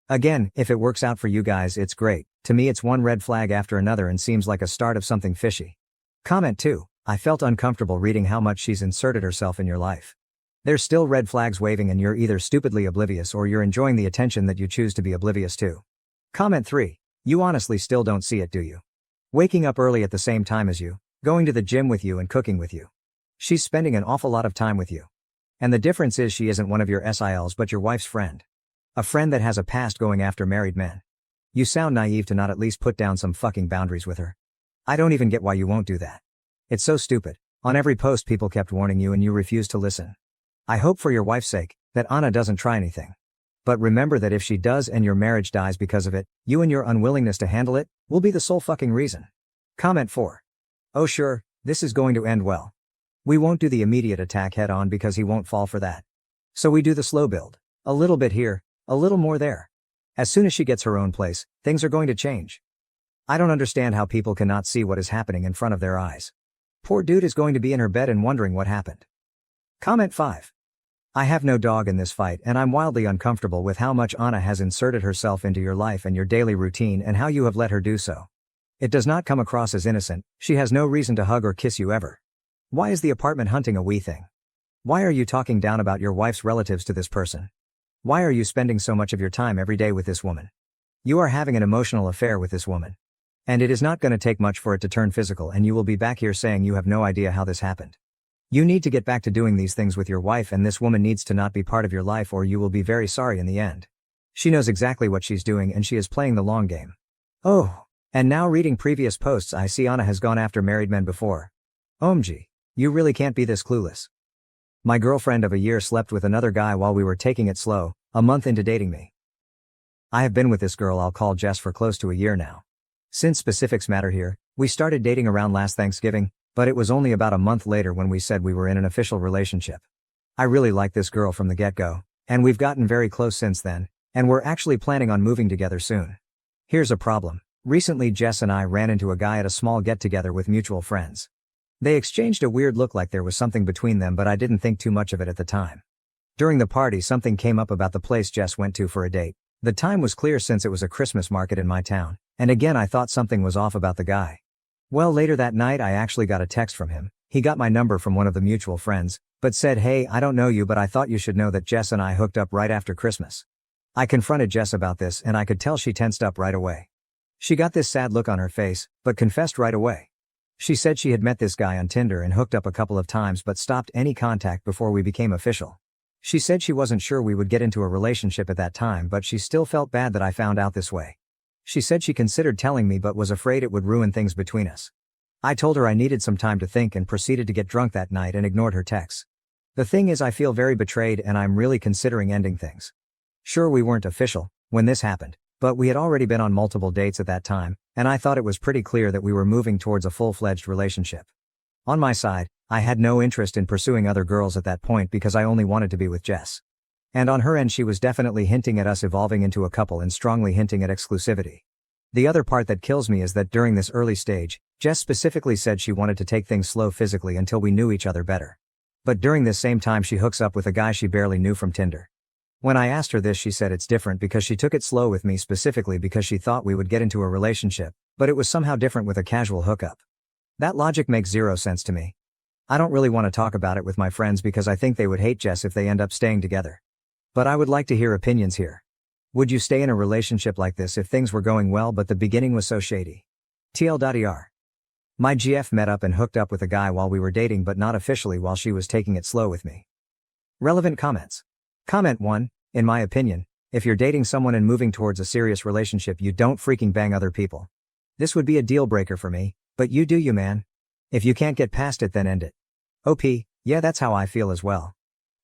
Again, if it works out for you guys, it's great. To me, it's one red flag after another and seems like a start of something fishy. Comment 2. I felt uncomfortable reading how much she's inserted herself in your life. There's still red flags waving, and you're either stupidly oblivious or you're enjoying the attention that you choose to be oblivious to. Comment 3. You honestly still don't see it, do you? Waking up early at the same time as you, going to the gym with you and cooking with you. She's spending an awful lot of time with you. And the difference is she isn't one of your SILs but your wife's friend. A friend that has a past going after married men. You sound naive to not at least put down some fucking boundaries with her. I don't even get why you won't do that. It's so stupid. On every post people kept warning you and you refused to listen. I hope for your wife's sake that Anna doesn't try anything. But remember that if she does and your marriage dies because of it, you and your unwillingness to handle it will be the sole fucking reason. Comment 4. Oh sure, this is going to end well. We won't do the immediate attack head on because he won't fall for that. So we do the slow build. A little bit here, a little more there. As soon as she gets her own place, things are going to change. I don't understand how people cannot see what is happening in front of their eyes. Poor dude is going to be in her bed and wondering what happened. Comment 5. I have no dog in this fight, and I'm wildly uncomfortable with how much Anna has inserted herself into your life and your daily routine and how you have let her do so. It does not come across as innocent. She has no reason to hug or kiss you ever. Why is the apartment hunting a wee thing? Why are you talking down about your wife's relatives to this person? Why are you spending so much of your time every day with this woman? You are having an emotional affair with this woman. And it is not going to take much for it to turn physical, and you will be back here saying you have no idea how this happened. You need to get back to doing these things with your wife, and this woman needs to not be part of your life or you will be very sorry in the end. She knows exactly what she's doing and she is playing the long game. Oh. And now reading previous posts I see Anna has gone after married men before. OMG. You really can't be this clueless. My girlfriend of a year slept with another guy while we were taking it slow, a month into dating me. I have been with this girl I'll call Jess for close to a year now. Since specifics matter here, we started dating around last Thanksgiving, but it was only about a month later when we said we were in an official relationship. I really liked this girl from the get-go, and we've gotten very close since then, and we're actually planning on moving together soon. Here's a problem. Recently Jess and I ran into a guy at a small get-together with mutual friends. They exchanged a weird look like there was something between them, but I didn't think too much of it at the time. During the party something came up about the place Jess went to for a date. The time was clear since it was a Christmas market in my town, and again I thought something was off about the guy. Well, later that night I actually got a text from him. He got my number from one of the mutual friends, but said, "Hey, I don't know you, but I thought you should know that Jess and I hooked up right after Christmas." I confronted Jess about this and I could tell she tensed up right away. She got this sad look on her face, but confessed right away. She said she had met this guy on Tinder and hooked up a couple of times but stopped any contact before we became official. She said she wasn't sure we would get into a relationship at that time, but she still felt bad that I found out this way. She said she considered telling me but was afraid it would ruin things between us. I told her I needed some time to think and proceeded to get drunk that night and ignored her texts. The thing is, I feel very betrayed and I'm really considering ending things. Sure, we weren't official when this happened, but we had already been on multiple dates at that time, and I thought it was pretty clear that we were moving towards a full-fledged relationship. On my side, I had no interest in pursuing other girls at that point because I only wanted to be with Jess. And on her end she was definitely hinting at us evolving into a couple and strongly hinting at exclusivity. The other part that kills me is that during this early stage, Jess specifically said she wanted to take things slow physically until we knew each other better. But during this same time she hooks up with a guy she barely knew from Tinder. When I asked her this, she said it's different because she took it slow with me specifically because she thought we would get into a relationship, but it was somehow different with a casual hookup. That logic makes zero sense to me. I don't really want to talk about it with my friends because I think they would hate Jess if they end up staying together. But I would like to hear opinions here. Would you stay in a relationship like this if things were going well but the beginning was so shady? TL.er. My GF met up and hooked up with a guy while we were dating but not officially while she was taking it slow with me. Relevant comments. Comment 1, in my opinion, if you're dating someone and moving towards a serious relationship you don't freaking bang other people. This would be a deal breaker for me, but you do you, man. If you can't get past it then end it. OP, yeah, that's how I feel as well.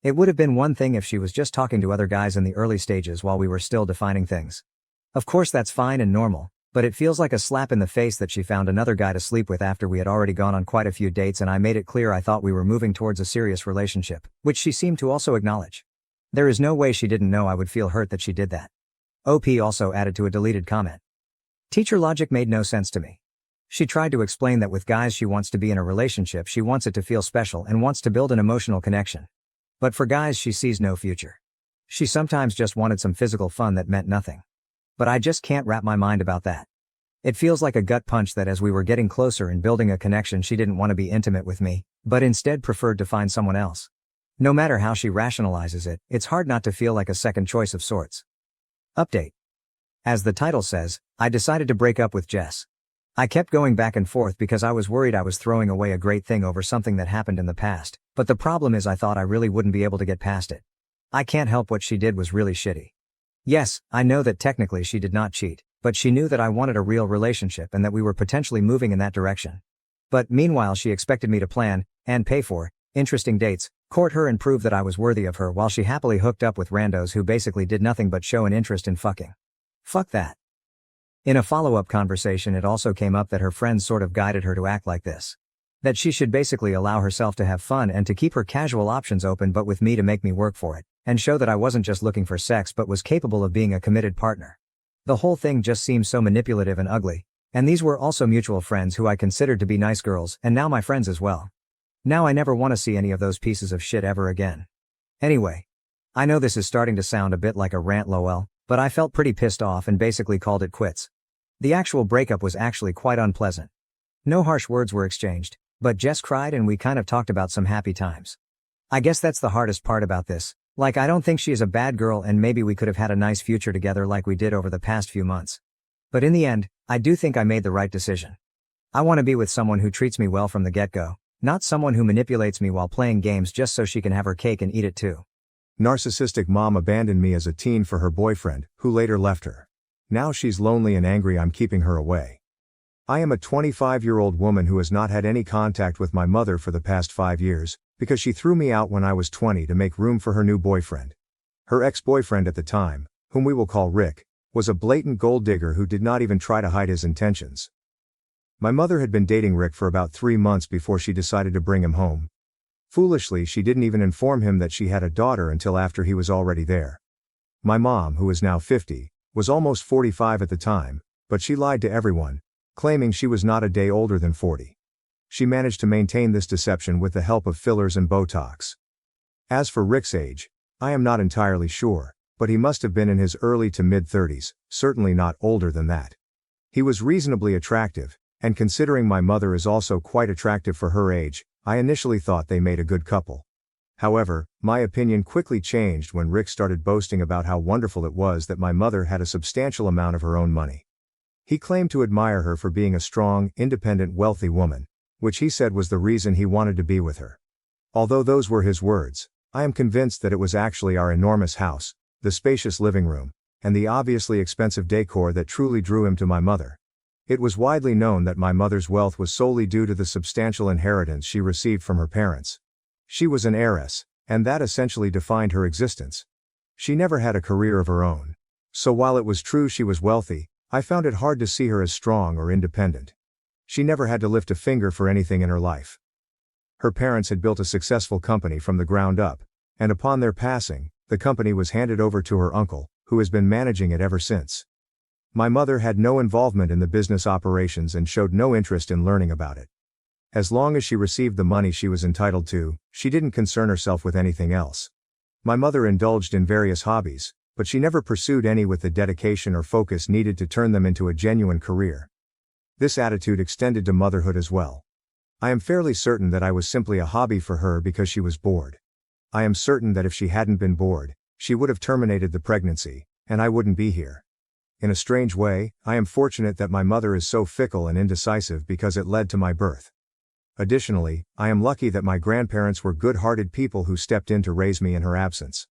It would have been one thing if she was just talking to other guys in the early stages while we were still defining things. Of course that's fine and normal, but it feels like a slap in the face that she found another guy to sleep with after we had already gone on quite a few dates and I made it clear I thought we were moving towards a serious relationship, which she seemed to also acknowledge. There is no way she didn't know I would feel hurt that she did that. OP also added to a deleted comment. Teacher logic made no sense to me. She tried to explain that with guys she wants to be in a relationship, she wants it to feel special and wants to build an emotional connection. But for guys she sees no future. She sometimes just wanted some physical fun that meant nothing. But I just can't wrap my mind about that. It feels like a gut punch that as we were getting closer and building a connection she didn't want to be intimate with me, but instead preferred to find someone else. No matter how she rationalizes it, it's hard not to feel like a second choice of sorts. Update. As the title says, I decided to break up with Jess. I kept going back and forth because I was worried I was throwing away a great thing over something that happened in the past, but the problem is I thought I really wouldn't be able to get past it. I can't help what she did was really shitty. Yes, I know that technically she did not cheat, but she knew that I wanted a real relationship and that we were potentially moving in that direction. But meanwhile she expected me to plan, and pay for, interesting dates, court her and prove that I was worthy of her while she happily hooked up with randos who basically did nothing but show an interest in fucking. Fuck that. In a follow-up conversation it also came up that her friends sort of guided her to act like this. That she should basically allow herself to have fun and to keep her casual options open but with me to make me work for it, and show that I wasn't just looking for sex but was capable of being a committed partner. The whole thing just seems so manipulative and ugly, and these were also mutual friends who I considered to be nice girls and now my friends as well. Now I never want to see any of those pieces of shit ever again. Anyway. I know this is starting to sound a bit like a rant lol, but I felt pretty pissed off and basically called it quits. The actual breakup was actually quite unpleasant. No harsh words were exchanged, but Jess cried and we kind of talked about some happy times. I guess that's the hardest part about this, like I don't think she is a bad girl and maybe we could have had a nice future together like we did over the past few months. But in the end, I do think I made the right decision. I want to be with someone who treats me well from the get-go, not someone who manipulates me while playing games just so she can have her cake and eat it too. Narcissistic mom abandoned me as a teen for her boyfriend, who later left her. Now she's lonely and angry I'm keeping her away. I am a 25-year-old woman who has not had any contact with my mother for the past 5 years, because she threw me out when I was 20 to make room for her new boyfriend. Her ex-boyfriend at the time, whom we will call Rick, was a blatant gold digger who did not even try to hide his intentions. My mother had been dating Rick for about 3 months before she decided to bring him home. Foolishly, she didn't even inform him that she had a daughter until after he was already there. My mom, who is now 50, was almost 45 at the time, but she lied to everyone, claiming she was not a day older than 40. She managed to maintain this deception with the help of fillers and Botox. As for Rick's age, I am not entirely sure, but he must have been in his early to mid-30s, certainly not older than that. He was reasonably attractive, and considering my mother is also quite attractive for her age, I initially thought they made a good couple. However, my opinion quickly changed when Rick started boasting about how wonderful it was that my mother had a substantial amount of her own money. He claimed to admire her for being a strong, independent, wealthy woman, which he said was the reason he wanted to be with her. Although those were his words, I am convinced that it was actually our enormous house, the spacious living room, and the obviously expensive decor that truly drew him to my mother. It was widely known that my mother's wealth was solely due to the substantial inheritance she received from her parents. She was an heiress, and that essentially defined her existence. She never had a career of her own. So while it was true she was wealthy, I found it hard to see her as strong or independent. She never had to lift a finger for anything in her life. Her parents had built a successful company from the ground up, and upon their passing, the company was handed over to her uncle, who has been managing it ever since. My mother had no involvement in the business operations and showed no interest in learning about it. As long as she received the money she was entitled to, she didn't concern herself with anything else. My mother indulged in various hobbies, but she never pursued any with the dedication or focus needed to turn them into a genuine career. This attitude extended to motherhood as well. I am fairly certain that I was simply a hobby for her because she was bored. I am certain that if she hadn't been bored, she would have terminated the pregnancy, and I wouldn't be here. In a strange way, I am fortunate that my mother is so fickle and indecisive because it led to my birth. Additionally, I am lucky that my grandparents were good-hearted people who stepped in to raise me in her absence.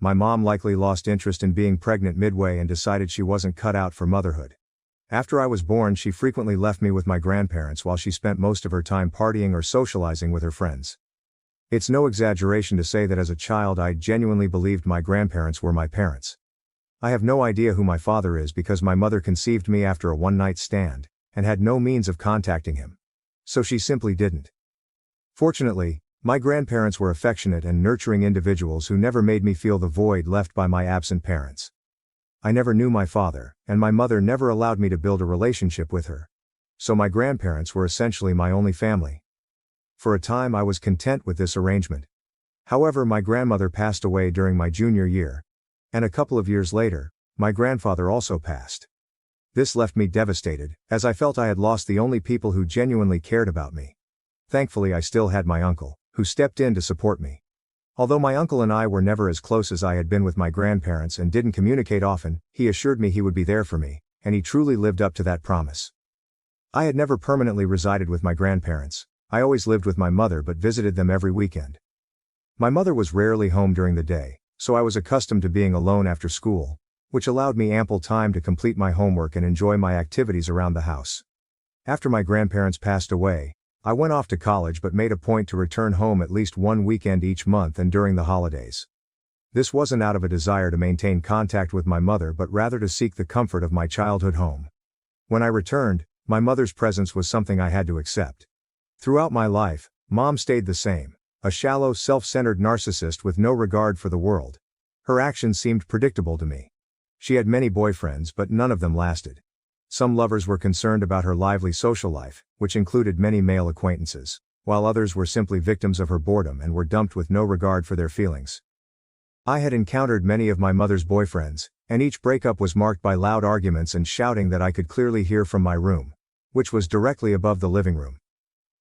My mom likely lost interest in being pregnant midway and decided she wasn't cut out for motherhood. After I was born, she frequently left me with my grandparents while she spent most of her time partying or socializing with her friends. It's no exaggeration to say that as a child I genuinely believed my grandparents were my parents. I have no idea who my father is because my mother conceived me after a one-night stand, and had no means of contacting him. So she simply didn't. Fortunately, my grandparents were affectionate and nurturing individuals who never made me feel the void left by my absent parents. I never knew my father, and my mother never allowed me to build a relationship with her. So my grandparents were essentially my only family. For a time I was content with this arrangement. However, my grandmother passed away during my junior year, and a couple of years later, my grandfather also passed. This left me devastated, as I felt I had lost the only people who genuinely cared about me. Thankfully I still had my uncle, who stepped in to support me. Although my uncle and I were never as close as I had been with my grandparents and didn't communicate often, he assured me he would be there for me, and he truly lived up to that promise. I had never permanently resided with my grandparents. I always lived with my mother but visited them every weekend. My mother was rarely home during the day, so I was accustomed to being alone after school, which allowed me ample time to complete my homework and enjoy my activities around the house. After my grandparents passed away, I went off to college but made a point to return home at least one weekend each month and during the holidays. This wasn't out of a desire to maintain contact with my mother but rather to seek the comfort of my childhood home. When I returned, my mother's presence was something I had to accept. Throughout my life, Mom stayed the same, a shallow, self-centered narcissist with no regard for the world. Her actions seemed predictable to me. She had many boyfriends but none of them lasted. Some lovers were concerned about her lively social life, which included many male acquaintances, while others were simply victims of her boredom and were dumped with no regard for their feelings. I had encountered many of my mother's boyfriends, and each breakup was marked by loud arguments and shouting that I could clearly hear from my room, which was directly above the living room.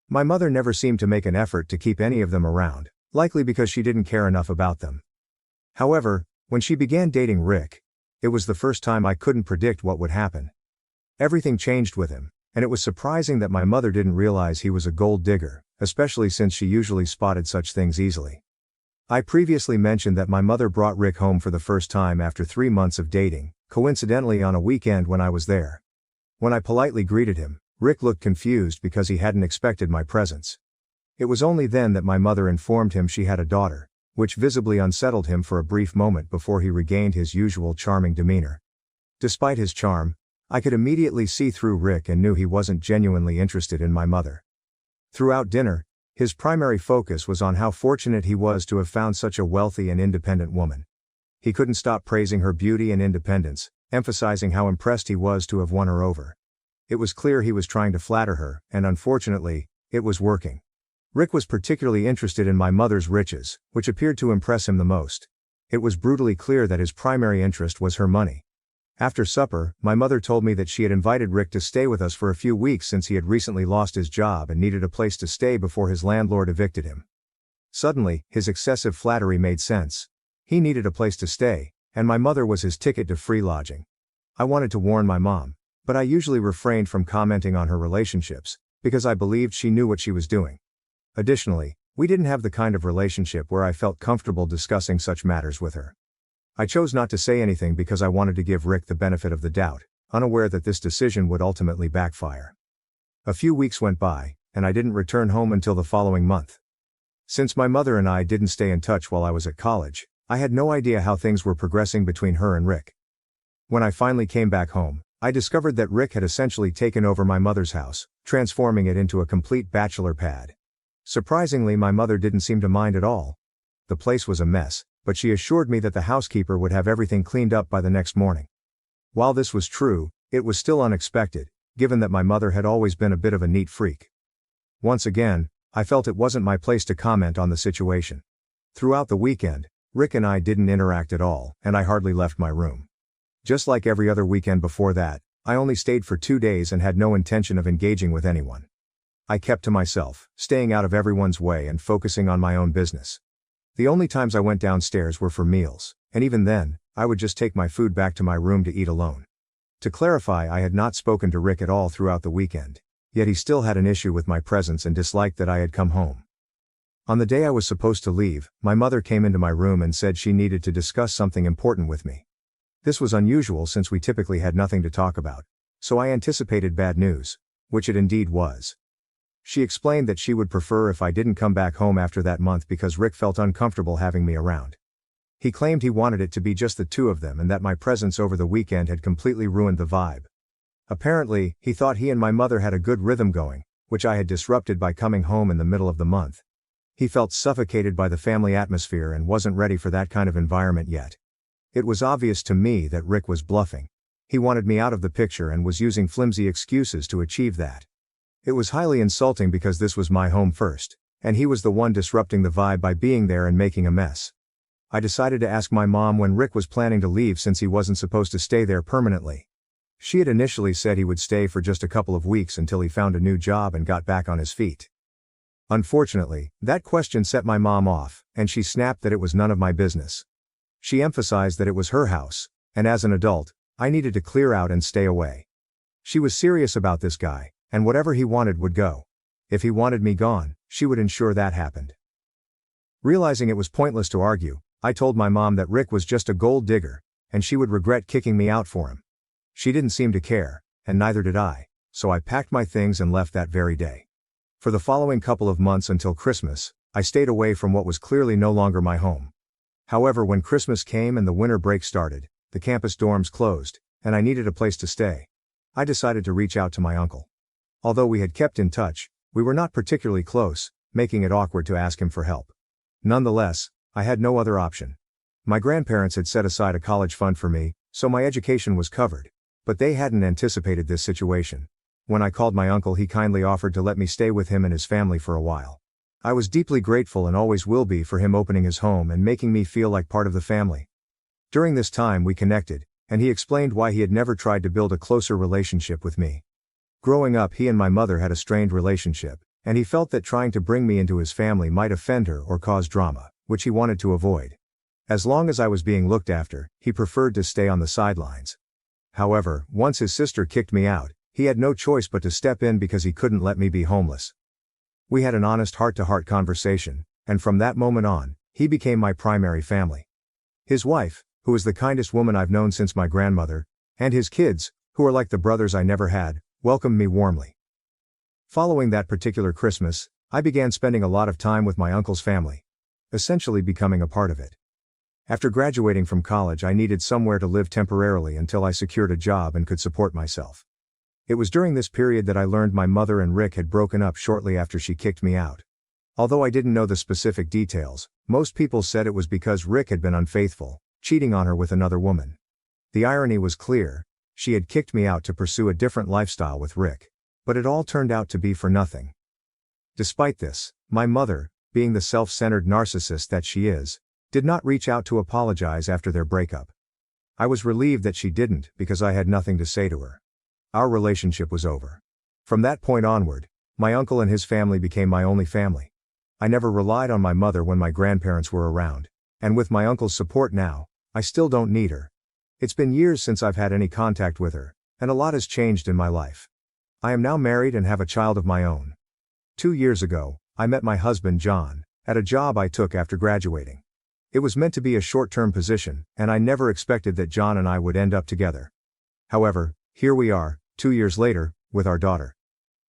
My mother never seemed to make an effort to keep any of them around, likely because she didn't care enough about them. However, when she began dating Rick, it was the first time I couldn't predict what would happen. Everything changed with him, and it was surprising that my mother didn't realize he was a gold digger, especially since she usually spotted such things easily. I previously mentioned that my mother brought Rick home for the first time after 3 months of dating, coincidentally on a weekend when I was there. When I politely greeted him, Rick looked confused because he hadn't expected my presence. It was only then that my mother informed him she had a daughter, which visibly unsettled him for a brief moment before he regained his usual charming demeanor. Despite his charm, I could immediately see through Rick and knew he wasn't genuinely interested in my mother. Throughout dinner, his primary focus was on how fortunate he was to have found such a wealthy and independent woman. He couldn't stop praising her beauty and independence, emphasizing how impressed he was to have won her over. It was clear he was trying to flatter her, and unfortunately, it was working. Rick was particularly interested in my mother's riches, which appeared to impress him the most. It was brutally clear that his primary interest was her money. After supper, my mother told me that she had invited Rick to stay with us for a few weeks since he had recently lost his job and needed a place to stay before his landlord evicted him. Suddenly, his excessive flattery made sense. He needed a place to stay, and my mother was his ticket to free lodging. I wanted to warn my mom, but I usually refrained from commenting on her relationships, because I believed she knew what she was doing. Additionally, we didn't have the kind of relationship where I felt comfortable discussing such matters with her. I chose not to say anything because I wanted to give Rick the benefit of the doubt, unaware that this decision would ultimately backfire. A few weeks went by, and I didn't return home until the following month. Since my mother and I didn't stay in touch while I was at college, I had no idea how things were progressing between her and Rick. When I finally came back home, I discovered that Rick had essentially taken over my mother's house, transforming it into a complete bachelor pad. Surprisingly, my mother didn't seem to mind at all. The place was a mess, but she assured me that the housekeeper would have everything cleaned up by the next morning. While this was true, it was still unexpected, given that my mother had always been a bit of a neat freak. Once again, I felt it wasn't my place to comment on the situation. Throughout the weekend, Rick and I didn't interact at all, and I hardly left my room. Just like every other weekend before that, I only stayed for 2 days and had no intention of engaging with anyone. I kept to myself, staying out of everyone's way and focusing on my own business. The only times I went downstairs were for meals, and even then, I would just take my food back to my room to eat alone. To clarify, I had not spoken to Rick at all throughout the weekend, yet he still had an issue with my presence and disliked that I had come home. On the day I was supposed to leave, my mother came into my room and said she needed to discuss something important with me. This was unusual since we typically had nothing to talk about, so I anticipated bad news, which it indeed was. She explained that she would prefer if I didn't come back home after that month because Rick felt uncomfortable having me around. He claimed he wanted it to be just the two of them and that my presence over the weekend had completely ruined the vibe. Apparently, he thought he and my mother had a good rhythm going, which I had disrupted by coming home in the middle of the month. He felt suffocated by the family atmosphere and wasn't ready for that kind of environment yet. It was obvious to me that Rick was bluffing. He wanted me out of the picture and was using flimsy excuses to achieve that. It was highly insulting because this was my home first, and he was the one disrupting the vibe by being there and making a mess. I decided to ask my mom when Rick was planning to leave since he wasn't supposed to stay there permanently. She had initially said he would stay for just a couple of weeks until he found a new job and got back on his feet. Unfortunately, that question set my mom off, and she snapped that it was none of my business. She emphasized that it was her house, and as an adult, I needed to clear out and stay away. She was serious about this guy, and whatever he wanted would go. If he wanted me gone, she would ensure that happened. Realizing it was pointless to argue, I told my mom that Rick was just a gold digger, and she would regret kicking me out for him. She didn't seem to care, and neither did I, so I packed my things and left that very day. For the following couple of months until Christmas, I stayed away from what was clearly no longer my home. However, when Christmas came and the winter break started, the campus dorms closed, and I needed a place to stay. I decided to reach out to my uncle. Although we had kept in touch, we were not particularly close, making it awkward to ask him for help. Nonetheless, I had no other option. My grandparents had set aside a college fund for me, so my education was covered, but they hadn't anticipated this situation. When I called my uncle, he kindly offered to let me stay with him and his family for a while. I was deeply grateful and always will be for him opening his home and making me feel like part of the family. During this time we connected, and he explained why he had never tried to build a closer relationship with me. Growing up, he and my mother had a strained relationship, and he felt that trying to bring me into his family might offend her or cause drama, which he wanted to avoid. As long as I was being looked after, he preferred to stay on the sidelines. However, once his sister kicked me out, he had no choice but to step in because he couldn't let me be homeless. We had an honest heart-to-heart conversation, and from that moment on, He became my primary family. His wife, who is the kindest woman I've known since my grandmother, and his kids, who are like the brothers I never had, welcomed me warmly. Following that particular Christmas, I began spending a lot of time with my uncle's family, essentially becoming a part of it. After graduating from college, I needed somewhere to live temporarily until I secured a job and could support myself. It was during this period that I learned my mother and Rick had broken up shortly after she kicked me out. Although I didn't know the specific details, most people said it was because Rick had been unfaithful, cheating on her with another woman. The irony was clear: she had kicked me out to pursue a different lifestyle with Rick. But it all turned out to be for nothing. Despite this, my mother, being the self-centered narcissist that she is, did not reach out to apologize after their breakup. I was relieved that she didn't, because I had nothing to say to her. Our relationship was over. From that point onward, my uncle and his family became my only family. I never relied on my mother when my grandparents were around, and with my uncle's support now, I still don't need her. It's been years since I've had any contact with her, and a lot has changed in my life. I am now married and have a child of my own. 2 years ago, I met my husband John, at a job I took after graduating. It was meant to be a short-term position, and I never expected that John and I would end up together. However, here we are, 2 years later, with our daughter.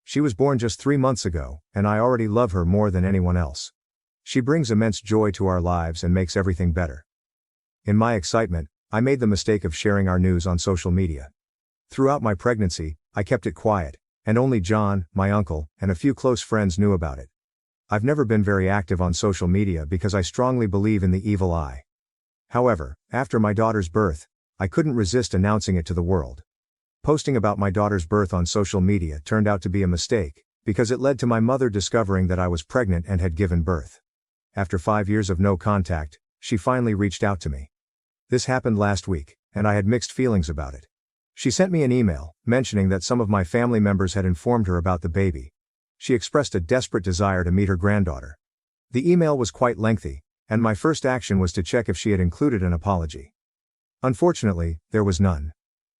She was born just 3 months ago, and I already love her more than anyone else. She brings immense joy to our lives and makes everything better. In my excitement, I made the mistake of sharing our news on social media. Throughout my pregnancy, I kept it quiet, and only John, my uncle, and a few close friends knew about it. I've never been very active on social media because I strongly believe in the evil eye. However, after my daughter's birth, I couldn't resist announcing it to the world. Posting about my daughter's birth on social media turned out to be a mistake, because it led to my mother discovering that I was pregnant and had given birth. After 5 years of no contact, she finally reached out to me. This happened last week, and I had mixed feelings about it. She sent me an email, mentioning that some of my family members had informed her about the baby. She expressed a desperate desire to meet her granddaughter. The email was quite lengthy, and my first action was to check if she had included an apology. Unfortunately, there was none.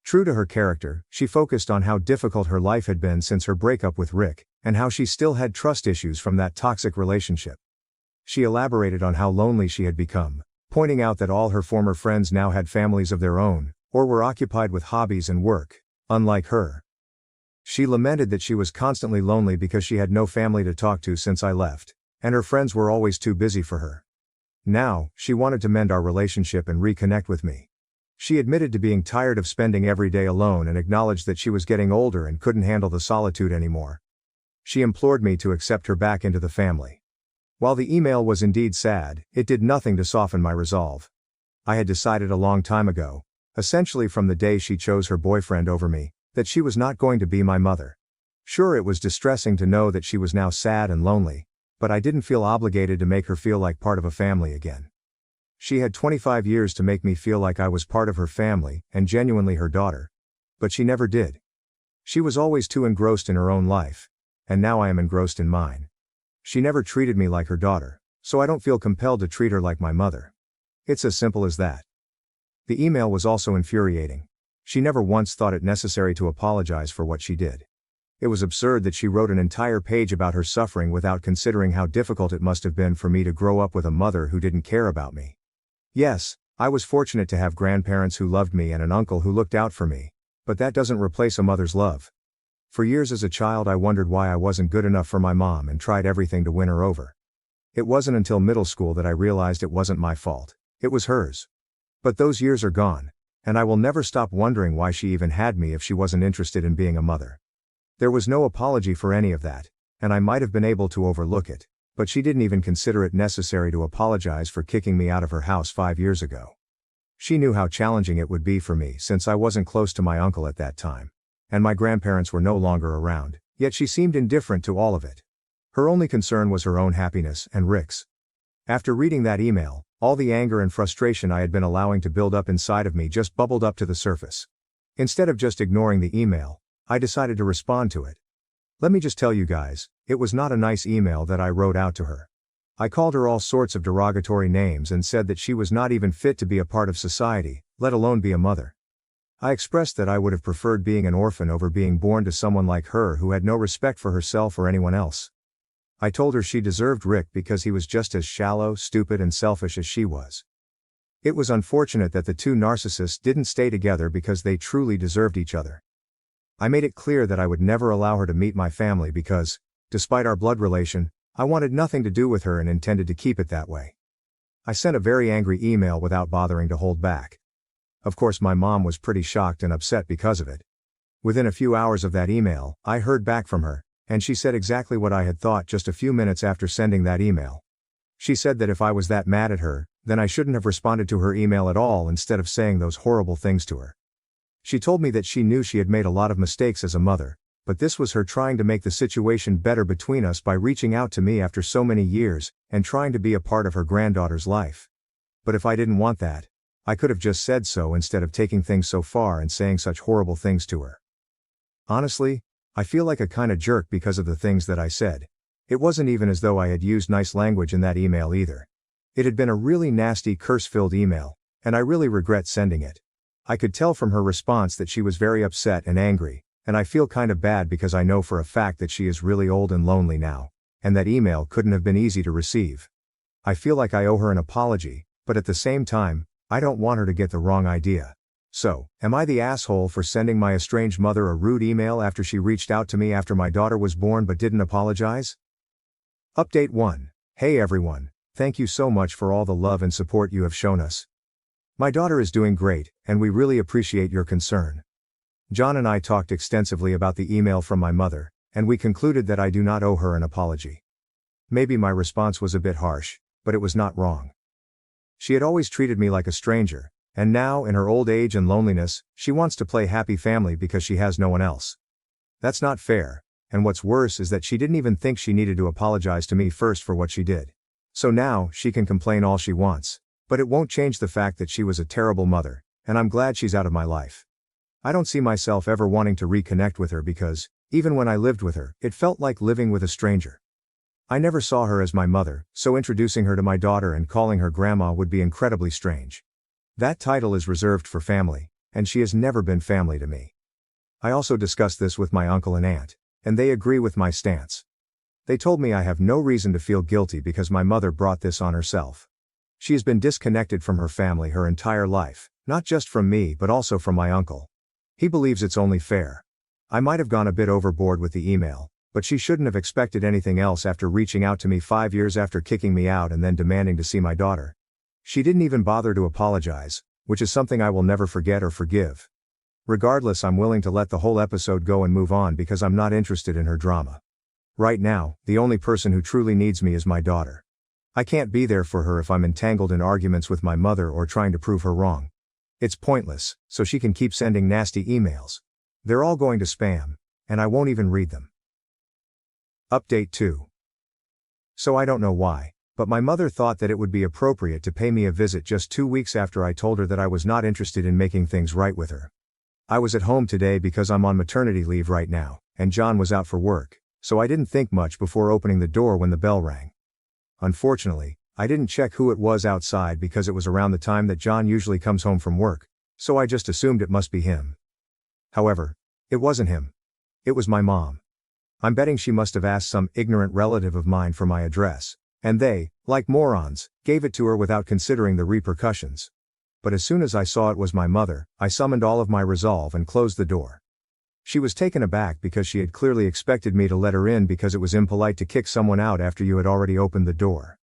True to her character, she focused on how difficult her life had been since her breakup with Rick, and how she still had trust issues from that toxic relationship. She elaborated on how lonely she had become, pointing out that all her former friends now had families of their own, or were occupied with hobbies and work, unlike her. She lamented that she was constantly lonely because she had no family to talk to since I left, and her friends were always too busy for her. Now, she wanted to mend our relationship and reconnect with me. She admitted to being tired of spending every day alone and acknowledged that she was getting older and couldn't handle the solitude anymore. She implored me to accept her back into the family. While the email was indeed sad, it did nothing to soften my resolve. I had decided a long time ago, essentially from the day she chose her boyfriend over me, that she was not going to be my mother. Sure, it was distressing to know that she was now sad and lonely, but I didn't feel obligated to make her feel like part of a family again. She had 25 years to make me feel like I was part of her family and genuinely her daughter. But she never did. She was always too engrossed in her own life, and now I am engrossed in mine. She never treated me like her daughter, so I don't feel compelled to treat her like my mother. It's as simple as that. The email was also infuriating. She never once thought it necessary to apologize for what she did. It was absurd that she wrote an entire page about her suffering without considering how difficult it must have been for me to grow up with a mother who didn't care about me. Yes, I was fortunate to have grandparents who loved me and an uncle who looked out for me, but that doesn't replace a mother's love. For years as a child I wondered why I wasn't good enough for my mom and tried everything to win her over. It wasn't until middle school that I realized it wasn't my fault, it was hers. But those years are gone, and I will never stop wondering why she even had me if she wasn't interested in being a mother. There was no apology for any of that, and I might have been able to overlook it, but she didn't even consider it necessary to apologize for kicking me out of her house 5 years ago. She knew how challenging it would be for me since I wasn't close to my uncle at that time, and my grandparents were no longer around, yet she seemed indifferent to all of it. Her only concern was her own happiness and Rick's. After reading that email, all the anger and frustration I had been allowing to build up inside of me just bubbled up to the surface. Instead of just ignoring the email, I decided to respond to it. Let me just tell you guys, it was not a nice email that I wrote out to her. I called her all sorts of derogatory names and said that she was not even fit to be a part of society, let alone be a mother. I expressed that I would have preferred being an orphan over being born to someone like her who had no respect for herself or anyone else. I told her she deserved Rick because he was just as shallow, stupid, and selfish as she was. It was unfortunate that the two narcissists didn't stay together because they truly deserved each other. I made it clear that I would never allow her to meet my family because, despite our blood relation, I wanted nothing to do with her and intended to keep it that way. I sent a very angry email without bothering to hold back. Of course, my mom was pretty shocked and upset because of it. Within a few hours of that email, I heard back from her, and she said exactly what I had thought just a few minutes after sending that email. She said that if I was that mad at her, then I shouldn't have responded to her email at all instead of saying those horrible things to her. She told me that she knew she had made a lot of mistakes as a mother, but this was her trying to make the situation better between us by reaching out to me after so many years, and trying to be a part of her granddaughter's life. But if I didn't want that, I could have just said so instead of taking things so far and saying such horrible things to her. Honestly, I feel like a kind of jerk because of the things that I said. It wasn't even as though I had used nice language in that email either. It had been a really nasty curse-filled email, and I really regret sending it. I could tell from her response that she was very upset and angry, and I feel kind of bad because I know for a fact that she is really old and lonely now, and that email couldn't have been easy to receive. I feel like I owe her an apology, but at the same time, I don't want her to get the wrong idea. So, am I the asshole for sending my estranged mother a rude email after she reached out to me after my daughter was born but didn't apologize? Update 1. Hey everyone, thank you so much for all the love and support you have shown us. My daughter is doing great, and we really appreciate your concern. John and I talked extensively about the email from my mother, and we concluded that I do not owe her an apology. Maybe my response was a bit harsh, but it was not wrong. She had always treated me like a stranger, and now, in her old age and loneliness, she wants to play happy family because she has no one else. That's not fair, and what's worse is that she didn't even think she needed to apologize to me first for what she did. So now, she can complain all she wants, but it won't change the fact that she was a terrible mother, and I'm glad she's out of my life. I don't see myself ever wanting to reconnect with her because, even when I lived with her, it felt like living with a stranger. I never saw her as my mother, so introducing her to my daughter and calling her grandma would be incredibly strange. That title is reserved for family, and she has never been family to me. I also discussed this with my uncle and aunt, and they agree with my stance. They told me I have no reason to feel guilty because my mother brought this on herself. She has been disconnected from her family her entire life, not just from me but also from my uncle. He believes it's only fair. I might have gone a bit overboard with the email, but she shouldn't have expected anything else after reaching out to me 5 years after kicking me out and then demanding to see my daughter. She didn't even bother to apologize, which is something I will never forget or forgive. Regardless, I'm willing to let the whole episode go and move on because I'm not interested in her drama. Right now, the only person who truly needs me is my daughter. I can't be there for her if I'm entangled in arguments with my mother or trying to prove her wrong. It's pointless, so she can keep sending nasty emails. They're all going to spam, and I won't even read them. Update 2. So I don't know why, but my mother thought that it would be appropriate to pay me a visit just 2 weeks after I told her that I was not interested in making things right with her. I was at home today because I'm on maternity leave right now, and John was out for work, so I didn't think much before opening the door when the bell rang. Unfortunately, I didn't check who it was outside because it was around the time that John usually comes home from work, so I just assumed it must be him. However, it wasn't him. It was my mom. I'm betting she must have asked some ignorant relative of mine for my address, and they, like morons, gave it to her without considering the repercussions. But as soon as I saw it was my mother, I summoned all of my resolve and closed the door. She was taken aback because she had clearly expected me to let her in because it was impolite to kick someone out after you had already opened the door.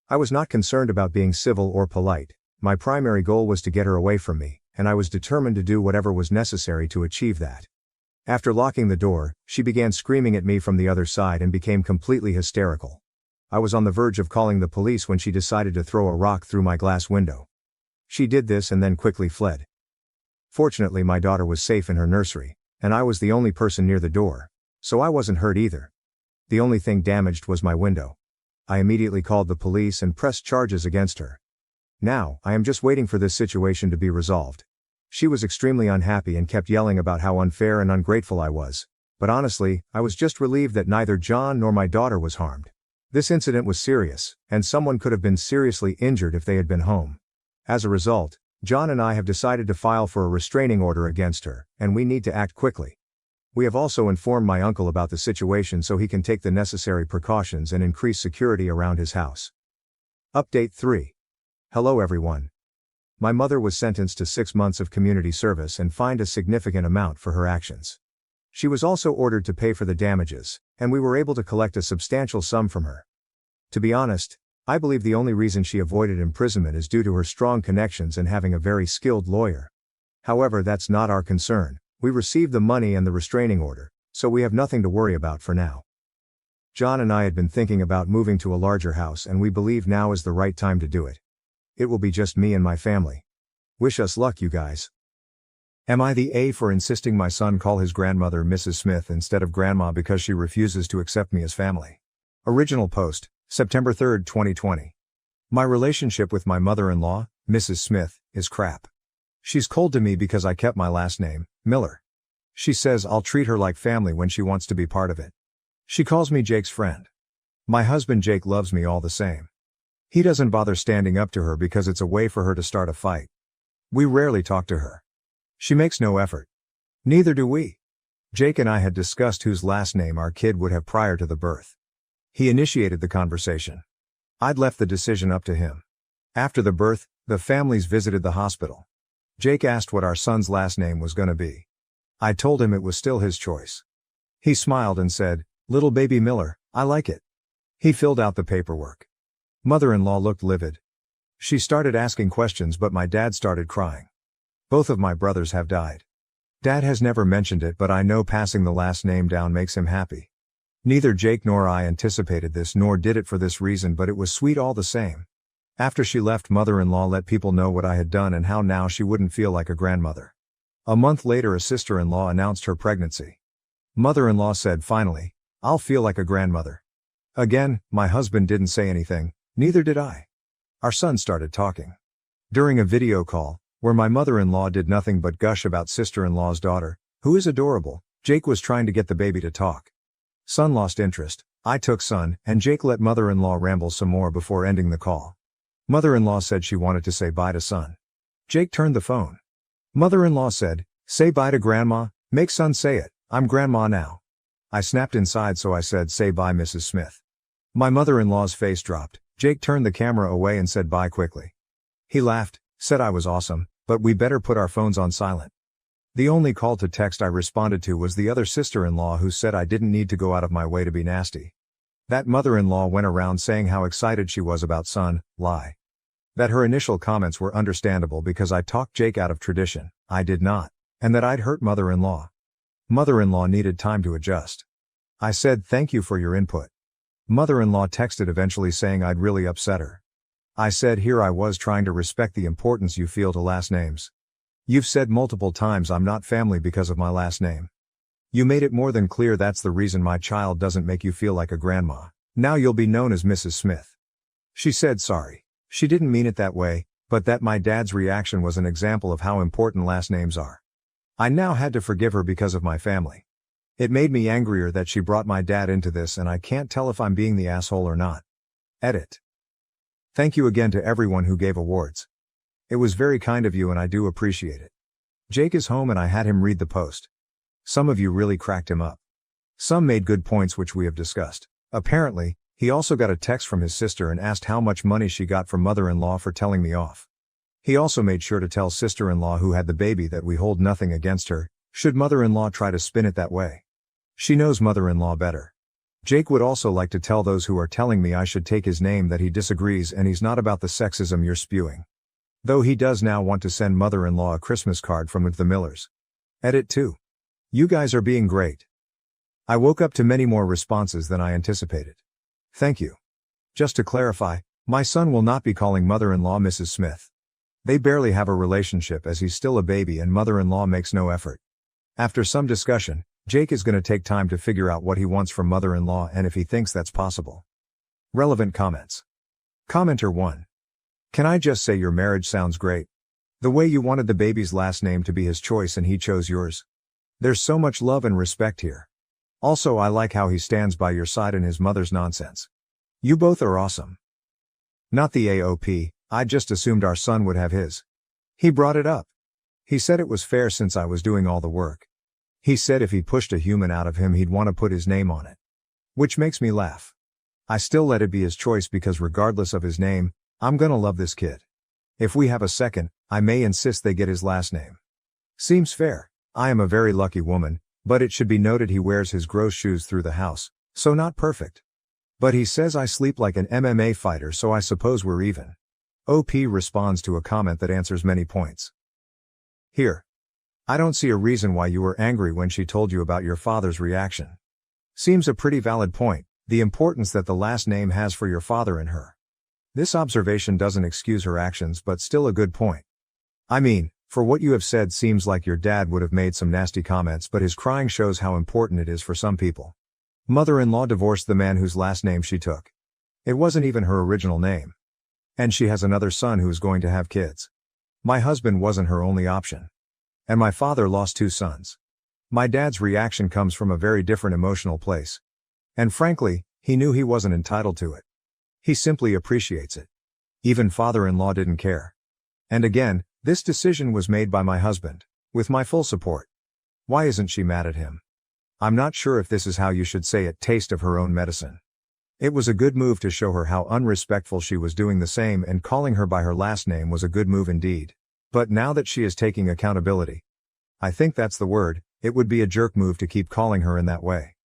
I was not concerned about being civil or polite. My primary goal was to get her away from me, and I was determined to do whatever was necessary to achieve that. After locking the door, she began screaming at me from the other side and became completely hysterical. I was on the verge of calling the police when she decided to throw a rock through my glass window. She did this and then quickly fled. Fortunately, my daughter was safe in her nursery, and I was the only person near the door, so I wasn't hurt either. The only thing damaged was my window. I immediately called the police and pressed charges against her. Now, I am just waiting for this situation to be resolved. She was extremely unhappy and kept yelling about how unfair and ungrateful I was, but honestly, I was just relieved that neither John nor my daughter was harmed. This incident was serious, and someone could have been seriously injured if they had been home. As a result, John and I have decided to file for a restraining order against her, and we need to act quickly. We have also informed my uncle about the situation so he can take the necessary precautions and increase security around his house. Update 3. Hello everyone. My mother was sentenced to 6 months of community service and fined a significant amount for her actions. She was also ordered to pay for the damages, and we were able to collect a substantial sum from her. To be honest, I believe the only reason she avoided imprisonment is due to her strong connections and having a very skilled lawyer. However, that's not our concern. We received the money and the restraining order, so we have nothing to worry about for now. John and I had been thinking about moving to a larger house, and we believe now is the right time to do it. It will be just me and my family. Wish us luck, you guys. Am I the A for insisting my son call his grandmother Mrs. Smith instead of grandma because she refuses to accept me as family? Original post, September 3, 2020. My relationship with my mother-in-law, Mrs. Smith, is crap. She's cold to me because I kept my last name, Miller. She says I'll treat her like family when she wants to be part of it. She calls me Jake's friend. My husband Jake loves me all the same. He doesn't bother standing up to her because it's a way for her to start a fight. We rarely talk to her. She makes no effort. Neither do we. Jake and I had discussed whose last name our kid would have prior to the birth. He initiated the conversation. I'd left the decision up to him. After the birth, the families visited the hospital. Jake asked what our son's last name was gonna be. I told him it was still his choice. He smiled and said, "Little baby Miller, I like it." He filled out the paperwork. Mother-in-law looked livid. She started asking questions, but my dad started crying. Both of my brothers have died. Dad has never mentioned it, but I know passing the last name down makes him happy. Neither Jake nor I anticipated this nor did it for this reason, but it was sweet all the same. After she left, mother-in-law let people know what I had done and how now she wouldn't feel like a grandmother. A month later, a sister-in-law announced her pregnancy. Mother-in-law said, "Finally, I'll feel like a grandmother." Again, my husband didn't say anything, neither did I. Our son started talking. During a video call, where my mother-in-law did nothing but gush about sister-in-law's daughter, who is adorable, Jake was trying to get the baby to talk. Son lost interest. I took son, and Jake let mother-in-law ramble some more before ending the call. Mother-in-law said she wanted to say bye to son. Jake turned the phone. Mother-in-law said, "Say bye to grandma, make son say it, I'm grandma now." I snapped inside, so I said, "Say bye, Mrs. Smith." My mother-in-law's face dropped. Jake turned the camera away and said bye quickly. He laughed, said I was awesome, but we better put our phones on silent. The only call to text I responded to was the other sister-in-law, who said I didn't need to go out of my way to be nasty. That mother-in-law went around saying how excited she was about son, lie. That her initial comments were understandable because I talked Jake out of tradition, I did not, and that I'd hurt mother-in-law. Mother-in-law needed time to adjust. I said thank you for your input. Mother-in-law texted eventually saying I'd really upset her. I said here I was trying to respect the importance you feel to last names. You've said multiple times I'm not family because of my last name. You made it more than clear that's the reason my child doesn't make you feel like a grandma. Now you'll be known as Mrs. Smith. She said sorry. She didn't mean it that way, but that my dad's reaction was an example of how important last names are. I now had to forgive her because of my family. It made me angrier that she brought my dad into this, and I can't tell if I'm being the asshole or not. Edit. Thank you again to everyone who gave awards. It was very kind of you and I do appreciate it. Jake is home and I had him read the post. Some of you really cracked him up. Some made good points which we have discussed. Apparently, he also got a text from his sister and asked how much money she got from mother-in-law for telling me off. He also made sure to tell sister-in-law who had the baby that we hold nothing against her, should mother-in-law try to spin it that way. She knows mother-in-law better. Jake would also like to tell those who are telling me I should take his name that he disagrees and he's not about the sexism you're spewing. Though he does now want to send mother-in-law a Christmas card from the Millers. Edit 2. You guys are being great. I woke up to many more responses than I anticipated. Thank you. Just to clarify, my son will not be calling mother-in-law Mrs. Smith. They barely have a relationship as he's still a baby and mother-in-law makes no effort. After some discussion, Jake is going to take time to figure out what he wants from mother-in-law and if he thinks that's possible. Relevant comments. Commenter 1. Can I just say your marriage sounds great? The way you wanted the baby's last name to be his choice and he chose yours. There's so much love and respect here. Also, I like how he stands by your side in his mother's nonsense. You both are awesome. Not the AOP, I just assumed our son would have his. He brought it up. He said it was fair since I was doing all the work. He said if he pushed a human out of him he'd want to put his name on it. Which makes me laugh. I still let it be his choice because regardless of his name, I'm gonna love this kid. If we have a second, I may insist they get his last name. Seems fair. I am a very lucky woman, but it should be noted he wears his gross shoes through the house, so not perfect. But he says I sleep like an MMA fighter, so I suppose we're even. OP responds to a comment that answers many points. Here. I don't see a reason why you were angry when she told you about your father's reaction. Seems a pretty valid point, the importance that the last name has for your father and her. This observation doesn't excuse her actions but still a good point. I mean, for what you have said seems like your dad would have made some nasty comments, but his crying shows how important it is for some people. Mother-in-law divorced the man whose last name she took. It wasn't even her original name. And she has another son who is going to have kids. My husband wasn't her only option. And my father lost 2 sons. My dad's reaction comes from a very different emotional place. And frankly, he knew he wasn't entitled to it. He simply appreciates it. Even father-in-law didn't care. And again, this decision was made by my husband, with my full support. Why isn't she mad at him? I'm not sure if this is how you should say it, taste of her own medicine. It was a good move to show her how unrespectful she was doing the same, and calling her by her last name was a good move indeed. But now that she is taking accountability, I think that's the word, it would be a jerk move to keep calling her in that way.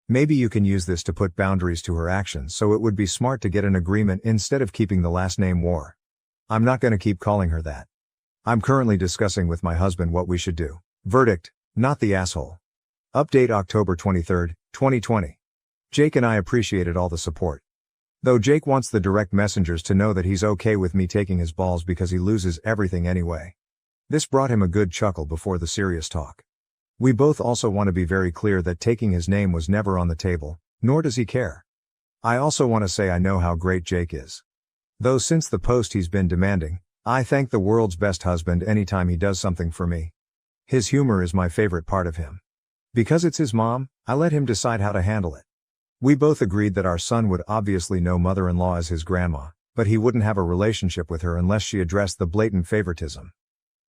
Maybe you can use this to put boundaries to her actions, so it would be smart to get an agreement instead of keeping the last name war. I'm not gonna keep calling her that. I'm currently discussing with my husband what we should do. Verdict, not the asshole. Update October 23, 2020. Jake and I appreciated all the support. Though Jake wants the direct messengers to know that he's okay with me taking his balls because he loses everything anyway. This brought him a good chuckle before the serious talk. We both also want to be very clear that taking his name was never on the table, nor does he care. I also want to say I know how great Jake is. Though since the post he's been demanding, I thank the world's best husband anytime he does something for me. His humor is my favorite part of him. Because it's his mom, I let him decide how to handle it. We both agreed that our son would obviously know mother-in-law as his grandma, but he wouldn't have a relationship with her unless she addressed the blatant favoritism.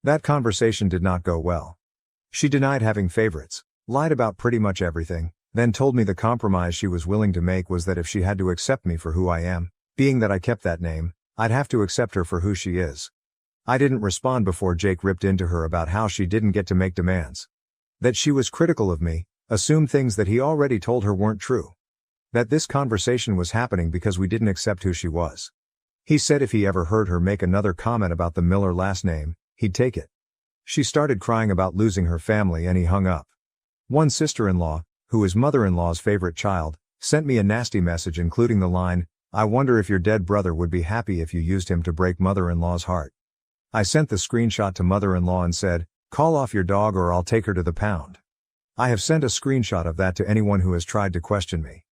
That conversation did not go well. She denied having favorites, lied about pretty much everything, then told me the compromise she was willing to make was that if she had to accept me for who I am, being that I kept that name, I'd have to accept her for who she is. I didn't respond before Jake ripped into her about how she didn't get to make demands. That she was critical of me, assumed things that he already told her weren't true. That this conversation was happening because we didn't accept who she was. He said if he ever heard her make another comment about the Miller last name, he'd take it. She started crying about losing her family and he hung up. One sister-in-law, who is mother-in-law's favorite child, sent me a nasty message including the line, "I wonder if your dead brother would be happy if you used him to break mother-in-law's heart." I sent the screenshot to mother-in-law and said, "Call off your dog or I'll take her to the pound." I have sent a screenshot of that to anyone who has tried to question me.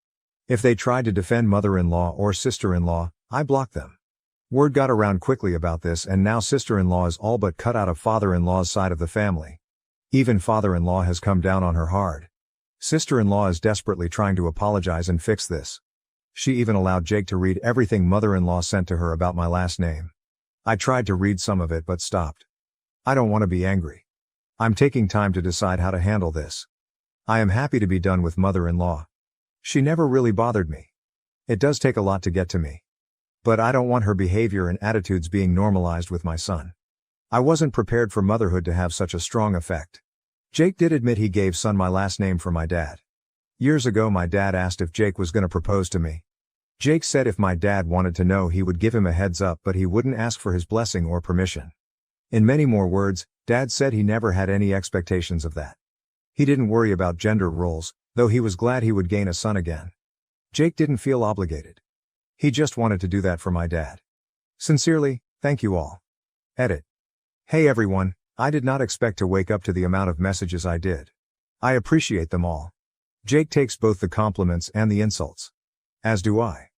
If they tried to defend mother-in-law or sister-in-law, I blocked them. Word got around quickly about this and now sister-in-law is all but cut out of father-in-law's side of the family. Even father-in-law has come down on her hard. Sister-in-law is desperately trying to apologize and fix this. She even allowed Jake to read everything mother-in-law sent to her about my last name. I tried to read some of it but stopped. I don't want to be angry. I'm taking time to decide how to handle this. I am happy to be done with mother-in-law. She never really bothered me. It does take a lot to get to me. But I don't want her behavior and attitudes being normalized with my son. I wasn't prepared for motherhood to have such a strong effect. Jake did admit he gave son my last name for my dad. Years ago my dad asked if Jake was gonna propose to me. Jake said if my dad wanted to know he would give him a heads up but he wouldn't ask for his blessing or permission. In many more words, Dad said he never had any expectations of that. He didn't worry about gender roles, though he was glad he would gain a son again. Jake didn't feel obligated. He just wanted to do that for my dad. Sincerely, thank you all. Edit. Hey everyone, I did not expect to wake up to the amount of messages I did. I appreciate them all. Jake takes both the compliments and the insults. As do I.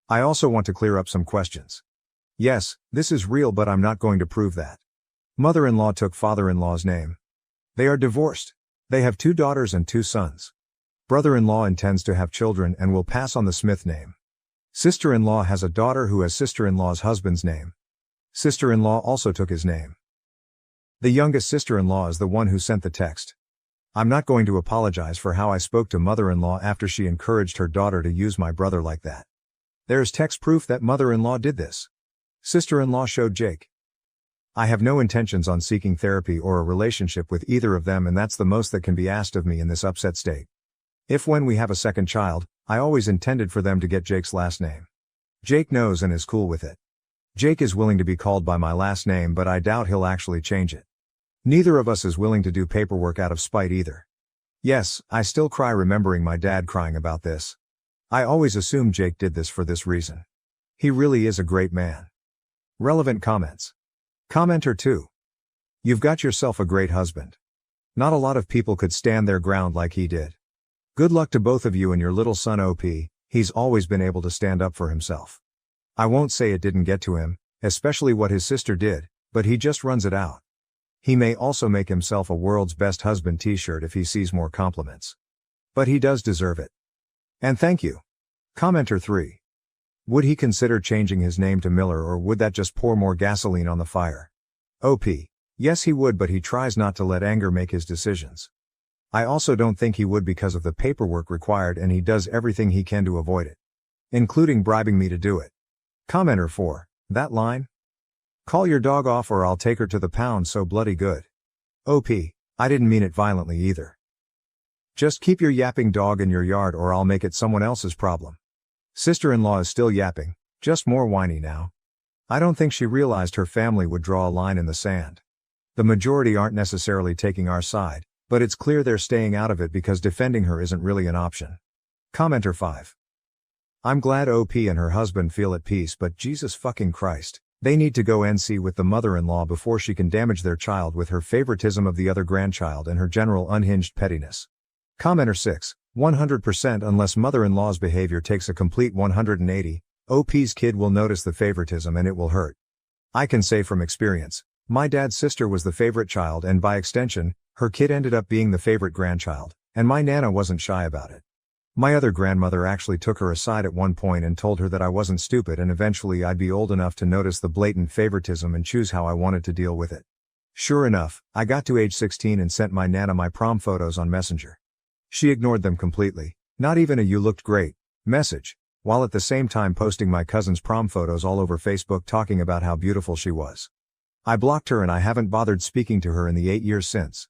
I also want to clear up some questions. Yes, this is real but I'm not going to prove that. Mother-in-law took father-in-law's name. They are divorced. They have 2 daughters and 2 sons. Brother-in-law intends to have children and will pass on the Smith name. Sister-in-law has a daughter who has sister-in-law's husband's name. Sister-in-law also took his name. The youngest sister-in-law is the one who sent the text. I'm not going to apologize for how I spoke to mother-in-law after she encouraged her daughter to use my brother like that. There's text proof that mother-in-law did this. Sister-in-law showed Jake. I have no intentions on seeking therapy or a relationship with either of them, and that's the most that can be asked of me in this upset state. If when we have a second child, I always intended for them to get Jake's last name. Jake knows and is cool with it. Jake is willing to be called by my last name, but I doubt he'll actually change it. Neither of us is willing to do paperwork out of spite either. Yes, I still cry remembering my dad crying about this. I always assumed Jake did this for this reason. He really is a great man. Relevant comments. Commenter 2. You've got yourself a great husband. Not a lot of people could stand their ground like he did. Good luck to both of you and your little son OP, he's always been able to stand up for himself. I won't say it didn't get to him, especially what his sister did, but he just runs it out. He may also make himself a world's best husband t-shirt if he sees more compliments. But he does deserve it. And thank you. Commenter 3. Would he consider changing his name to Miller, or would that just pour more gasoline on the fire? OP. Yes, he would, but he tries not to let anger make his decisions. I also don't think he would because of the paperwork required, and he does everything he can to avoid it. Including bribing me to do it. Commenter 4. That line? Call your dog off or I'll take her to the pound so bloody good. OP. I didn't mean it violently either. Just keep your yapping dog in your yard or I'll make it someone else's problem. Sister-in-law is still yapping, just more whiny now. I don't think she realized her family would draw a line in the sand. The majority aren't necessarily taking our side, but it's clear they're staying out of it because defending her isn't really an option. Commenter 5. I'm glad OP and her husband feel at peace, but Jesus fucking Christ. They need to go NC with the mother-in-law before she can damage their child with her favoritism of the other grandchild and her general unhinged pettiness. Commenter 6. 100% unless mother-in-law's behavior takes a complete 180, OP's kid will notice the favoritism and it will hurt. I can say from experience, my dad's sister was the favorite child and by extension, her kid ended up being the favorite grandchild, and my nana wasn't shy about it. My other grandmother actually took her aside at one point and told her that I wasn't stupid and eventually I'd be old enough to notice the blatant favoritism and choose how I wanted to deal with it. Sure enough, I got to age 16 and sent my nana my prom photos on Messenger. She ignored them completely, not even a "you looked great" message, while at the same time posting my cousin's prom photos all over Facebook talking about how beautiful she was. I blocked her and I haven't bothered speaking to her in the 8 years since.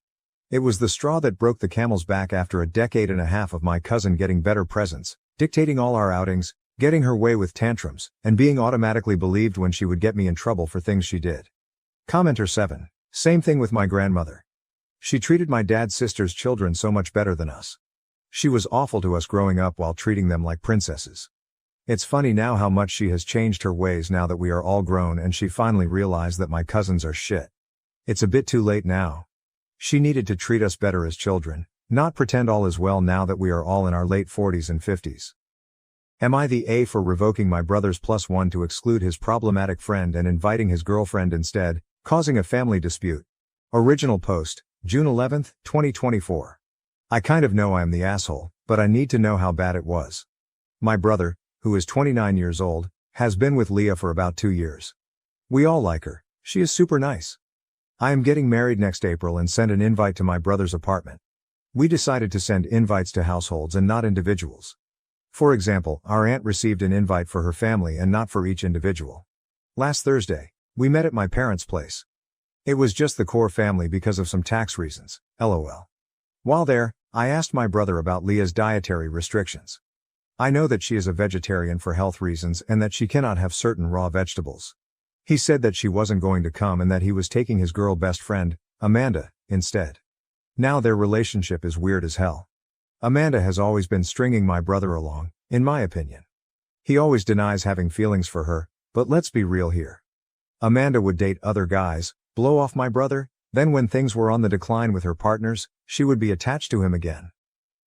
It was the straw that broke the camel's back after a decade and a half of my cousin getting better presents, dictating all our outings, getting her way with tantrums, and being automatically believed when she would get me in trouble for things she did. Commenter 7. Same thing with my grandmother. She treated my dad's sister's children so much better than us. She was awful to us growing up while treating them like princesses. It's funny now how much she has changed her ways now that we are all grown and she finally realized that my cousins are shit. It's a bit too late now. She needed to treat us better as children, not pretend all is well now that we are all in our late 40s and 50s. Am I the A for revoking my brother's +1 to exclude his problematic friend and inviting his girlfriend instead, causing a family dispute? Original post, June 11, 2024. I kind of know I am the asshole, but I need to know how bad it was. My brother, who is 29 years old, has been with Leah for about 2 years. We all like her, she is super nice. I am getting married next April and sent an invite to my brother's apartment. We decided to send invites to households and not individuals. For example, our aunt received an invite for her family and not for each individual. Last Thursday, we met at my parents' place. It was just the core family because of some tax reasons, lol. While there, I asked my brother about Leah's dietary restrictions. I know that she is a vegetarian for health reasons and that she cannot have certain raw vegetables. He said that she wasn't going to come and that he was taking his girl best friend, Amanda, instead. Now their relationship is weird as hell. Amanda has always been stringing my brother along, in my opinion. He always denies having feelings for her, but let's be real here. Amanda would date other guys, blow off my brother, then when things were on the decline with her partners, she would be attached to him again.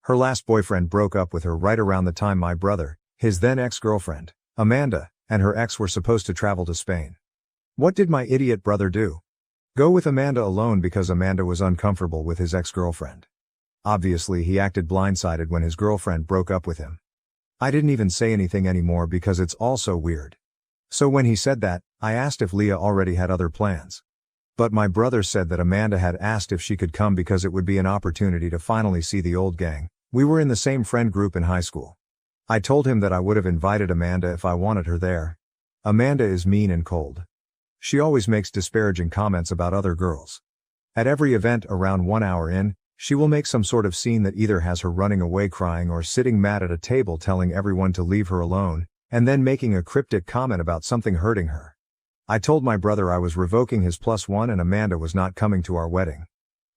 Her last boyfriend broke up with her right around the time my brother, his then ex-girlfriend, Amanda, and her ex were supposed to travel to Spain. What did my idiot brother do? Go with Amanda alone because Amanda was uncomfortable with his ex-girlfriend. Obviously he acted blindsided when his girlfriend broke up with him. I didn't even say anything anymore because it's all so weird. So when he said that, I asked if Leah already had other plans. But my brother said that Amanda had asked if she could come because it would be an opportunity to finally see the old gang. We were in the same friend group in high school. I told him that I would have invited Amanda if I wanted her there. Amanda is mean and cold. She always makes disparaging comments about other girls. At every event around 1 hour in, she will make some sort of scene that either has her running away crying or sitting mad at a table telling everyone to leave her alone, and then making a cryptic comment about something hurting her. I told my brother I was revoking his +1 and Amanda was not coming to our wedding.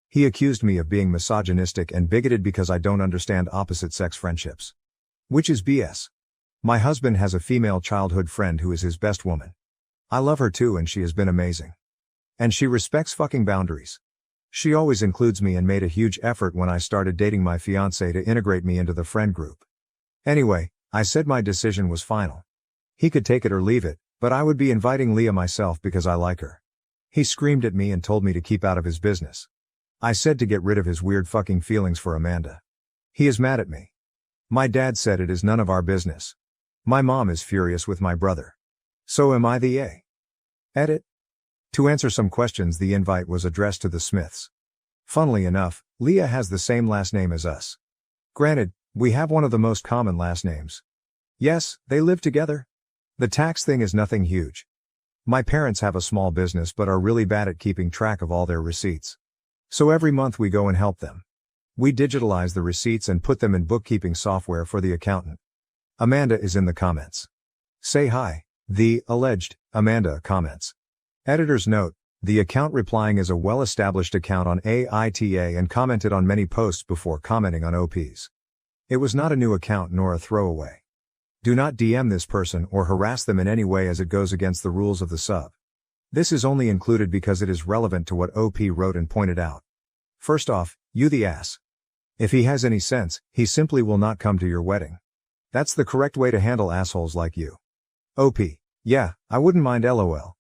He accused me of being misogynistic and bigoted because I don't understand opposite-sex friendships. Which is BS. My husband has a female childhood friend who is his best woman. I love her too and she has been amazing. And she respects fucking boundaries. She always includes me and made a huge effort when I started dating my fiancé to integrate me into the friend group. Anyway, I said my decision was final. He could take it or leave it, but I would be inviting Leah myself because I like her. He screamed at me and told me to keep out of his business. I said to get rid of his weird fucking feelings for Amanda. He is mad at me. My dad said it is none of our business. My mom is furious with my brother. So am I the A. Edit. To answer some questions, the invite was addressed to the Smiths. Funnily enough, Leah has the same last name as us. Granted, we have one of the most common last names. Yes, they live together. The tax thing is nothing huge. My parents have a small business but are really bad at keeping track of all their receipts. So every month we go and help them. We digitalize the receipts and put them in bookkeeping software for the accountant. Amanda is in the comments. Say hi. The alleged Amanda comments. Editor's note, the account replying is a well-established account on AITA and commented on many posts before commenting on OPs. It was not a new account nor a throwaway. Do not DM this person or harass them in any way as it goes against the rules of the sub. This is only included because it is relevant to what OP wrote and pointed out. First off, you the ass. If he has any sense, he simply will not come to your wedding. That's the correct way to handle assholes like you. OP, yeah, I wouldn't mind LOL.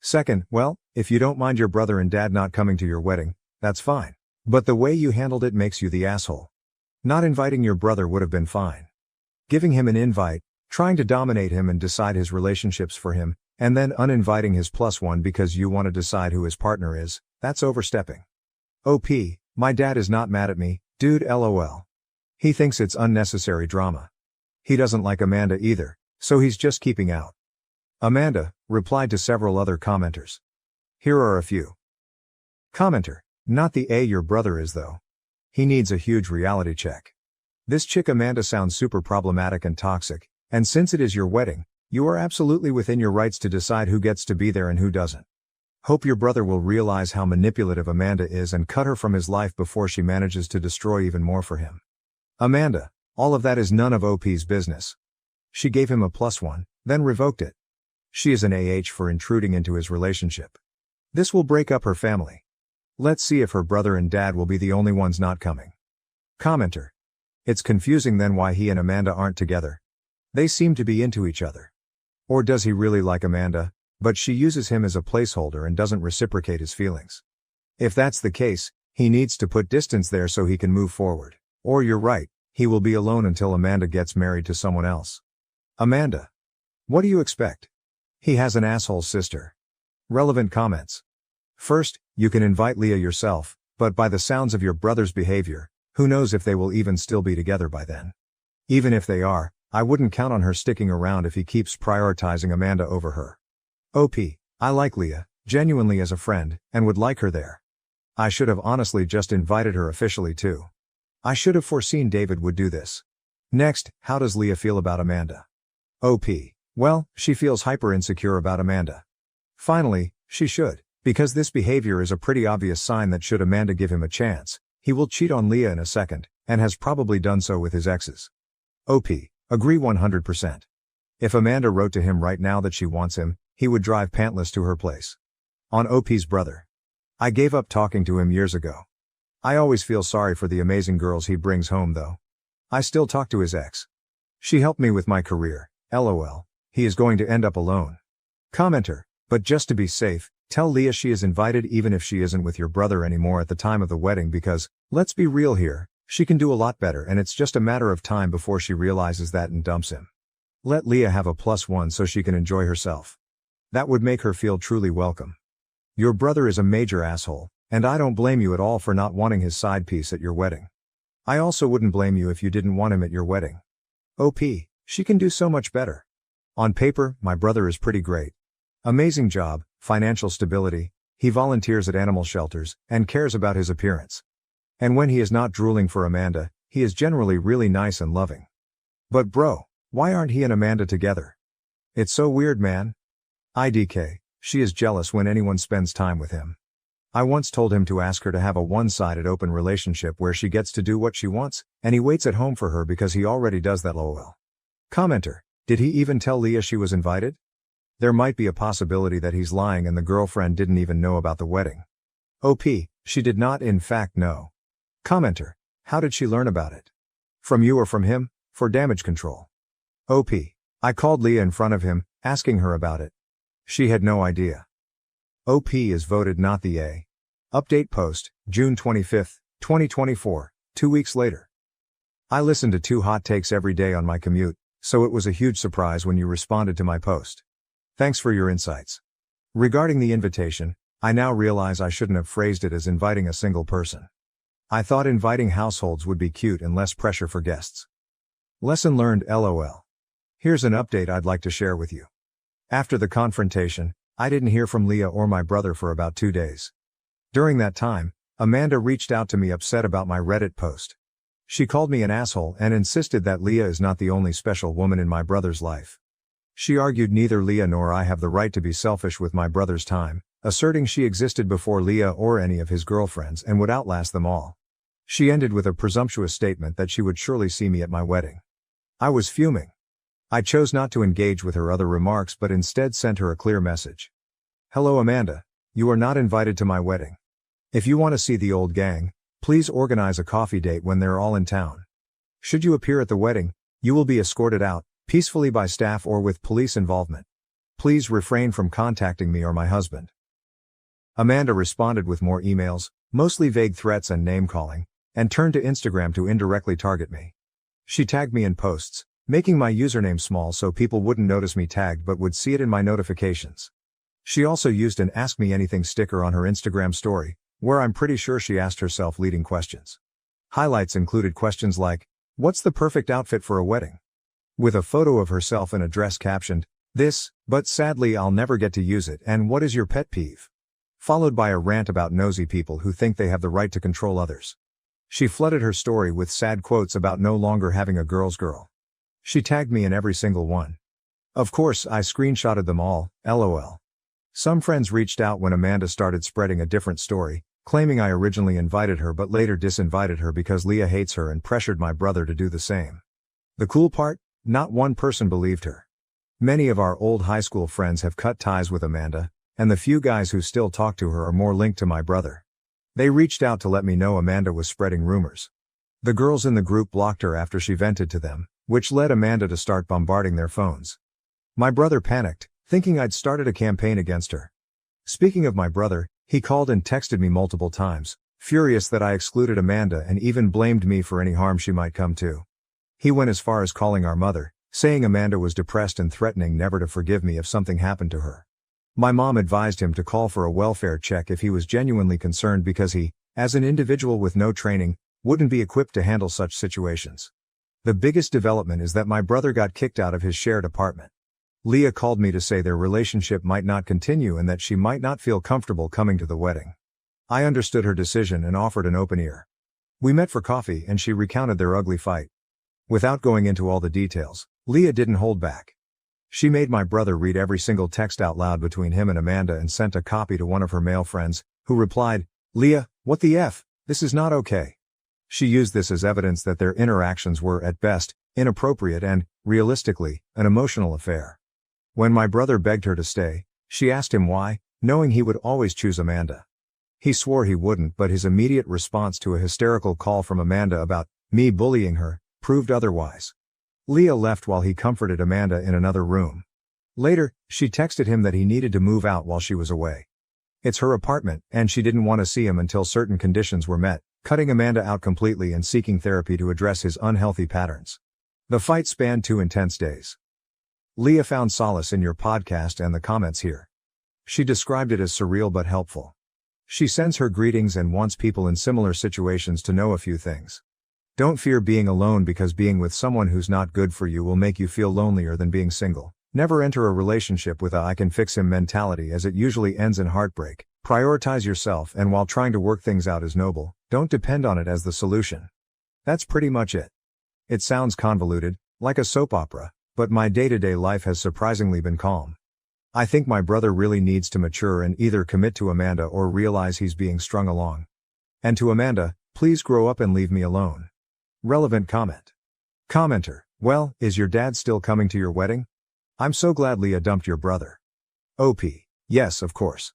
Second, well, if you don't mind your brother and dad not coming to your wedding, that's fine. But the way you handled it makes you the asshole. Not inviting your brother would have been fine. Giving him an invite, trying to dominate him and decide his relationships for him, and then uninviting his +1 because you want to decide who his partner is, that's overstepping. OP, my dad is not mad at me, dude LOL. He thinks it's unnecessary drama. He doesn't like Amanda either, so he's just keeping out. Amanda replied to several other commenters. Here are a few. Commenter, not the A your brother is though. He needs a huge reality check. This chick Amanda sounds super problematic and toxic, and since it is your wedding, you are absolutely within your rights to decide who gets to be there and who doesn't. Hope your brother will realize how manipulative Amanda is and cut her from his life before she manages to destroy even more for him. Amanda, all of that is none of OP's business. She gave him a +1, then revoked it. She is an AH for intruding into his relationship. This will break up her family. Let's see if her brother and dad will be the only ones not coming. Commenter. It's confusing then why he and Amanda aren't together. They seem to be into each other. Or does he really like Amanda, but she uses him as a placeholder and doesn't reciprocate his feelings? If that's the case, he needs to put distance there so he can move forward. Or you're right, he will be alone until Amanda gets married to someone else. Amanda. What do you expect? He has an asshole sister. Relevant comments. First, you can invite Leah yourself, but by the sounds of your brother's behavior, who knows if they will even still be together by then. Even if they are, I wouldn't count on her sticking around if he keeps prioritizing Amanda over her. OP, I like Leah, genuinely as a friend, and would like her there. I should have honestly just invited her officially too. I should have foreseen David would do this. Next, how does Leah feel about Amanda? OP. Well, she feels hyper insecure about Amanda. Finally, she should, because this behavior is a pretty obvious sign that should Amanda give him a chance, he will cheat on Leah in a second, and has probably done so with his exes. OP. Agree 100%. If Amanda wrote to him right now that she wants him, he would drive pantless to her place. On OP's brother. I gave up talking to him years ago. I always feel sorry for the amazing girls he brings home though. I still talk to his ex. She helped me with my career, LOL. He is going to end up alone. Commenter, but just to be safe, tell Leah she is invited even if she isn't with your brother anymore at the time of the wedding because, let's be real here, she can do a lot better and it's just a matter of time before she realizes that and dumps him. Let Leah have a +1 so she can enjoy herself. That would make her feel truly welcome. Your brother is a major asshole, and I don't blame you at all for not wanting his side piece at your wedding. I also wouldn't blame you if you didn't want him at your wedding. OP, she can do so much better. On paper, my brother is pretty great. Amazing job, financial stability, he volunteers at animal shelters, and cares about his appearance. And when he is not drooling for Amanda, he is generally really nice and loving. But bro, why aren't he and Amanda together? It's so weird, man. IDK, she is jealous when anyone spends time with him. I once told him to ask her to have a one-sided open relationship where she gets to do what she wants, and he waits at home for her because he already does that lol. Commenter, did he even tell Leah she was invited? There might be a possibility that he's lying and the girlfriend didn't even know about the wedding. OP, she did not in fact know. Commenter, how did she learn about it? From you or from him, for damage control? OP, I called Leah in front of him, asking her about it. She had no idea. OP is voted not the A. Update post, June 25, 2024, 2 weeks later. I listen to 2 hot takes every day on my commute, so it was a huge surprise when you responded to my post. Thanks for your insights. Regarding the invitation, I now realize I shouldn't have phrased it as inviting a single person. I thought inviting households would be cute and less pressure for guests. Lesson learned LOL. Here's an update I'd like to share with you. After the confrontation, I didn't hear from Leah or my brother for about 2 days. During that time, Amanda reached out to me upset about my Reddit post. She called me an asshole and insisted that Leah is not the only special woman in my brother's life. She argued neither Leah nor I have the right to be selfish with my brother's time, asserting she existed before Leah or any of his girlfriends and would outlast them all. She ended with a presumptuous statement that she would surely see me at my wedding. I was fuming. I chose not to engage with her other remarks but instead sent her a clear message. Hello Amanda, you are not invited to my wedding. If you want to see the old gang, please organize a coffee date when they're all in town. Should you appear at the wedding, you will be escorted out, peacefully by staff or with police involvement. Please refrain from contacting me or my husband. Amanda responded with more emails, mostly vague threats and name-calling, and turned to Instagram to indirectly target me. She tagged me in posts, making my username small so people wouldn't notice me tagged but would see it in my notifications. She also used an Ask Me Anything sticker on her Instagram story, where I'm pretty sure she asked herself leading questions. Highlights included questions like, what's the perfect outfit for a wedding? With a photo of herself in a dress captioned, this, but sadly I'll never get to use it, and what is your pet peeve? Followed by a rant about nosy people who think they have the right to control others. She flooded her story with sad quotes about no longer having a girl's girl. She tagged me in every single one. Of course, I screenshotted them all, LOL. Some friends reached out when Amanda started spreading a different story, claiming I originally invited her but later disinvited her because Leah hates her and pressured my brother to do the same. The cool part? Not one person believed her. Many of our old high school friends have cut ties with Amanda, and the few guys who still talk to her are more linked to my brother. They reached out to let me know Amanda was spreading rumors. The girls in the group blocked her after she vented to them, which led Amanda to start bombarding their phones. My brother panicked, thinking I'd started a campaign against her. Speaking of my brother, he called and texted me multiple times, furious that I excluded Amanda and even blamed me for any harm she might come to. He went as far as calling our mother, saying Amanda was depressed and threatening never to forgive me if something happened to her. My mom advised him to call for a welfare check if he was genuinely concerned because he, as an individual with no training, wouldn't be equipped to handle such situations. The biggest development is that my brother got kicked out of his shared apartment. Leah called me to say their relationship might not continue and that she might not feel comfortable coming to the wedding. I understood her decision and offered an open ear. We met for coffee and she recounted their ugly fight. Without going into all the details, Leah didn't hold back. She made my brother read every single text out loud between him and Amanda and sent a copy to one of her male friends, who replied, Leah, what the F, this is not okay. She used this as evidence that their interactions were, at best, inappropriate and, realistically, an emotional affair. When my brother begged her to stay, she asked him why, knowing he would always choose Amanda. He swore he wouldn't, but his immediate response to a hysterical call from Amanda about me bullying her proved otherwise. Leah left while he comforted Amanda in another room. Later, she texted him that he needed to move out while she was away. It's her apartment, and she didn't want to see him until certain conditions were met, cutting Amanda out completely and seeking therapy to address his unhealthy patterns. The fight spanned 2 intense days. Leah found solace in your podcast and the comments here. She described it as surreal but helpful. She sends her greetings and wants people in similar situations to know a few things. Don't fear being alone, because being with someone who's not good for you will make you feel lonelier than being single. Never enter a relationship with a "I can fix him" mentality, as it usually ends in heartbreak. Prioritize yourself, and while trying to work things out is noble, don't depend on it as the solution. That's pretty much it. It sounds convoluted, like a soap opera, but my day-to-day life has surprisingly been calm. I think my brother really needs to mature and either commit to Amanda or realize he's being strung along. And to Amanda, please grow up and leave me alone. Relevant comment. Commenter: well, is your dad still coming to your wedding? I'm so glad Leah dumped your brother. OP: yes, of course.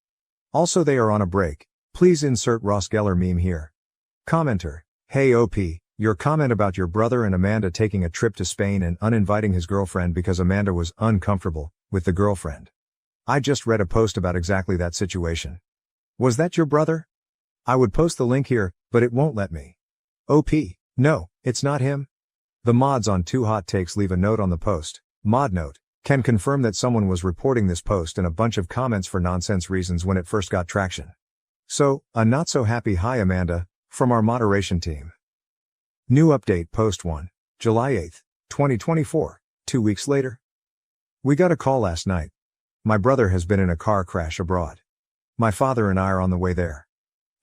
Also, they are on a break. Please insert Ross Geller meme here. Commenter: hey OP, your comment about your brother and Amanda taking a trip to Spain and uninviting his girlfriend because Amanda was uncomfortable with the girlfriend. I just read a post about exactly that situation. Was that your brother? I would post the link here, but it won't let me. OP: no, it's not him. The mods on Two Hot Takes leave a note on the post. Mod note: can confirm that someone was reporting this post and a bunch of comments for nonsense reasons when it first got traction. So, a not so happy hi Amanda, from our moderation team. New update post 1, July 8, 2024, 2 weeks later. We got a call last night. My brother has been in a car crash abroad. My father and I are on the way there.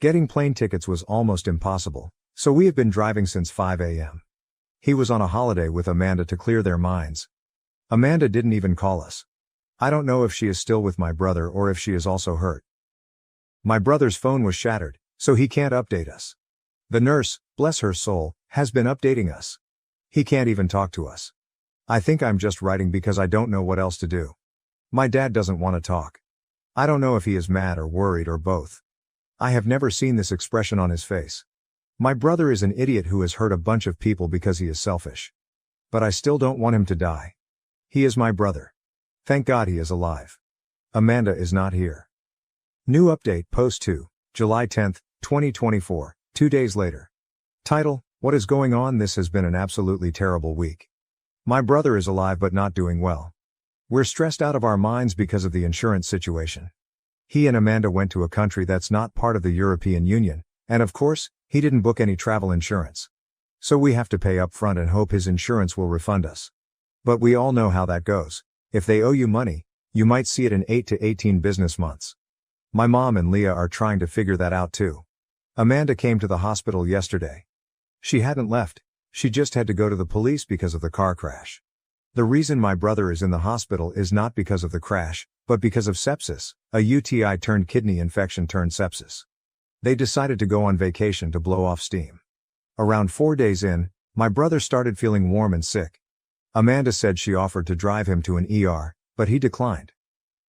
Getting plane tickets was almost impossible, so we have been driving since 5 a.m. He was on a holiday with Amanda to clear their minds. Amanda didn't even call us. I don't know if she is still with my brother or if she is also hurt. My brother's phone was shattered, so he can't update us. The nurse, bless her soul, has been updating us. He can't even talk to us. I think I'm just writing because I don't know what else to do. My dad doesn't want to talk. I don't know if he is mad or worried or both. I have never seen this expression on his face. My brother is an idiot who has hurt a bunch of people because he is selfish. But I still don't want him to die. He is my brother. Thank God he is alive. Amanda is not here. New update post 2, July 10, 2024, 2 days later. Title: what is going on? This has been an absolutely terrible week. My brother is alive but not doing well. We're stressed out of our minds because of the insurance situation. He and Amanda went to a country that's not part of the European Union, and of course, he didn't book any travel insurance. So we have to pay up front and hope his insurance will refund us. But we all know how that goes. If they owe you money, you might see it in 8 to 18 business months. My mom and Leah are trying to figure that out too. Amanda came to the hospital yesterday. She hadn't left, she just had to go to the police because of the car crash. The reason my brother is in the hospital is not because of the crash, but because of sepsis, a UTI turned kidney infection turned sepsis. They decided to go on vacation to blow off steam. Around 4 days in, my brother started feeling warm and sick. Amanda said she offered to drive him to an ER, but he declined.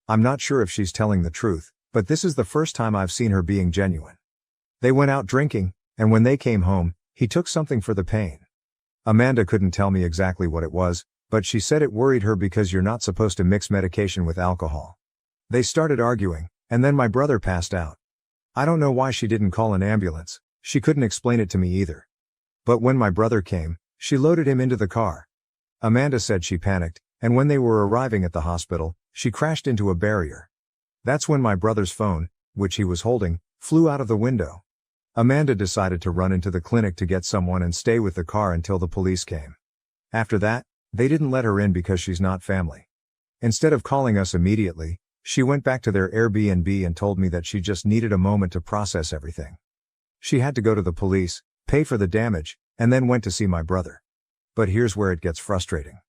I'm not sure if she's telling the truth, but this is the first time I've seen her being genuine. They went out drinking, and when they came home, he took something for the pain. Amanda couldn't tell me exactly what it was, but she said it worried her because you're not supposed to mix medication with alcohol. They started arguing, and then my brother passed out. I don't know why she didn't call an ambulance, she couldn't explain it to me either. But when my brother came, she loaded him into the car. Amanda said she panicked, and when they were arriving at the hospital, she crashed into a barrier. That's when my brother's phone, which he was holding, flew out of the window. Amanda decided to run into the clinic to get someone and stay with the car until the police came. After that, they didn't let her in because she's not family. Instead of calling us immediately, she went back to their Airbnb and told me that she just needed a moment to process everything. She had to go to the police, pay for the damage, and then went to see my brother. But here's where it gets frustrating.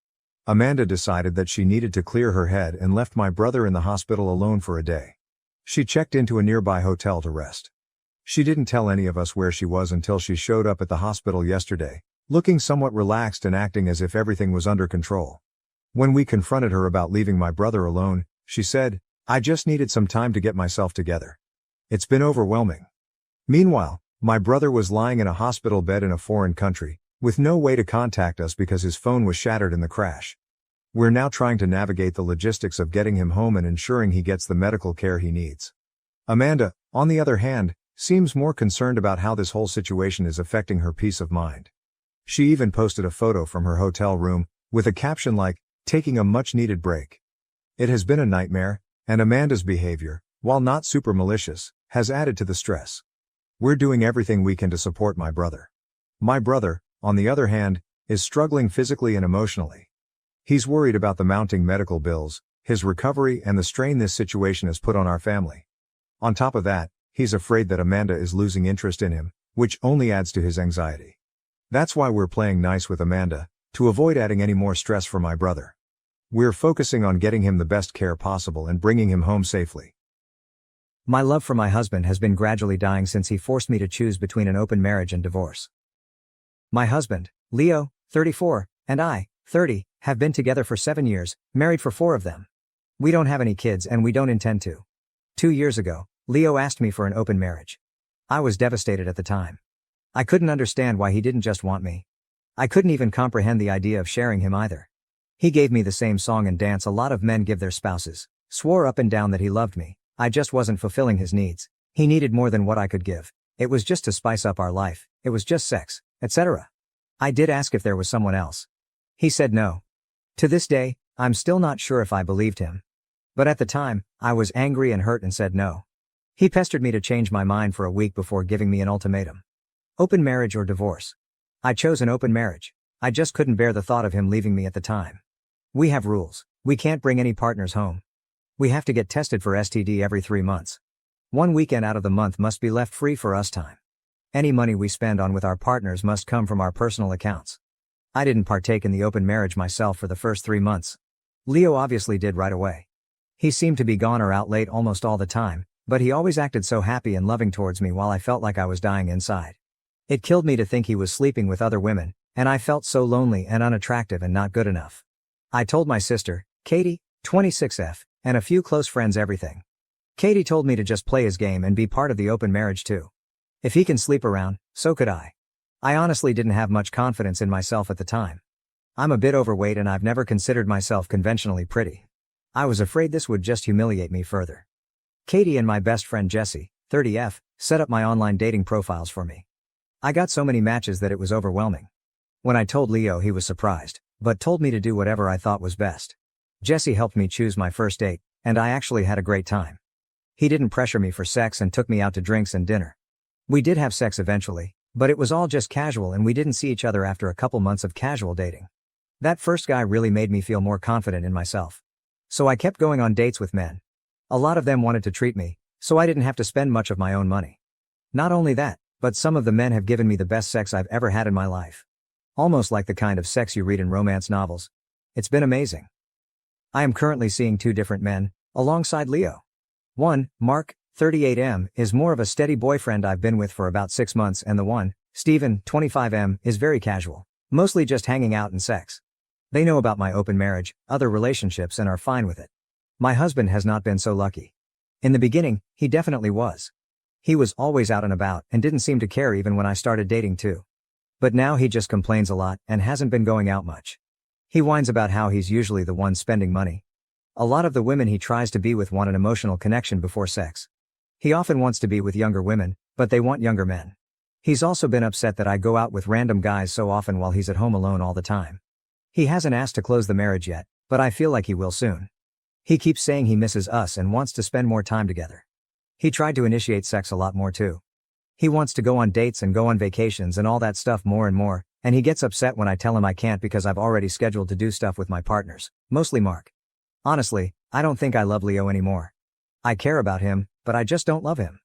Amanda decided that she needed to clear her head and left my brother in the hospital alone for a day. She checked into a nearby hotel to rest. She didn't tell any of us where she was until she showed up at the hospital yesterday, looking somewhat relaxed and acting as if everything was under control. When we confronted her about leaving my brother alone, she said, "I just needed some time to get myself together. It's been overwhelming." Meanwhile, my brother was lying in a hospital bed in a foreign country, with no way to contact us because his phone was shattered in the crash. We're now trying to navigate the logistics of getting him home and ensuring he gets the medical care he needs. Amanda, on the other hand, seems more concerned about how this whole situation is affecting her peace of mind. She even posted a photo from her hotel room, with a caption like, "taking a much-needed break." It has been a nightmare, And Amanda's behavior, while not super malicious, has added to the stress. We're doing everything we can to support my brother. My brother, on the other hand, is struggling physically and emotionally. He's worried about the mounting medical bills, his recovery, and the strain this situation has put on our family. On top of that, he's afraid that Amanda is losing interest in him, which only adds to his anxiety. That's why we're playing nice with Amanda, to avoid adding any more stress for my brother. We're focusing on getting him the best care possible and bringing him home safely. My love for my husband has been gradually dying since he forced me to choose between an open marriage and divorce. My husband, Leo, 34, and I, 30, have been together for 7 years, married for 4 of them. We don't have any kids and we don't intend to. 2 years ago, Leo asked me for an open marriage. I was devastated at the time. I couldn't understand why he didn't just want me. I couldn't even comprehend the idea of sharing him either. He gave me the same song and dance a lot of men give their spouses, swore up and down that he loved me. I just wasn't fulfilling his needs. He needed more than what I could give. It was just to spice up our life, it was just sex, etc. I did ask if there was someone else. He said no. To this day, I'm still not sure if I believed him. But at the time, I was angry and hurt and said no. He pestered me to change my mind for a week before giving me an ultimatum. Open marriage or divorce? I chose an open marriage. I just couldn't bear the thought of him leaving me at the time. We have rules. We can't bring any partners home. We have to get tested for STD every 3 months. 1 weekend out of the month must be left free for us time. Any money we spend on with our partners must come from our personal accounts. I didn't partake in the open marriage myself for the first 3 months. Leo obviously did right away. He seemed to be gone or out late almost all the time, but he always acted so happy and loving towards me while I felt like I was dying inside. It killed me to think he was sleeping with other women, and I felt so lonely and unattractive and not good enough. I told my sister, Katie, 26F, and a few close friends everything. Katie told me to just play his game and be part of the open marriage too. If he can sleep around, so could I. I honestly didn't have much confidence in myself at the time. I'm a bit overweight and I've never considered myself conventionally pretty. I was afraid this would just humiliate me further. Katie and my best friend Jessie, 30F, set up my online dating profiles for me. I got so many matches that it was overwhelming. When I told Leo, he was surprised, but told me to do whatever I thought was best. Jessie helped me choose my first date, and I actually had a great time. He didn't pressure me for sex and took me out to drinks and dinner. We did have sex eventually, but it was all just casual and we didn't see each other after a couple months of casual dating. That first guy really made me feel more confident in myself. So I kept going on dates with men. A lot of them wanted to treat me, so I didn't have to spend much of my own money. Not only that, but some of the men have given me the best sex I've ever had in my life. Almost like the kind of sex you read in romance novels. It's been amazing. I am currently seeing 2 different men, alongside Leo. One, Mark, 38M, is more of a steady boyfriend I've been with for about 6 months, and the one, Steven, 25M, is very casual, mostly just hanging out and sex. They know about my open marriage, other relationships, and are fine with it. My husband has not been so lucky. In the beginning, he definitely was. He was always out and about and didn't seem to care even when I started dating too. But now he just complains a lot and hasn't been going out much. He whines about how he's usually the one spending money. A lot of the women he tries to be with want an emotional connection before sex. He often wants to be with younger women, but they want younger men. He's also been upset that I go out with random guys so often while he's at home alone all the time. He hasn't asked to close the marriage yet, but I feel like he will soon. He keeps saying he misses us and wants to spend more time together. He tried to initiate sex a lot more too. He wants to go on dates and go on vacations and all that stuff more and more, and he gets upset when I tell him I can't because I've already scheduled to do stuff with my partners, mostly Mark. Honestly, I don't think I love Leo anymore. I care about him, but I just don't love him.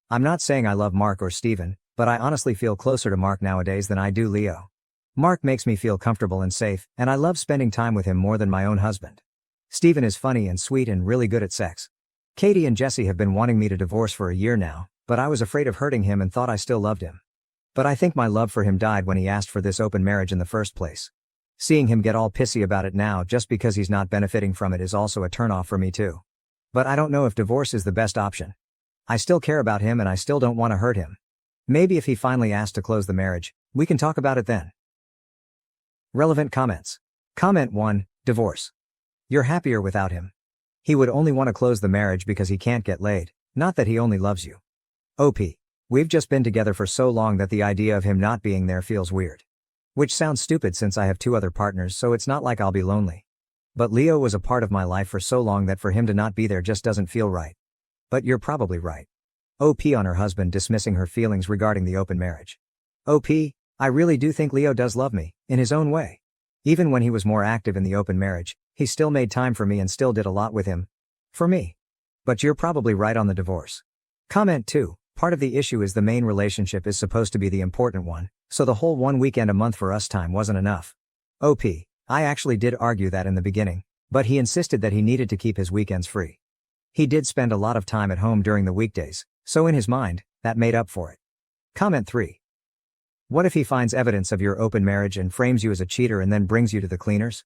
I'm not saying I love Mark or Steven, but I honestly feel closer to Mark nowadays than I do Leo. Mark makes me feel comfortable and safe, and I love spending time with him more than my own husband. Steven is funny and sweet and really good at sex. Katie and Jessie have been wanting me to divorce for a year now, but I was afraid of hurting him and thought I still loved him. But I think my love for him died when he asked for this open marriage in the first place. Seeing him get all pissy about it now just because he's not benefiting from it is also a turnoff for me too. But I don't know if divorce is the best option. I still care about him and I still don't want to hurt him. Maybe if he finally asks to close the marriage, we can talk about it then. Relevant comments. Comment 1, divorce. You're happier without him. He would only want to close the marriage because he can't get laid, not that he only loves you. OP. We've just been together for so long that the idea of him not being there feels weird. Which sounds stupid since I have 2 other partners, so it's not like I'll be lonely. But Leo was a part of my life for so long that for him to not be there just doesn't feel right. But you're probably right. OP on her husband dismissing her feelings regarding the open marriage. OP, I really do think Leo does love me, in his own way. Even when he was more active in the open marriage, he still made time for me and still did a lot with him. For me. But you're probably right on the divorce. Comment 2. Part of the issue is the main relationship is supposed to be the important one, so the whole 1 weekend a month for us time wasn't enough. OP, I actually did argue that in the beginning, but he insisted that he needed to keep his weekends free. He did spend a lot of time at home during the weekdays, so in his mind, that made up for it. Comment 3. What if he finds evidence of your open marriage and frames you as a cheater and then brings you to the cleaners?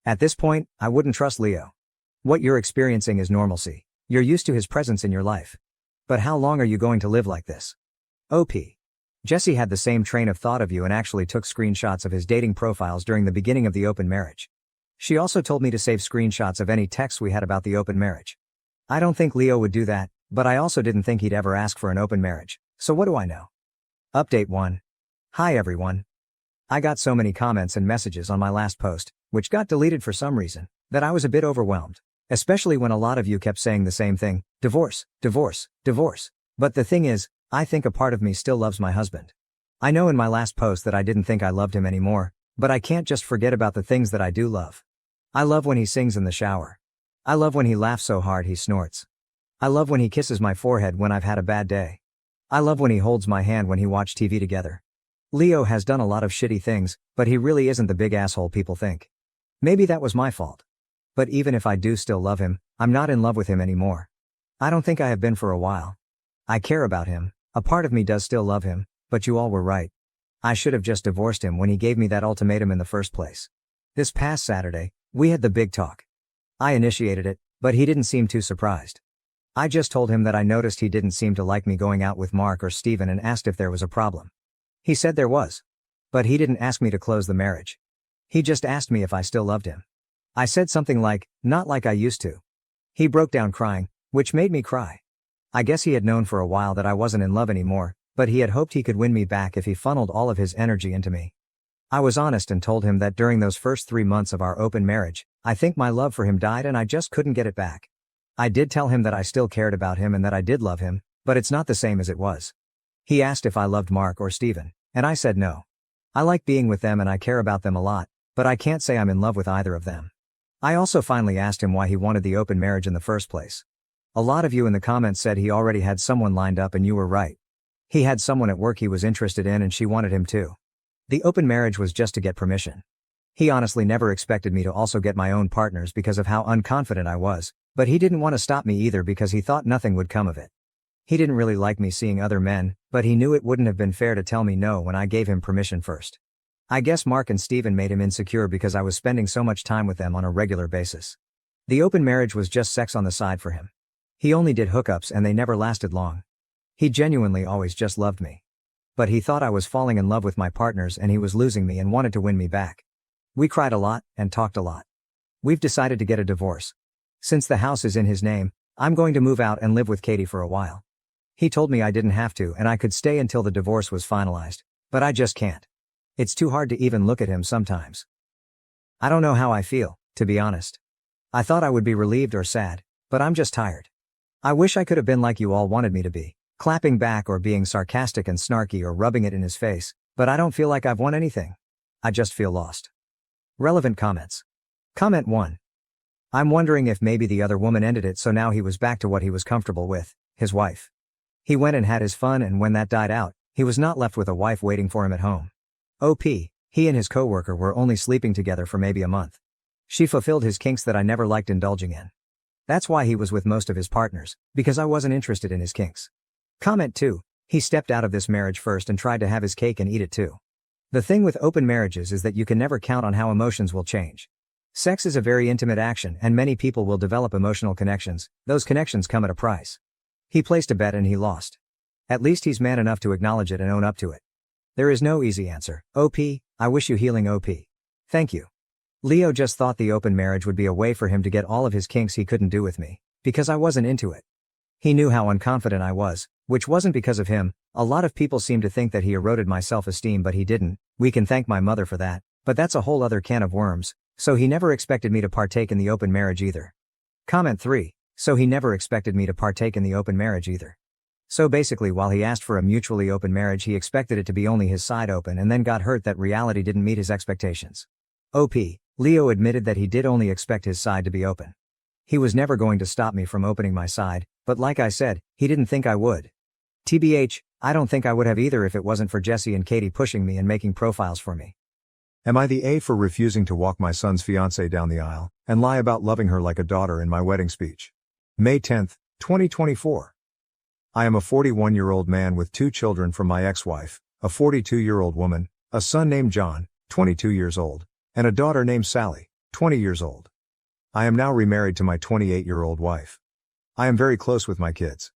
At this point, I wouldn't trust Leo. What you're experiencing is normalcy. You're used to his presence in your life. But how long are you going to live like this? OP. Jesse had the same train of thought of you and actually took screenshots of his dating profiles during the beginning of the open marriage. She also told me to save screenshots of any texts we had about the open marriage. I don't think Leo would do that, but I also didn't think he'd ever ask for an open marriage, so what do I know? Update 1. Hi everyone. I got so many comments and messages on my last post, which got deleted for some reason, that I was a bit overwhelmed. Especially when a lot of you kept saying the same thing, divorce, divorce, divorce. But the thing is, I think a part of me still loves my husband. I know in my last post that I didn't think I loved him anymore, but I can't just forget about the things that I do love. I love when he sings in the shower. I love when he laughs so hard he snorts. I love when he kisses my forehead when I've had a bad day. I love when he holds my hand when he watch TV together. Leo has done a lot of shitty things, but he really isn't the big asshole people think. Maybe that was my fault. But even if I do still love him, I'm not in love with him anymore. I don't think I have been for a while. I care about him, a part of me does still love him, but you all were right. I should have just divorced him when he gave me that ultimatum in the first place. This past Saturday, we had the big talk. I initiated it, but he didn't seem too surprised. I just told him that I noticed he didn't seem to like me going out with Mark or Steven and asked if there was a problem. He said there was. But he didn't ask me to close the marriage. He just asked me if I still loved him. I said something like, not like I used to. He broke down crying, which made me cry. I guess he had known for a while that I wasn't in love anymore, but he had hoped he could win me back if he funneled all of his energy into me. I was honest and told him that during those first 3 months of our open marriage, I think my love for him died and I just couldn't get it back. I did tell him that I still cared about him and that I did love him, but it's not the same as it was. He asked if I loved Mark or Steven, and I said no. I like being with them and I care about them a lot, but I can't say I'm in love with either of them. I also finally asked him why he wanted the open marriage in the first place. A lot of you in the comments said he already had someone lined up and you were right. He had someone at work he was interested in and she wanted him too. The open marriage was just to get permission. He honestly never expected me to also get my own partners because of how unconfident I was, but he didn't want to stop me either because he thought nothing would come of it. He didn't really like me seeing other men, but he knew it wouldn't have been fair to tell me no when I gave him permission first. I guess Mark and Steven made him insecure because I was spending so much time with them on a regular basis. The open marriage was just sex on the side for him. He only did hookups and they never lasted long. He genuinely always just loved me. But he thought I was falling in love with my partners and he was losing me and wanted to win me back. We cried a lot and talked a lot. We've decided to get a divorce. Since the house is in his name, I'm going to move out and live with Katie for a while. He told me I didn't have to and I could stay until the divorce was finalized, but I just can't. It's too hard to even look at him sometimes. I don't know how I feel, to be honest. I thought I would be relieved or sad, but I'm just tired. I wish I could have been like you all wanted me to be, clapping back or being sarcastic and snarky or rubbing it in his face, but I don't feel like I've won anything. I just feel lost. Relevant comments. Comment 1. I'm wondering if maybe the other woman ended it so now he was back to what he was comfortable with, his wife. He went and had his fun and when that died out, he was not left with a wife waiting for him at home. OP, he and his coworker were only sleeping together for maybe a month. She fulfilled his kinks that I never liked indulging in. That's why he was with most of his partners, because I wasn't interested in his kinks. Comment 2, he stepped out of this marriage first and tried to have his cake and eat it too. The thing with open marriages is that you can never count on how emotions will change. Sex is a very intimate action and many people will develop emotional connections, those connections come at a price. He placed a bet and he lost. At least he's man enough to acknowledge it and own up to it. There is no easy answer. OP, I wish you healing OP. Thank you. Leo just thought the open marriage would be a way for him to get all of his kinks he couldn't do with me, because I wasn't into it. He knew how unconfident I was, which wasn't because of him. A lot of people seem to think that he eroded my self-esteem but he didn't. We can thank my mother for that, but that's a whole other can of worms, So he never expected me to partake in the open marriage either. Comment 3. So he never expected me to partake in the open marriage either. So basically, while he asked for a mutually open marriage, he expected it to be only his side open and then got hurt that reality didn't meet his expectations. OP. Leo admitted that he did only expect his side to be open. He was never going to stop me from opening my side, but like I said, he didn't think I would. TBH, I don't think I would have either if it wasn't for Jesse and Katie pushing me and making profiles for me. Am I the A for refusing to walk my son's fiancée down the aisle and lie about loving her like a daughter in my wedding speech? May 10, 2024. I am a 41-year-old man with 2 children from my ex-wife, a 42-year-old woman, a son named John, 22 years old, and a daughter named Sally, 20 years old. I am now remarried to my 28-year-old wife. I am very close with my kids.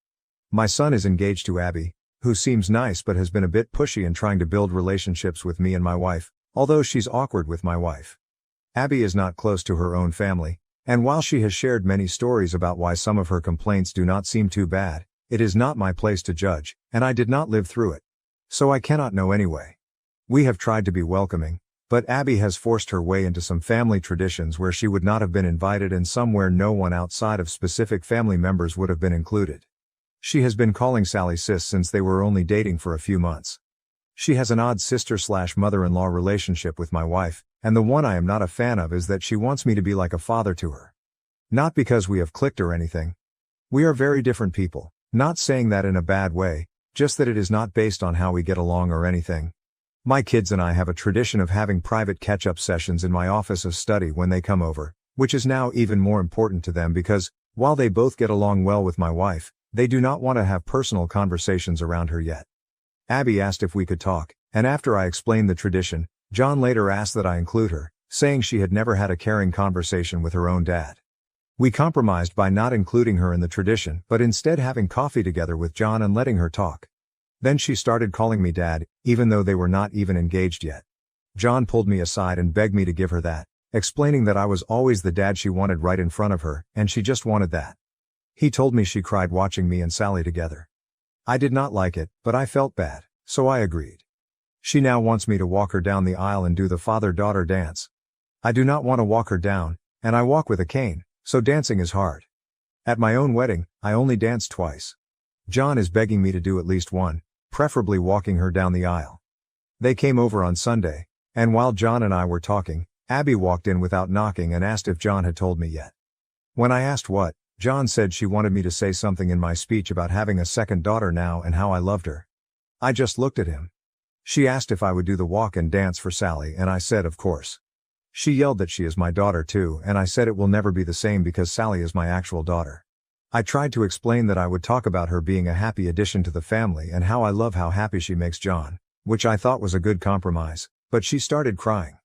My son is engaged to Abby, who seems nice but has been a bit pushy in trying to build relationships with me and my wife, although she's awkward with my wife. Abby is not close to her own family, and while she has shared many stories about why some of her complaints do not seem too bad, it is not my place to judge, and I did not live through it. So I cannot know anyway. We have tried to be welcoming, but Abby has forced her way into some family traditions where she would not have been invited and some where no one outside of specific family members would have been included. She has been calling Sally sis since they were only dating for a few months. She has an odd sister/mother-in-law relationship with my wife, and the one I am not a fan of is that she wants me to be like a father to her. Not because we have clicked or anything. We are very different people. Not saying that in a bad way, just that it is not based on how we get along or anything. My kids and I have a tradition of having private catch-up sessions in my office of study when they come over, which is now even more important to them because, while they both get along well with my wife, they do not want to have personal conversations around her yet. Abby asked if we could talk, and after I explained the tradition, John later asked that I include her, saying she had never had a caring conversation with her own dad. We compromised by not including her in the tradition but instead having coffee together with John and letting her talk. Then she started calling me dad, even though they were not even engaged yet. John pulled me aside and begged me to give her that, explaining that I was always the dad she wanted right in front of her, and she just wanted that. He told me she cried watching me and Sally together. I did not like it, but I felt bad, so I agreed. She now wants me to walk her down the aisle and do the father-daughter dance. I do not want to walk her down, and I walk with a cane, so dancing is hard. At my own wedding, I only danced twice. John is begging me to do at least one, preferably walking her down the aisle. They came over on Sunday, and while John and I were talking, Abby walked in without knocking and asked if John had told me yet. When I asked what, John said she wanted me to say something in my speech about having a second daughter now and how I loved her. I just looked at him. She asked if I would do the walk and dance for Sally and I said of course. She yelled that she is my daughter too and I said it will never be the same because Sally is my actual daughter. I tried to explain that I would talk about her being a happy addition to the family and how I love how happy she makes John, which I thought was a good compromise, but she started crying.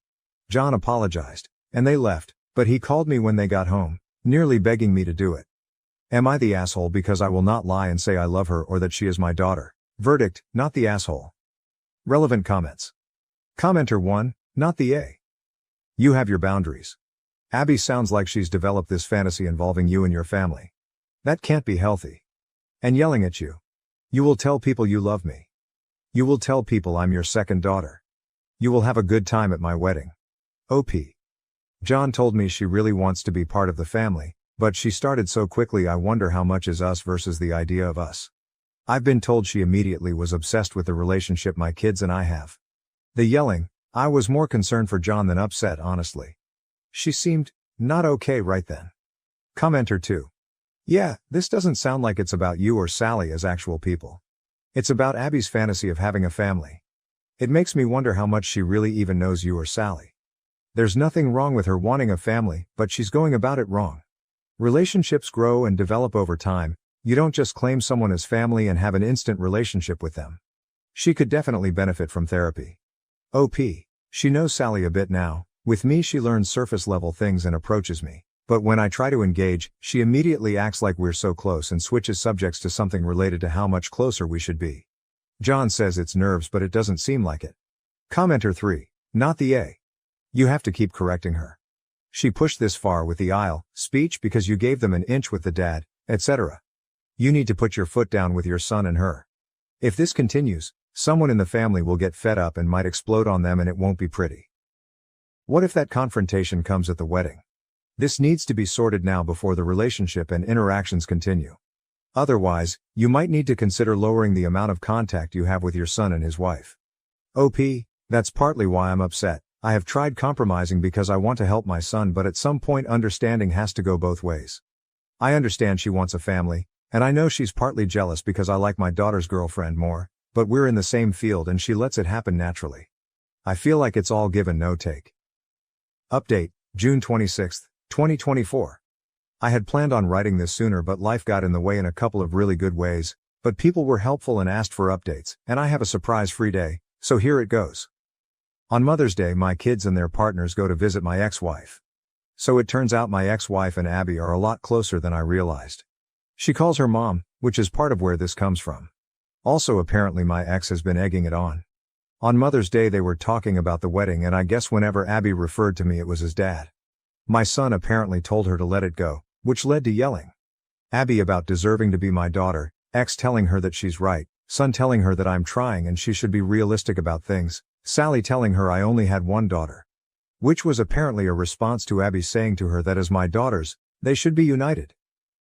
John apologized, and they left, but he called me when they got home, nearly begging me to do it. Am I the asshole because I will not lie and say I love her or that she is my daughter? Verdict, not the asshole. Relevant comments. Commenter 1, not the A. You have your boundaries. Abby sounds like she's developed this fantasy involving you and your family. That can't be healthy. And yelling at you. You will tell people you love me. You will tell people I'm your second daughter. You will have a good time at my wedding. OP. John told me she really wants to be part of the family, but she started so quickly I wonder how much is us versus the idea of us. I've been told she immediately was obsessed with the relationship my kids and I have. The yelling, I was more concerned for John than upset honestly. She seemed not okay right then. Commenter 2. Yeah, this doesn't sound like it's about you or Sally as actual people. It's about Abby's fantasy of having a family. It makes me wonder how much she really even knows you or Sally. There's nothing wrong with her wanting a family, but she's going about it wrong. Relationships grow and develop over time. You don't just claim someone as family and have an instant relationship with them. She could definitely benefit from therapy. OP. She knows Sally a bit now. With me she learns surface level things and approaches me. But when I try to engage, she immediately acts like we're so close and switches subjects to something related to how much closer we should be. John says it's nerves but it doesn't seem like it. Commenter 3. Not the A. You have to keep correcting her. She pushed this far with the aisle speech because you gave them an inch with the dad, etc. You need to put your foot down with your son and her. If this continues, someone in the family will get fed up and might explode on them and it won't be pretty. What if that confrontation comes at the wedding? This needs to be sorted now before the relationship and interactions continue. Otherwise, you might need to consider lowering the amount of contact you have with your son and his wife. OP, that's partly why I'm upset. I have tried compromising because I want to help my son, but at some point understanding has to go both ways. I understand she wants a family, and I know she's partly jealous because I like my daughter's girlfriend more, but we're in the same field and she lets it happen naturally. I feel like it's all give and no take. Update, June 26, 2024. I had planned on writing this sooner, but life got in the way in a couple of really good ways, but people were helpful and asked for updates, and I have a surprise-free day, so here it goes. On Mother's Day, my kids and their partners go to visit my ex-wife. So it turns out my ex-wife and Abby are a lot closer than I realized. She calls her mom, which is part of where this comes from. Also, apparently my ex has been egging it on. On Mother's Day they were talking about the wedding, and I guess whenever Abby referred to me it was as dad. My son apparently told her to let it go, which led to yelling. Abby about deserving to be my daughter, ex telling her that she's right, son telling her that I'm trying and she should be realistic about things, Sally telling her I only had one daughter. Which was apparently a response to Abby saying to her that as my daughters, they should be united.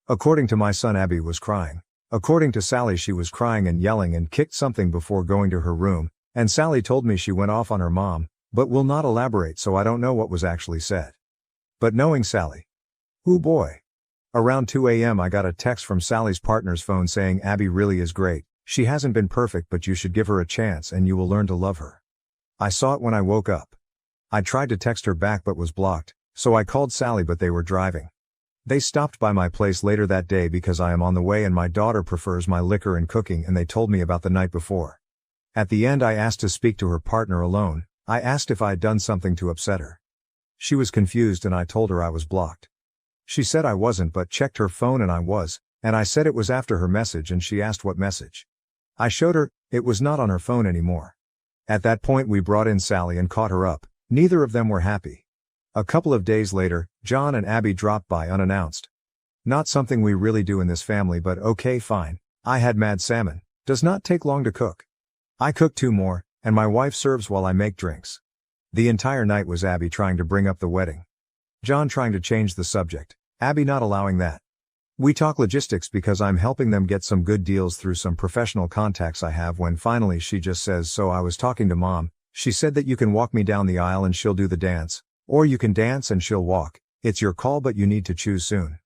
According to my son, Abby was crying. According to Sally, she was crying and yelling and kicked something before going to her room, and Sally told me she went off on her mom, but will not elaborate, so I don't know what was actually said. But knowing Sally. Ooh boy. Around 2 a.m. I got a text from Sally's partner's phone saying Abby really is great, she hasn't been perfect but you should give her a chance and you will learn to love her. I saw it when I woke up. I tried to text her back but was blocked, so I called Sally but they were driving. They stopped by my place later that day because I am on the way and my daughter prefers my liquor and cooking, and they told me about the night before. At the end I asked to speak to her partner alone. I asked if I'd done something to upset her. She was confused and I told her I was blocked. She said I wasn't but checked her phone and I was, and I said it was after her message and she asked what message. I showed her, it was not on her phone anymore. At that point we brought in Sally and caught her up. Neither of them were happy. A couple of days later, John and Abby dropped by unannounced. Not something we really do in this family, but okay fine. I had mad salmon. Does not take long to cook. I cook 2 more, and my wife serves while I make drinks. The entire night was Abby trying to bring up the wedding. John trying to change the subject. Abby not allowing that. We talk logistics because I'm helping them get some good deals through some professional contacts I have, when finally she just says, so I was talking to mom, she said that you can walk me down the aisle and she'll do the dance, or you can dance and she'll walk, it's your call but you need to choose soon.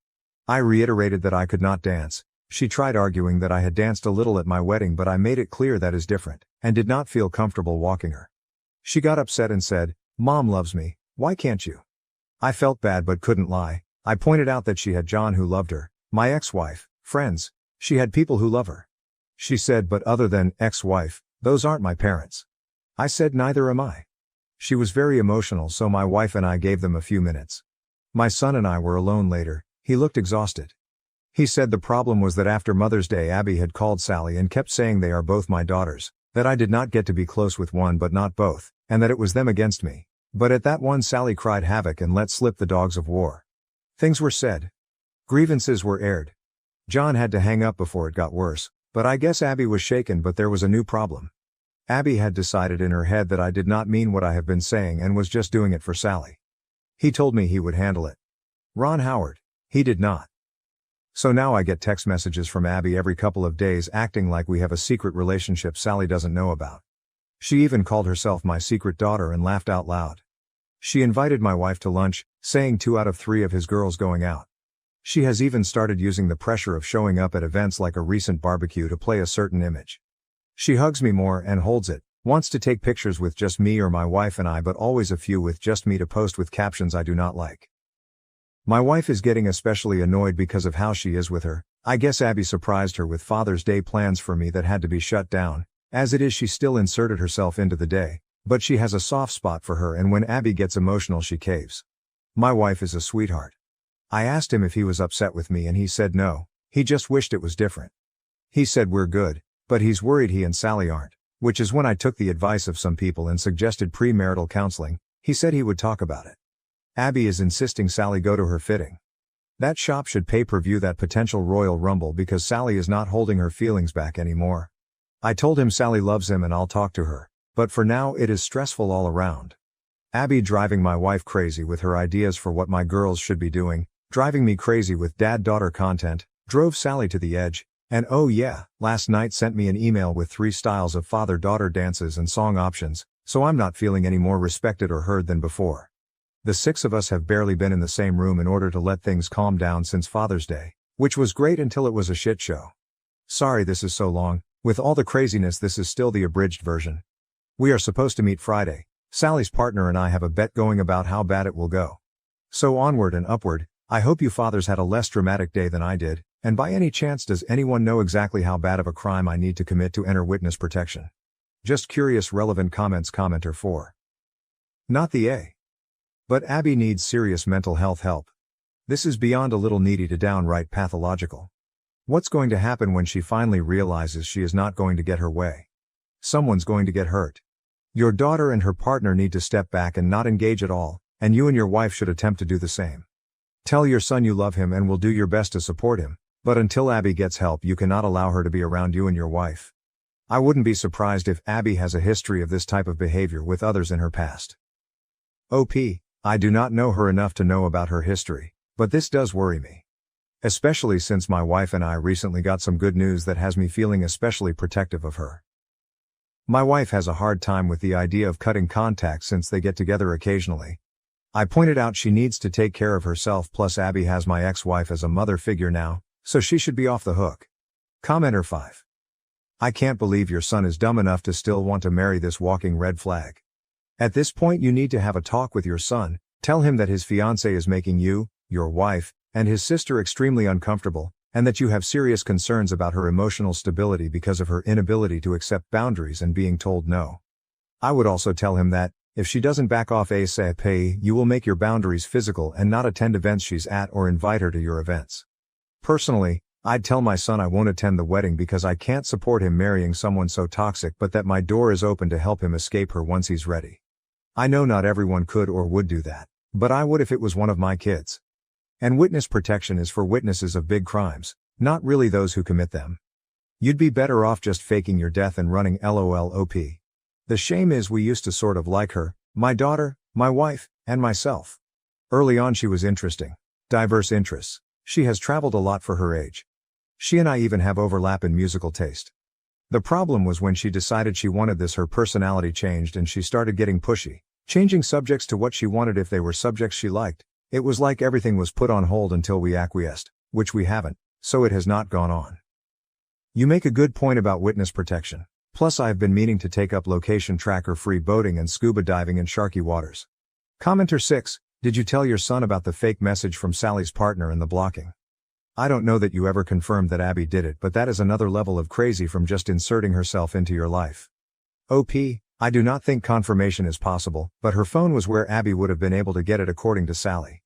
I reiterated that I could not dance. She tried arguing that I had danced a little at my wedding but I made it clear that is different, and did not feel comfortable walking her. She got upset and said, Mom loves me, why can't you? I felt bad but couldn't lie. I pointed out that she had John who loved her, my ex-wife, friends, she had people who love her. She said, but other than ex-wife, those aren't my parents. I said neither am I. She was very emotional, so my wife and I gave them a few minutes. My son and I were alone later. He looked exhausted. He said the problem was that after Mother's Day Abby had called Sally and kept saying they are both my daughters, that I did not get to be close with one but not both, and that it was them against me. But at that one Sally cried havoc and let slip the dogs of war. Things were said. Grievances were aired. John had to hang up before it got worse, but I guess Abby was shaken, but there was a new problem. Abby had decided in her head that I did not mean what I have been saying and was just doing it for Sally. He told me he would handle it. Ron Howard. He did not. So now I get text messages from Abby every couple of days acting like we have a secret relationship Sally doesn't know about. She even called herself my secret daughter and laughed out loud. She invited my wife to lunch, saying 2 out of 3 of his girls going out. She has even started using the pressure of showing up at events like a recent barbecue to play a certain image. She hugs me more and holds it, wants to take pictures with just me or my wife and I, but always a few with just me to post with captions I do not like. My wife is getting especially annoyed because of how she is with her. I guess Abby surprised her with Father's Day plans for me that had to be shut down. As it is, she still inserted herself into the day, but she has a soft spot for her, and when Abby gets emotional she caves. My wife is a sweetheart. I asked him if he was upset with me and he said no, he just wished it was different. He said we're good, but he's worried he and Sally aren't, which is when I took the advice of some people and suggested premarital counseling. He said he would talk about it. Abby is insisting Sally go to her fitting. That shop should pay-per-view that potential Royal Rumble because Sally is not holding her feelings back anymore. I told him Sally loves him and I'll talk to her, but for now it is stressful all around. Abby driving my wife crazy with her ideas for what my girls should be doing, driving me crazy with dad-daughter content, drove Sally to the edge, and oh yeah, last night sent me an email with 3 styles of father-daughter dances and song options, so I'm not feeling any more respected or heard than before. The 6 of us have barely been in the same room in order to let things calm down since Father's Day, which was great until it was a shit show. Sorry this is so long, with all the craziness this is still the abridged version. We are supposed to meet Friday. Sally's partner and I have a bet going about how bad it will go. So onward and upward. I hope you fathers had a less dramatic day than I did, and by any chance does anyone know exactly how bad of a crime I need to commit to enter witness protection? Just curious relevant comments. Commenter 4. Not the A. But Abby needs serious mental health help. This is beyond a little needy to downright pathological. What's going to happen when she finally realizes she is not going to get her way? Someone's going to get hurt. Your daughter and her partner need to step back and not engage at all, and you and your wife should attempt to do the same. Tell your son you love him and will do your best to support him, but until Abby gets help you cannot allow her to be around you and your wife. I wouldn't be surprised if Abby has a history of this type of behavior with others in her past. OP, I do not know her enough to know about her history, but this does worry me. Especially since my wife and I recently got some good news that has me feeling especially protective of her. My wife has a hard time with the idea of cutting contact since they get together occasionally. I pointed out she needs to take care of herself, plus Abby has my ex-wife as a mother figure now, so she should be off the hook. Commenter 5. I can't believe your son is dumb enough to still want to marry this walking red flag. At this point you need to have a talk with your son, tell him that his fiancée is making you, your wife, and his sister extremely uncomfortable, and that you have serious concerns about her emotional stability because of her inability to accept boundaries and being told no. I would also tell him that, if she doesn't back off ASAP, you will make your boundaries physical and not attend events she's at or invite her to your events. Personally, I'd tell my son I won't attend the wedding because I can't support him marrying someone so toxic, but that my door is open to help him escape her once he's ready. I know not everyone could or would do that, but I would if it was one of my kids. And witness protection is for witnesses of big crimes, not really those who commit them. You'd be better off just faking your death and running LOL OP. The shame is we used to sort of like her, my daughter, my wife, and myself. Early on she was interesting. Diverse interests. She has traveled a lot for her age. She and I even have overlap in musical taste. The problem was when she decided she wanted this, her personality changed and she started getting pushy, changing subjects to what she wanted if they were subjects she liked. It was like everything was put on hold until we acquiesced, which we haven't, so it has not gone on. You make a good point about witness protection. Plus I've been meaning to take up location tracker free boating and scuba diving in sharky waters. Commenter 6, did you tell your son about the fake message from Sally's partner and the blocking? I don't know that you ever confirmed that Abby did it, but that is another level of crazy from just inserting herself into your life. OP, I do not think confirmation is possible, but her phone was where Abby would have been able to get it according to Sally.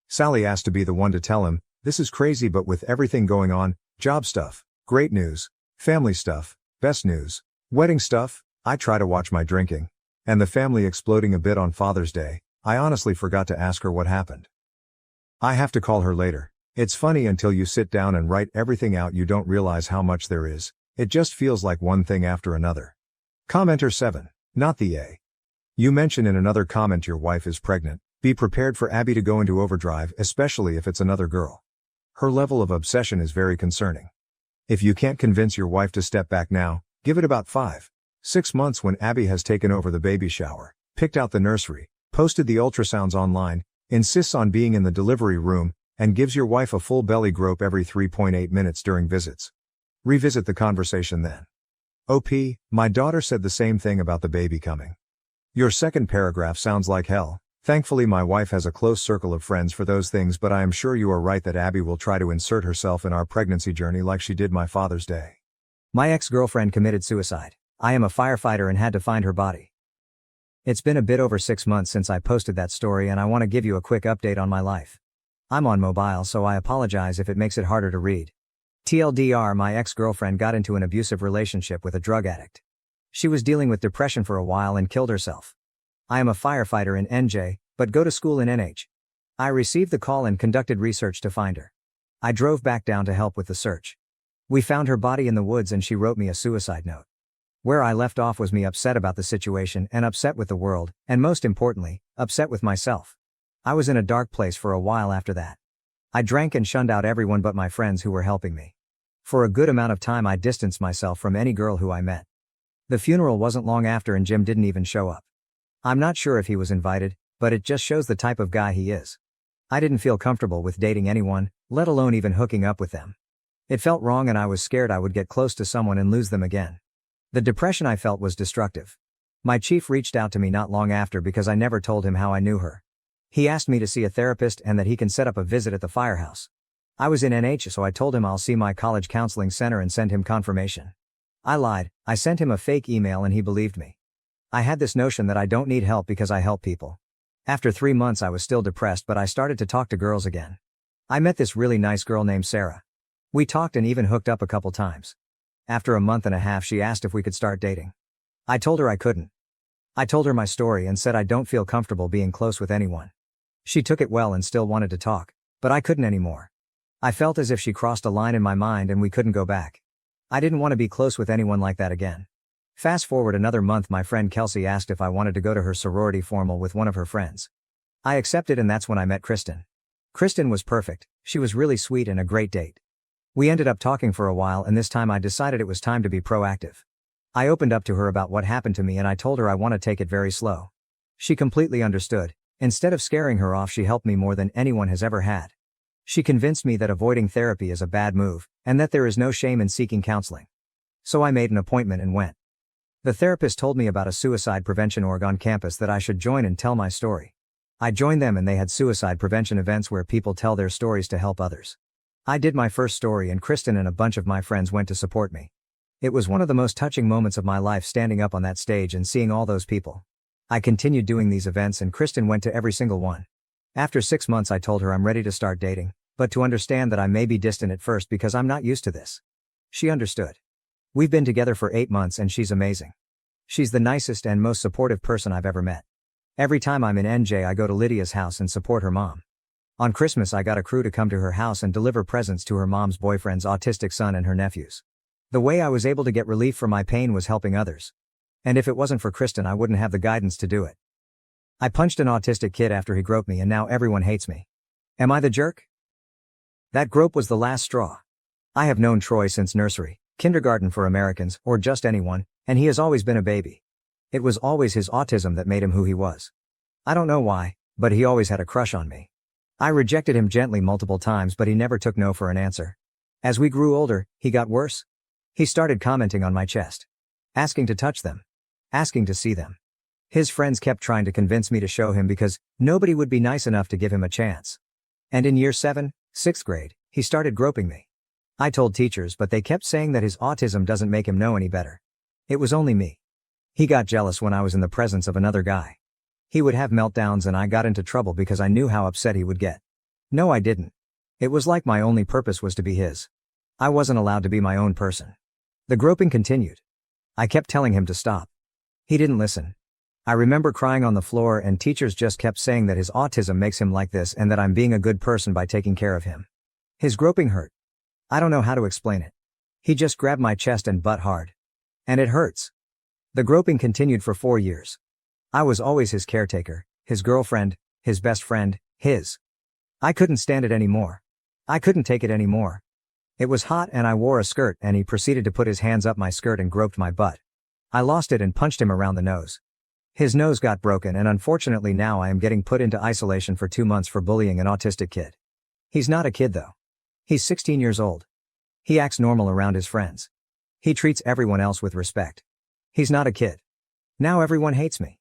Sally asked to be the one to tell him, this is crazy, but with everything going on, job stuff, great news, family stuff, best news, wedding stuff, I try to watch my drinking. And the family exploding a bit on Father's Day, I honestly forgot to ask her what happened. I have to call her later. It's funny until you sit down and write everything out you don't realize how much there is, it just feels like one thing after another. Commenter 7, not the A. You mention in another comment your wife is pregnant, be prepared for Abby to go into overdrive, especially if it's another girl. Her level of obsession is very concerning. If you can't convince your wife to step back now, give it about 5-6 months when Abby has taken over the baby shower, picked out the nursery, posted the ultrasounds online, insists on being in the delivery room, and gives your wife a full belly grope every 3.8 minutes during visits. Revisit the conversation then. OP, my daughter said the same thing about the baby coming. Your second paragraph sounds like hell. Thankfully my wife has a close circle of friends for those things, but I am sure you are right that Abby will try to insert herself in our pregnancy journey like she did my Father's Day. My ex-girlfriend committed suicide. I am a firefighter and had to find her body. It's been a bit over 6 months since I posted that story and I want to give you a quick update on my life. I'm on mobile, so I apologize if it makes it harder to read. TLDR, my ex-girlfriend got into an abusive relationship with a drug addict. She was dealing with depression for a while and killed herself. I am a firefighter in NJ, but go to school in NH. I received the call and conducted research to find her. I drove back down to help with the search. We found her body in the woods and she wrote me a suicide note. Where I left off was me upset about the situation and upset with the world, and most importantly, upset with myself. I was in a dark place for a while after that. I drank and shunned out everyone but my friends who were helping me. For a good amount of time I distanced myself from any girl who I met. The funeral wasn't long after and Jim didn't even show up. I'm not sure if he was invited, but it just shows the type of guy he is. I didn't feel comfortable with dating anyone, let alone even hooking up with them. It felt wrong and I was scared I would get close to someone and lose them again. The depression I felt was destructive. My chief reached out to me not long after because I never told him how I knew her. He asked me to see a therapist and that he can set up a visit at the firehouse. I was in NH, so I told him I'll see my college counseling center and send him confirmation. I lied, I sent him a fake email and he believed me. I had this notion that I don't need help because I help people. After 3 months I was still depressed, but I started to talk to girls again. I met this really nice girl named Sarah. We talked and even hooked up a couple times. After a month and a half she asked if we could start dating. I told her I couldn't. I told her my story and said I don't feel comfortable being close with anyone. She took it well and still wanted to talk, but I couldn't anymore. I felt as if she crossed a line in my mind and we couldn't go back. I didn't want to be close with anyone like that again. Fast forward another month, my friend Kelsey asked if I wanted to go to her sorority formal with one of her friends. I accepted and that's when I met Kristen. Kristen was perfect, she was really sweet and a great date. We ended up talking for a while and this time I decided it was time to be proactive. I opened up to her about what happened to me and I told her I want to take it very slow. She completely understood. Instead of scaring her off, she helped me more than anyone has ever had. She convinced me that avoiding therapy is a bad move, and that there is no shame in seeking counseling. So I made an appointment and went. The therapist told me about a suicide prevention org on campus that I should join and tell my story. I joined them and they had suicide prevention events where people tell their stories to help others. I did my first story and Kristen and a bunch of my friends went to support me. It was one of the most touching moments of my life standing up on that stage and seeing all those people. I continued doing these events and Kristen went to every single one. After 6 months I told her I'm ready to start dating, but to understand that I may be distant at first because I'm not used to this. She understood. We've been together for 8 months and she's amazing. She's the nicest and most supportive person I've ever met. Every time I'm in NJ I go to Lydia's house and support her mom. On Christmas I got a crew to come to her house and deliver presents to her mom's boyfriend's autistic son and her nephews. The way I was able to get relief from my pain was helping others. And if it wasn't for Kristen I wouldn't have the guidance to do it. I punched an autistic kid after he groped me and now everyone hates me. Am I the jerk? That grope was the last straw. I have known Troy since nursery, kindergarten for Americans, or just anyone, and he has always been a baby. It was always his autism that made him who he was. I don't know why, but he always had a crush on me. I rejected him gently multiple times but he never took no for an answer. As we grew older, he got worse. He started commenting on my chest. Asking to touch them. Asking to see them. His friends kept trying to convince me to show him because nobody would be nice enough to give him a chance. And in year 7, 6th grade, he started groping me. I told teachers but they kept saying that his autism doesn't make him know any better. It was only me. He got jealous when I was in the presence of another guy. He would have meltdowns and I got into trouble because I knew how upset he would get. No, I didn't. It was like my only purpose was to be his. I wasn't allowed to be my own person. The groping continued. I kept telling him to stop. He didn't listen. I remember crying on the floor and teachers just kept saying that his autism makes him like this and that I'm being a good person by taking care of him. His groping hurt. I don't know how to explain it. He just grabbed my chest and butt hard. And it hurts. The groping continued for 4 years. I was always his caretaker, his girlfriend, his best friend, his. I couldn't stand it anymore. I couldn't take it anymore. It was hot and I wore a skirt and he proceeded to put his hands up my skirt and groped my butt. I lost it and punched him around the nose. His nose got broken and unfortunately now I am getting put into isolation for 2 months for bullying an autistic kid. He's not a kid though. He's 16 years old. He acts normal around his friends. He treats everyone else with respect. He's not a kid. Now everyone hates me.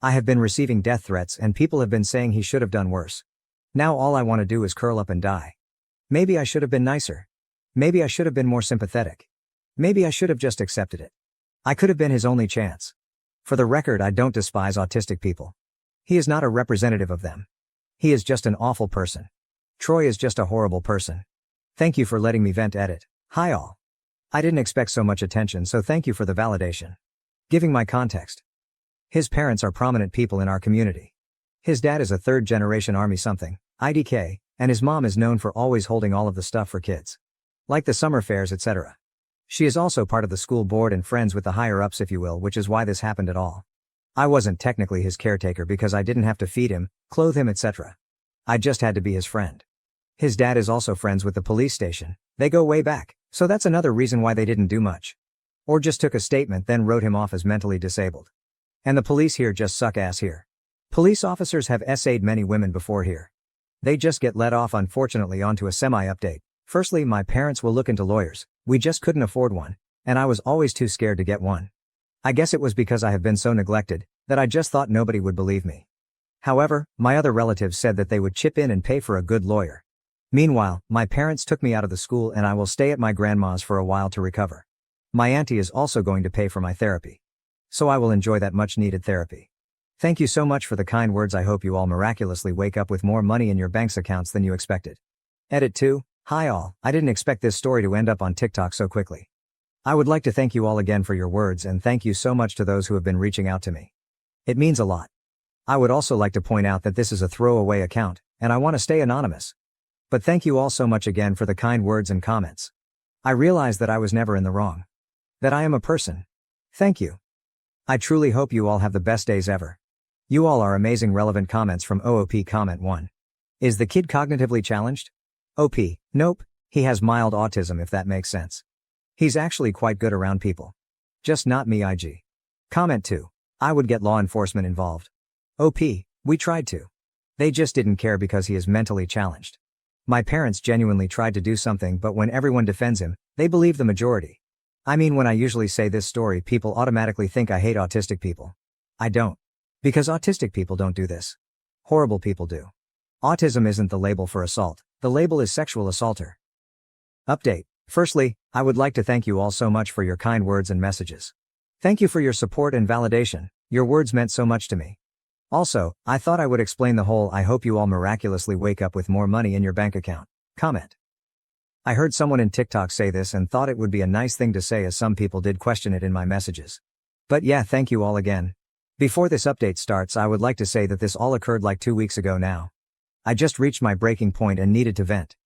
I have been receiving death threats and people have been saying he should have done worse. Now all I want to do is curl up and die. Maybe I should have been nicer. Maybe I should have been more sympathetic. Maybe I should have just accepted it. I could have been his only chance. For the record, I don't despise autistic people. He is not a representative of them. He is just an awful person. Troy is just a horrible person. Thank you for letting me vent. Edit. Hi all. I didn't expect so much attention, so thank you for the validation. Giving my context. His parents are prominent people in our community. His dad is a 3rd-generation Army something, IDK, and his mom is known for always holding all of the stuff for kids. Like the summer fairs, etc. She is also part of the school board and friends with the higher-ups if you will, which is why this happened at all. I wasn't technically his caretaker because I didn't have to feed him, clothe him etc. I just had to be his friend. His dad is also friends with the police station, they go way back, so that's another reason why they didn't do much. Or just took a statement then wrote him off as mentally disabled. And the police here just suck ass here. Police officers have SA'd many women before here. They just get let off unfortunately. Onto a semi-update. Firstly, my parents will look into lawyers, we just couldn't afford one, and I was always too scared to get one. I guess it was because I have been so neglected, that I just thought nobody would believe me. However, my other relatives said that they would chip in and pay for a good lawyer. Meanwhile, my parents took me out of the school and I will stay at my grandma's for a while to recover. My auntie is also going to pay for my therapy. So I will enjoy that much needed therapy. Thank you so much for the kind words. I hope you all miraculously wake up with more money in your bank's accounts than you expected. Edit 2. Hi all, I didn't expect this story to end up on TikTok so quickly. I would like to thank you all again for your words and thank you so much to those who have been reaching out to me. It means a lot. I would also like to point out that this is a throwaway account, and I want to stay anonymous. But thank you all so much again for the kind words and comments. I realize that I was never in the wrong. That I am a person. Thank you. I truly hope you all have the best days ever. You all are amazing. Relevant comments from OOP. Comment 1. Is the kid cognitively challenged? OP, nope, he has mild autism if that makes sense. He's actually quite good around people. Just not me. IG. Comment 2. I would get law enforcement involved. OP, we tried to. They just didn't care because he is mentally challenged. My parents genuinely tried to do something, but when everyone defends him, they believe the majority. I mean, when I usually say this story, people automatically think I hate autistic people. I don't. Because autistic people don't do this. Horrible people do. Autism isn't the label for assault, the label is sexual assaulter. Update. Firstly, I would like to thank you all so much for your kind words and messages. Thank you for your support and validation, your words meant so much to me. Also, I thought I would explain the whole I hope you all miraculously wake up with more money in your bank account comment. I heard someone in TikTok say this and thought it would be a nice thing to say, as some people did question it in my messages. But yeah, thank you all again. Before this update starts, I would like to say that this all occurred like 2 weeks ago now. I just reached my breaking point and needed to vent.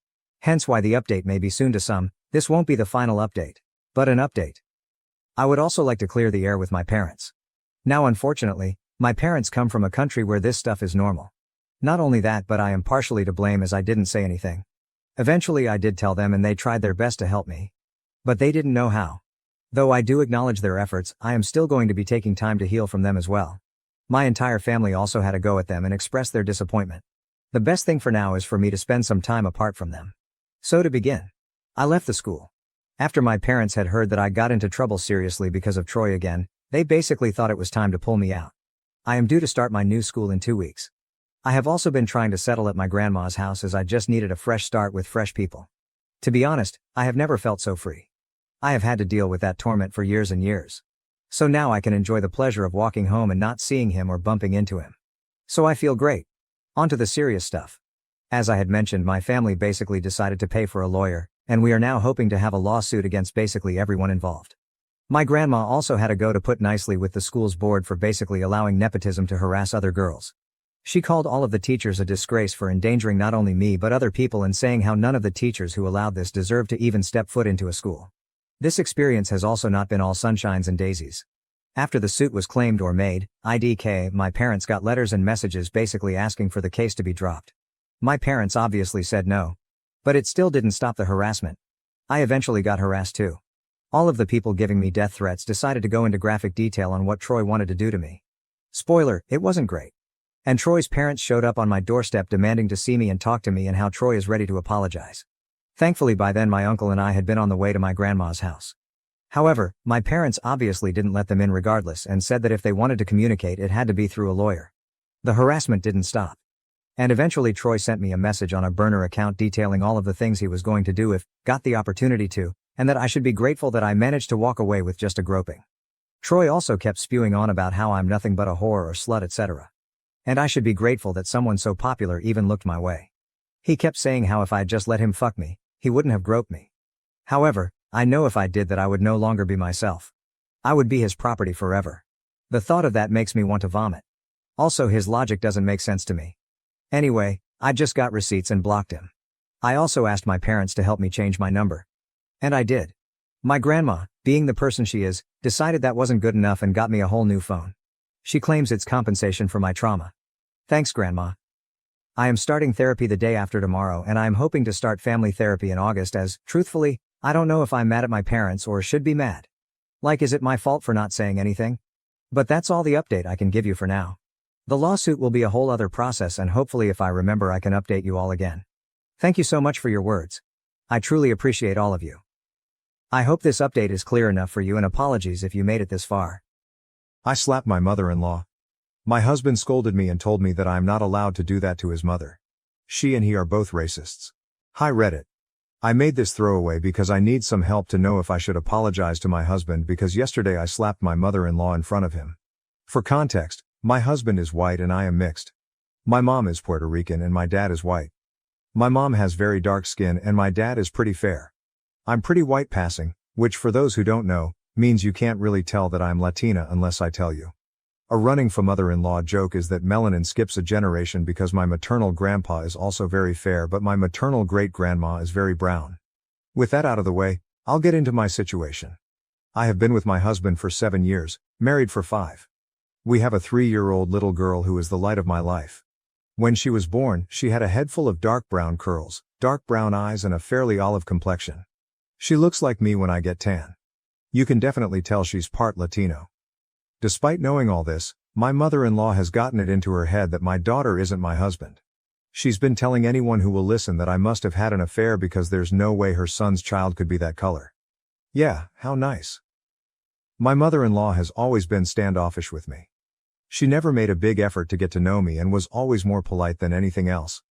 Hence why the update may be soon to some. This won't be the final update, but an update. I would also like to clear the air with my parents. Now unfortunately, my parents come from a country where this stuff is normal. Not only that, but I am partially to blame as I didn't say anything. Eventually I did tell them and they tried their best to help me. But they didn't know how. Though I do acknowledge their efforts, I am still going to be taking time to heal from them as well. My entire family also had a go at them and expressed their disappointment. The best thing for now is for me to spend some time apart from them. So to begin, I left the school. After my parents had heard that I got into trouble seriously because of Troy again, they basically thought it was time to pull me out. I am due to start my new school in 2 weeks. I have also been trying to settle at my grandma's house as I just needed a fresh start with fresh people. To be honest, I have never felt so free. I have had to deal with that torment for years and years. So now I can enjoy the pleasure of walking home and not seeing him or bumping into him. So I feel great. On to the serious stuff. As I had mentioned, my family basically decided to pay for a lawyer, and we are now hoping to have a lawsuit against basically everyone involved. My grandma also had a go, to put nicely, with the school's board for basically allowing nepotism to harass other girls. She called all of the teachers a disgrace for endangering not only me but other people, and saying how none of the teachers who allowed this deserved to even step foot into a school. This experience has also not been all sunshines and daisies. After the suit was claimed or made, IDK, my parents got letters and messages basically asking for the case to be dropped. My parents obviously said no. But it still didn't stop the harassment. I eventually got harassed too. All of the people giving me death threats decided to go into graphic detail on what Troy wanted to do to me. Spoiler, it wasn't great. And Troy's parents showed up on my doorstep demanding to see me and talk to me, and how Troy is ready to apologize. Thankfully by then my uncle and I had been on the way to my grandma's house. However, my parents obviously didn't let them in regardless, and said that if they wanted to communicate it had to be through a lawyer. The harassment didn't stop. And eventually Troy sent me a message on a burner account detailing all of the things he was going to do if got the opportunity to, and that I should be grateful that I managed to walk away with just a groping. Troy also kept spewing on about how I'm nothing but a whore or slut, etc. And I should be grateful that someone so popular even looked my way. He kept saying how if I had just let him fuck me, he wouldn't have groped me. However, I know if I did that I would no longer be myself. I would be his property forever. The thought of that makes me want to vomit. Also, his logic doesn't make sense to me. Anyway, I just got receipts and blocked him. I also asked my parents to help me change my number. And I did. My grandma, being the person she is, decided that wasn't good enough and got me a whole new phone. She claims it's compensation for my trauma. Thanks, Grandma. I am starting therapy the day after tomorrow and I am hoping to start family therapy in August as, truthfully, I don't know if I'm mad at my parents or should be mad. Like, is it my fault for not saying anything? But that's all the update I can give you for now. The lawsuit will be a whole other process and hopefully if I remember I can update you all again. Thank you so much for your words. I truly appreciate all of you. I hope this update is clear enough for you and apologies if you made it this far. I slapped my mother-in-law. My husband scolded me and told me that I am not allowed to do that to his mother. She and he are both racists. Hi Reddit. I made this throwaway because I need some help to know if I should apologize to my husband because yesterday I slapped my mother-in-law in front of him. For context, my husband is white and I am mixed. My mom is Puerto Rican and my dad is white. My mom has very dark skin and my dad is pretty fair. I'm pretty white passing, which for those who don't know, means you can't really tell that I'm Latina unless I tell you. A running for mother-in-law joke is that melanin skips a generation because my maternal grandpa is also very fair but my maternal great-grandma is very brown. With that out of the way, I'll get into my situation. I have been with my husband for 7 years, married for 5. We have a 3-year-old little girl who is the light of my life. When she was born, she had a head full of dark brown curls, dark brown eyes and a fairly olive complexion. She looks like me when I get tan. You can definitely tell she's part Latino. Despite knowing all this, my mother-in-law has gotten it into her head that my daughter isn't my husband. She's been telling anyone who will listen that I must have had an affair because there's no way her son's child could be that color. Yeah, how nice. My mother-in-law has always been standoffish with me. She never made a big effort to get to know me and was always more polite than anything else.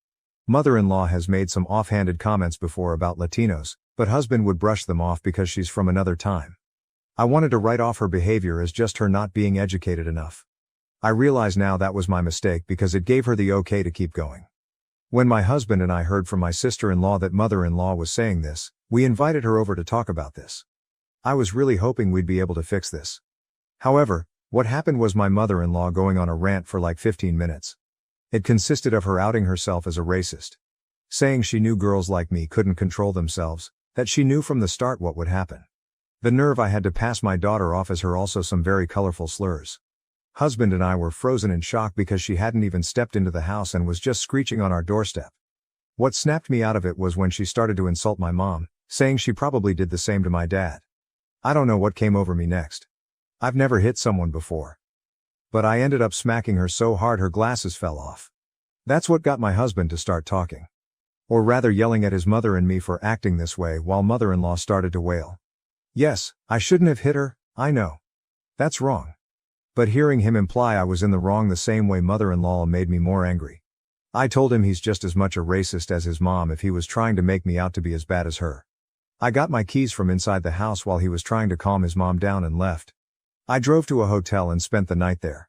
Mother-in-law has made some offhanded comments before about Latinos, but husband would brush them off because she's from another time. I wanted to write off her behavior as just her not being educated enough. I realize now that was my mistake because it gave her the okay to keep going. When my husband and I heard from my sister-in-law that mother-in-law was saying this, we invited her over to talk about this. I was really hoping we'd be able to fix this. However, what happened was my mother-in-law going on a rant for like 15 minutes. It consisted of her outing herself as a racist. Saying she knew girls like me couldn't control themselves, that she knew from the start what would happen. The nerve I had to pass my daughter off as her also some very colorful slurs. Husband and I were frozen in shock because she hadn't even stepped into the house and was just screeching on our doorstep. What snapped me out of it was when she started to insult my mom, saying she probably did the same to my dad. I don't know what came over me next. I've never hit someone before. But I ended up smacking her so hard her glasses fell off. That's what got my husband to start talking. Or rather yelling at his mother and me for acting this way while mother-in-law started to wail. Yes, I shouldn't have hit her, I know. That's wrong. But hearing him imply I was in the wrong the same way mother-in-law made me more angry. I told him he's just as much a racist as his mom if he was trying to make me out to be as bad as her. I got my keys from inside the house while he was trying to calm his mom down and left. I drove to a hotel and spent the night there.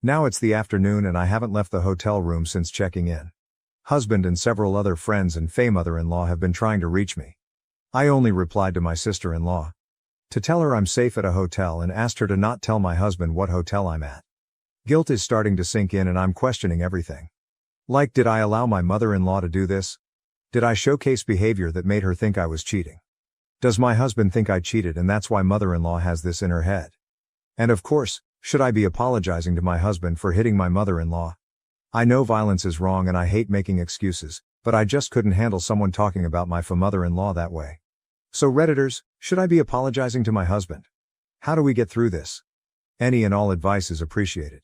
Now it's the afternoon and I haven't left the hotel room since checking in. Husband and several other friends and Faye mother-in-law have been trying to reach me. I only replied to my sister-in-law to tell her I'm safe at a hotel and asked her to not tell my husband what hotel I'm at. Guilt is starting to sink in and I'm questioning everything. Like, did I allow my mother-in-law to do this? Did I showcase behavior that made her think I was cheating? Does my husband think I cheated and that's why mother-in-law has this in her head? And of course, should I be apologizing to my husband for hitting my mother-in-law? I know violence is wrong and I hate making excuses, but I just couldn't handle someone talking about my mother-in-law that way. So Redditors, should I be apologizing to my husband? How do we get through this? Any and all advice is appreciated.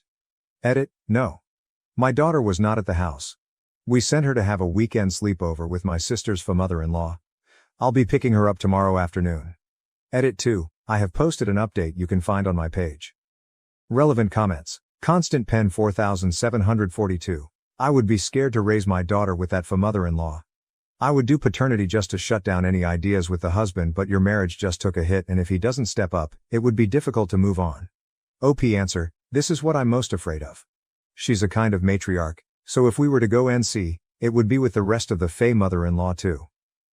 Edit, no. My daughter was not at the house. We sent her to have a weekend sleepover with my sister's mother-in-law. I'll be picking her up tomorrow afternoon. Edit 2, I have posted an update you can find on my page. Relevant comments. Constant Pen 4742. I would be scared to raise my daughter with that mother-in-law. I would do paternity just to shut down any ideas with the husband, but your marriage just took a hit and if he doesn't step up, it would be difficult to move on. OP answer, this is what I'm most afraid of. She's a kind of matriarch, so if we were to go NC, it would be with the rest of the Faye mother-in-law too.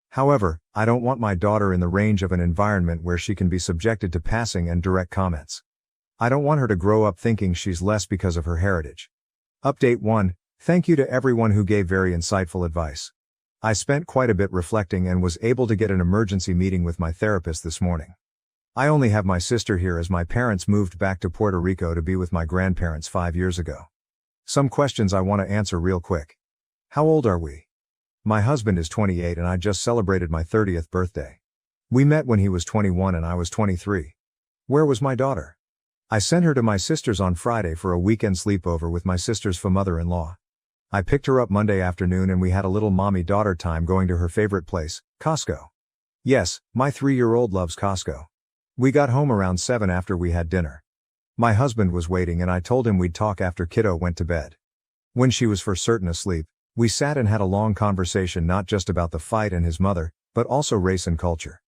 However, I don't want my daughter in the range of an environment where she can be subjected to passing and direct comments. I don't want her to grow up thinking she's less because of her heritage. Update 1, thank you to everyone who gave very insightful advice. I spent quite a bit reflecting and was able to get an emergency meeting with my therapist this morning. I only have my sister here as my parents moved back to Puerto Rico to be with my grandparents 5 years ago. Some questions I want to answer real quick. How old are we? My husband is 28 and I just celebrated my 30th birthday. We met when he was 21 and I was 23. Where was my daughter? I sent her to my sister's on Friday for a weekend sleepover with my sister's mother-in-law. I picked her up Monday afternoon and we had a little mommy-daughter time going to her favorite place, Costco. Yes, my 3-year-old loves Costco. We got home around 7 after we had dinner. My husband was waiting and I told him we'd talk after kiddo went to bed. When she was for certain asleep, we sat and had a long conversation not just about the fight and his mother, but also race and culture.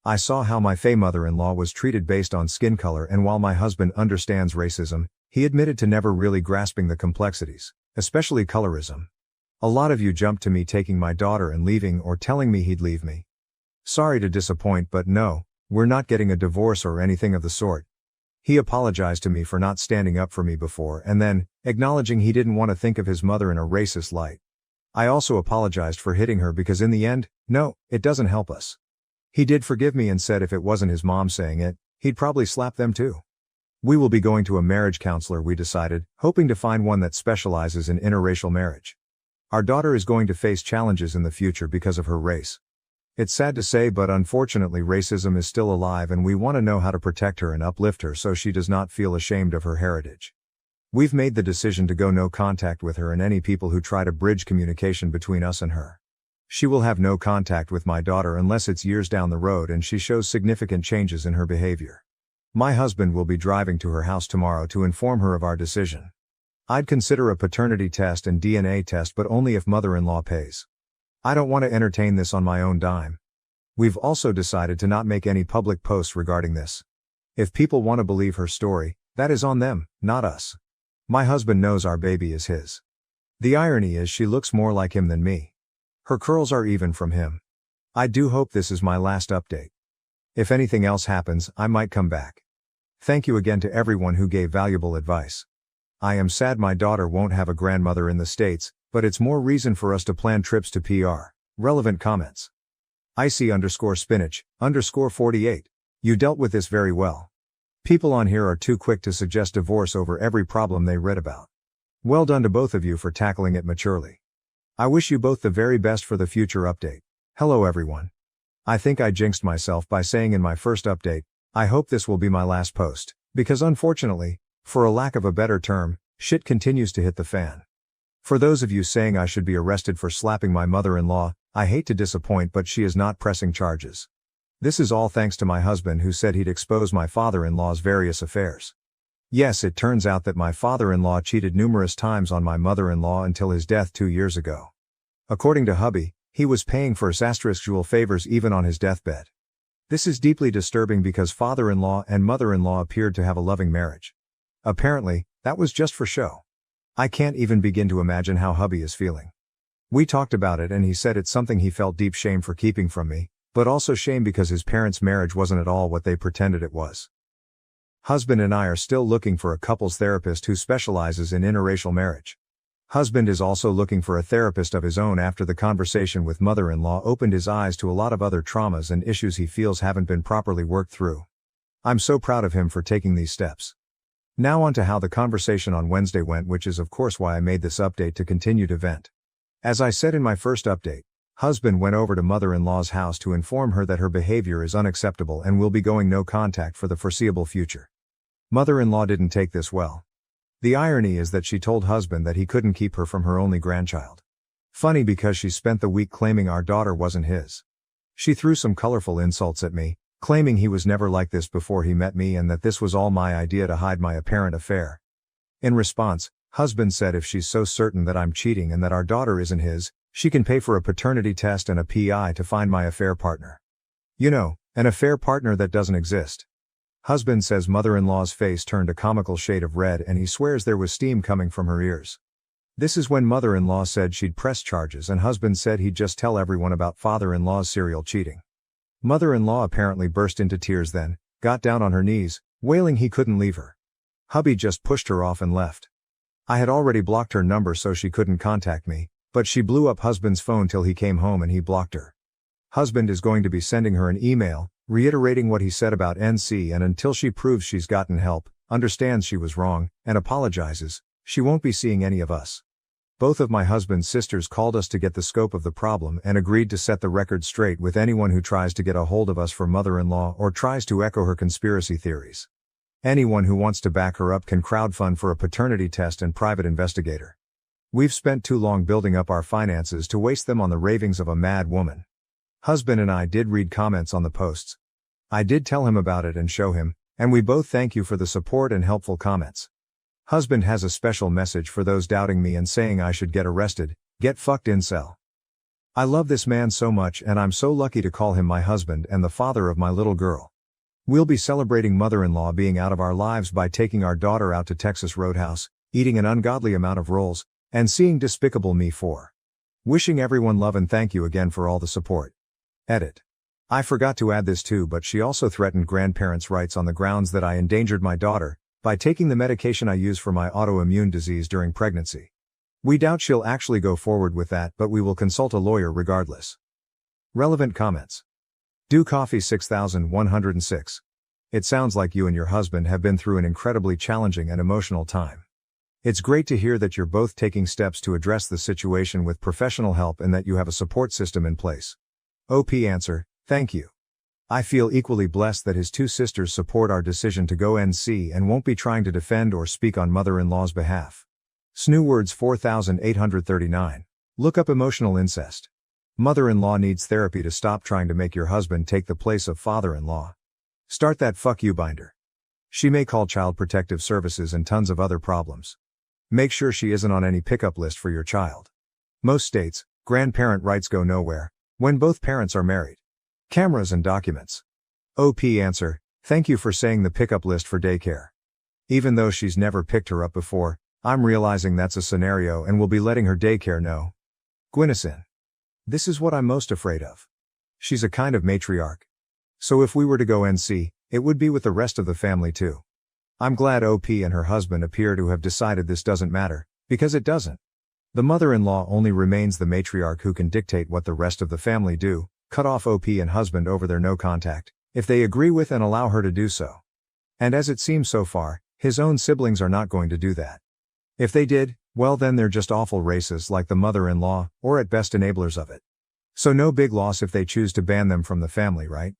I saw how my mother-in-law was treated based on skin color, and while my husband understands racism, he admitted to never really grasping the complexities, especially colorism. A lot of you jumped to me taking my daughter and leaving or telling me he'd leave me. Sorry to disappoint, but no, we're not getting a divorce or anything of the sort. He apologized to me for not standing up for me before and then, acknowledging he didn't want to think of his mother in a racist light. I also apologized for hitting her because in the end, no, it doesn't help us. He did forgive me and said if it wasn't his mom saying it, he'd probably slap them too. We will be going to a marriage counselor, we decided, hoping to find one that specializes in interracial marriage. Our daughter is going to face challenges in the future because of her race. It's sad to say, but unfortunately racism is still alive and we want to know how to protect her and uplift her so she does not feel ashamed of her heritage. We've made the decision to go no contact with her and any people who try to bridge communication between us and her. She will have no contact with my daughter unless it's years down the road and she shows significant changes in her behavior. My husband will be driving to her house tomorrow to inform her of our decision. I'd consider a paternity test and DNA test, but only if mother-in-law pays. I don't want to entertain this on my own dime. We've also decided to not make any public posts regarding this. If people want to believe her story, that is on them, not us. My husband knows our baby is his. The irony is she looks more like him than me. Her curls are even from him. I do hope this is my last update. If anything else happens, I might come back. Thank you again to everyone who gave valuable advice. I am sad my daughter won't have a grandmother in the States, but it's more reason for us to plan trips to PR. Relevant comments. Icy_spinach_48. You dealt with this very well. People on here are too quick to suggest divorce over every problem they read about. Well done to both of you for tackling it maturely. I wish you both the very best for the future update. Hello everyone. I think I jinxed myself by saying in my first update, I hope this will be my last post, because unfortunately, for a lack of a better term, shit continues to hit the fan. For those of you saying I should be arrested for slapping my mother-in-law, I hate to disappoint, but she is not pressing charges. This is all thanks to my husband who said he'd expose my father-in-law's various affairs. Yes, it turns out that my father-in-law cheated numerous times on my mother-in-law until his death 2 years ago. According to hubby, he was paying for sexual favors even on his deathbed. This is deeply disturbing because father-in-law and mother-in-law appeared to have a loving marriage. Apparently, that was just for show. I can't even begin to imagine how hubby is feeling. We talked about it and he said it's something he felt deep shame for keeping from me, but also shame because his parents' marriage wasn't at all what they pretended it was. Husband and I are still looking for a couples therapist who specializes in interracial marriage. Husband is also looking for a therapist of his own after the conversation with mother-in-law opened his eyes to a lot of other traumas and issues he feels haven't been properly worked through. I'm so proud of him for taking these steps. Now on to how the conversation on Wednesday went, which is of course why I made this update to continue to vent. As I said in my first update, husband went over to mother-in-law's house to inform her that her behavior is unacceptable and will be going no contact for the foreseeable future. Mother-in-law didn't take this well. The irony is that she told husband that he couldn't keep her from her only grandchild. Funny because she spent the week claiming our daughter wasn't his. She threw some colorful insults at me, claiming he was never like this before he met me and that this was all my idea to hide my apparent affair. In response, husband said if she's so certain that I'm cheating and that our daughter isn't his, she can pay for a paternity test and a PI to find my affair partner. You know, an affair partner that doesn't exist. Husband says mother-in-law's face turned a comical shade of red and he swears there was steam coming from her ears. This is when mother-in-law said she'd press charges and husband said he'd just tell everyone about father-in-law's serial cheating. Mother-in-law apparently burst into tears then, got down on her knees, wailing he couldn't leave her. Hubby just pushed her off and left. I had already blocked her number so she couldn't contact me, but she blew up husband's phone till he came home and he blocked her. Husband is going to be sending her an email, reiterating what he said about NC, and until she proves she's gotten help, understands she was wrong, and apologizes, she won't be seeing any of us. Both of my husband's sisters called us to get the scope of the problem and agreed to set the record straight with anyone who tries to get a hold of us for mother-in-law or tries to echo her conspiracy theories. Anyone who wants to back her up can crowdfund for a paternity test and private investigator. We've spent too long building up our finances to waste them on the ravings of a mad woman. Husband and I did read comments on the posts. I did tell him about it and show him, and we both thank you for the support and helpful comments. Husband has a special message for those doubting me and saying I should get arrested. Get fucked, incel. I love this man so much, and I'm so lucky to call him my husband and the father of my little girl. We'll be celebrating mother-in-law being out of our lives by taking our daughter out to Texas Roadhouse, eating an ungodly amount of rolls, and seeing Despicable Me 4. Wishing everyone love and thank you again for all the support. Edit. I forgot to add this too, but she also threatened grandparents' rights on the grounds that I endangered my daughter by taking the medication I use for my autoimmune disease during pregnancy. We doubt she'll actually go forward with that, but we will consult a lawyer regardless. Relevant comments. Do Coffee 6106. It sounds like you and your husband have been through an incredibly challenging and emotional time. It's great to hear that you're both taking steps to address the situation with professional help and that you have a support system in place. OP answer, thank you. I feel equally blessed that his two sisters support our decision to go NC and won't be trying to defend or speak on mother-in-law's behalf. Snoowords 4839. Look up emotional incest. Mother-in-law needs therapy to stop trying to make your husband take the place of father-in-law. Start that fuck you binder. She may call Child Protective Services and tons of other problems. Make sure she isn't on any pickup list for your child. Most states, grandparent rights go nowhere when both parents are married. Cameras and documents. OP answer, thank you for saying the pickup list for daycare. Even though she's never picked her up before, I'm realizing that's a scenario and will be letting her daycare know. Gwynison. This is what I'm most afraid of. She's a kind of matriarch. So if we were to go NC, it would be with the rest of the family too. I'm glad OP and her husband appear to have decided this doesn't matter, because it doesn't. The mother-in-law only remains the matriarch who can dictate what the rest of the family do, cut off OP and husband over their no contact, if they agree with and allow her to do so. And as it seems so far, his own siblings are not going to do that. If they did, well then they're just awful racists like the mother-in-law, or at best enablers of it. So no big loss if they choose to ban them from the family, right?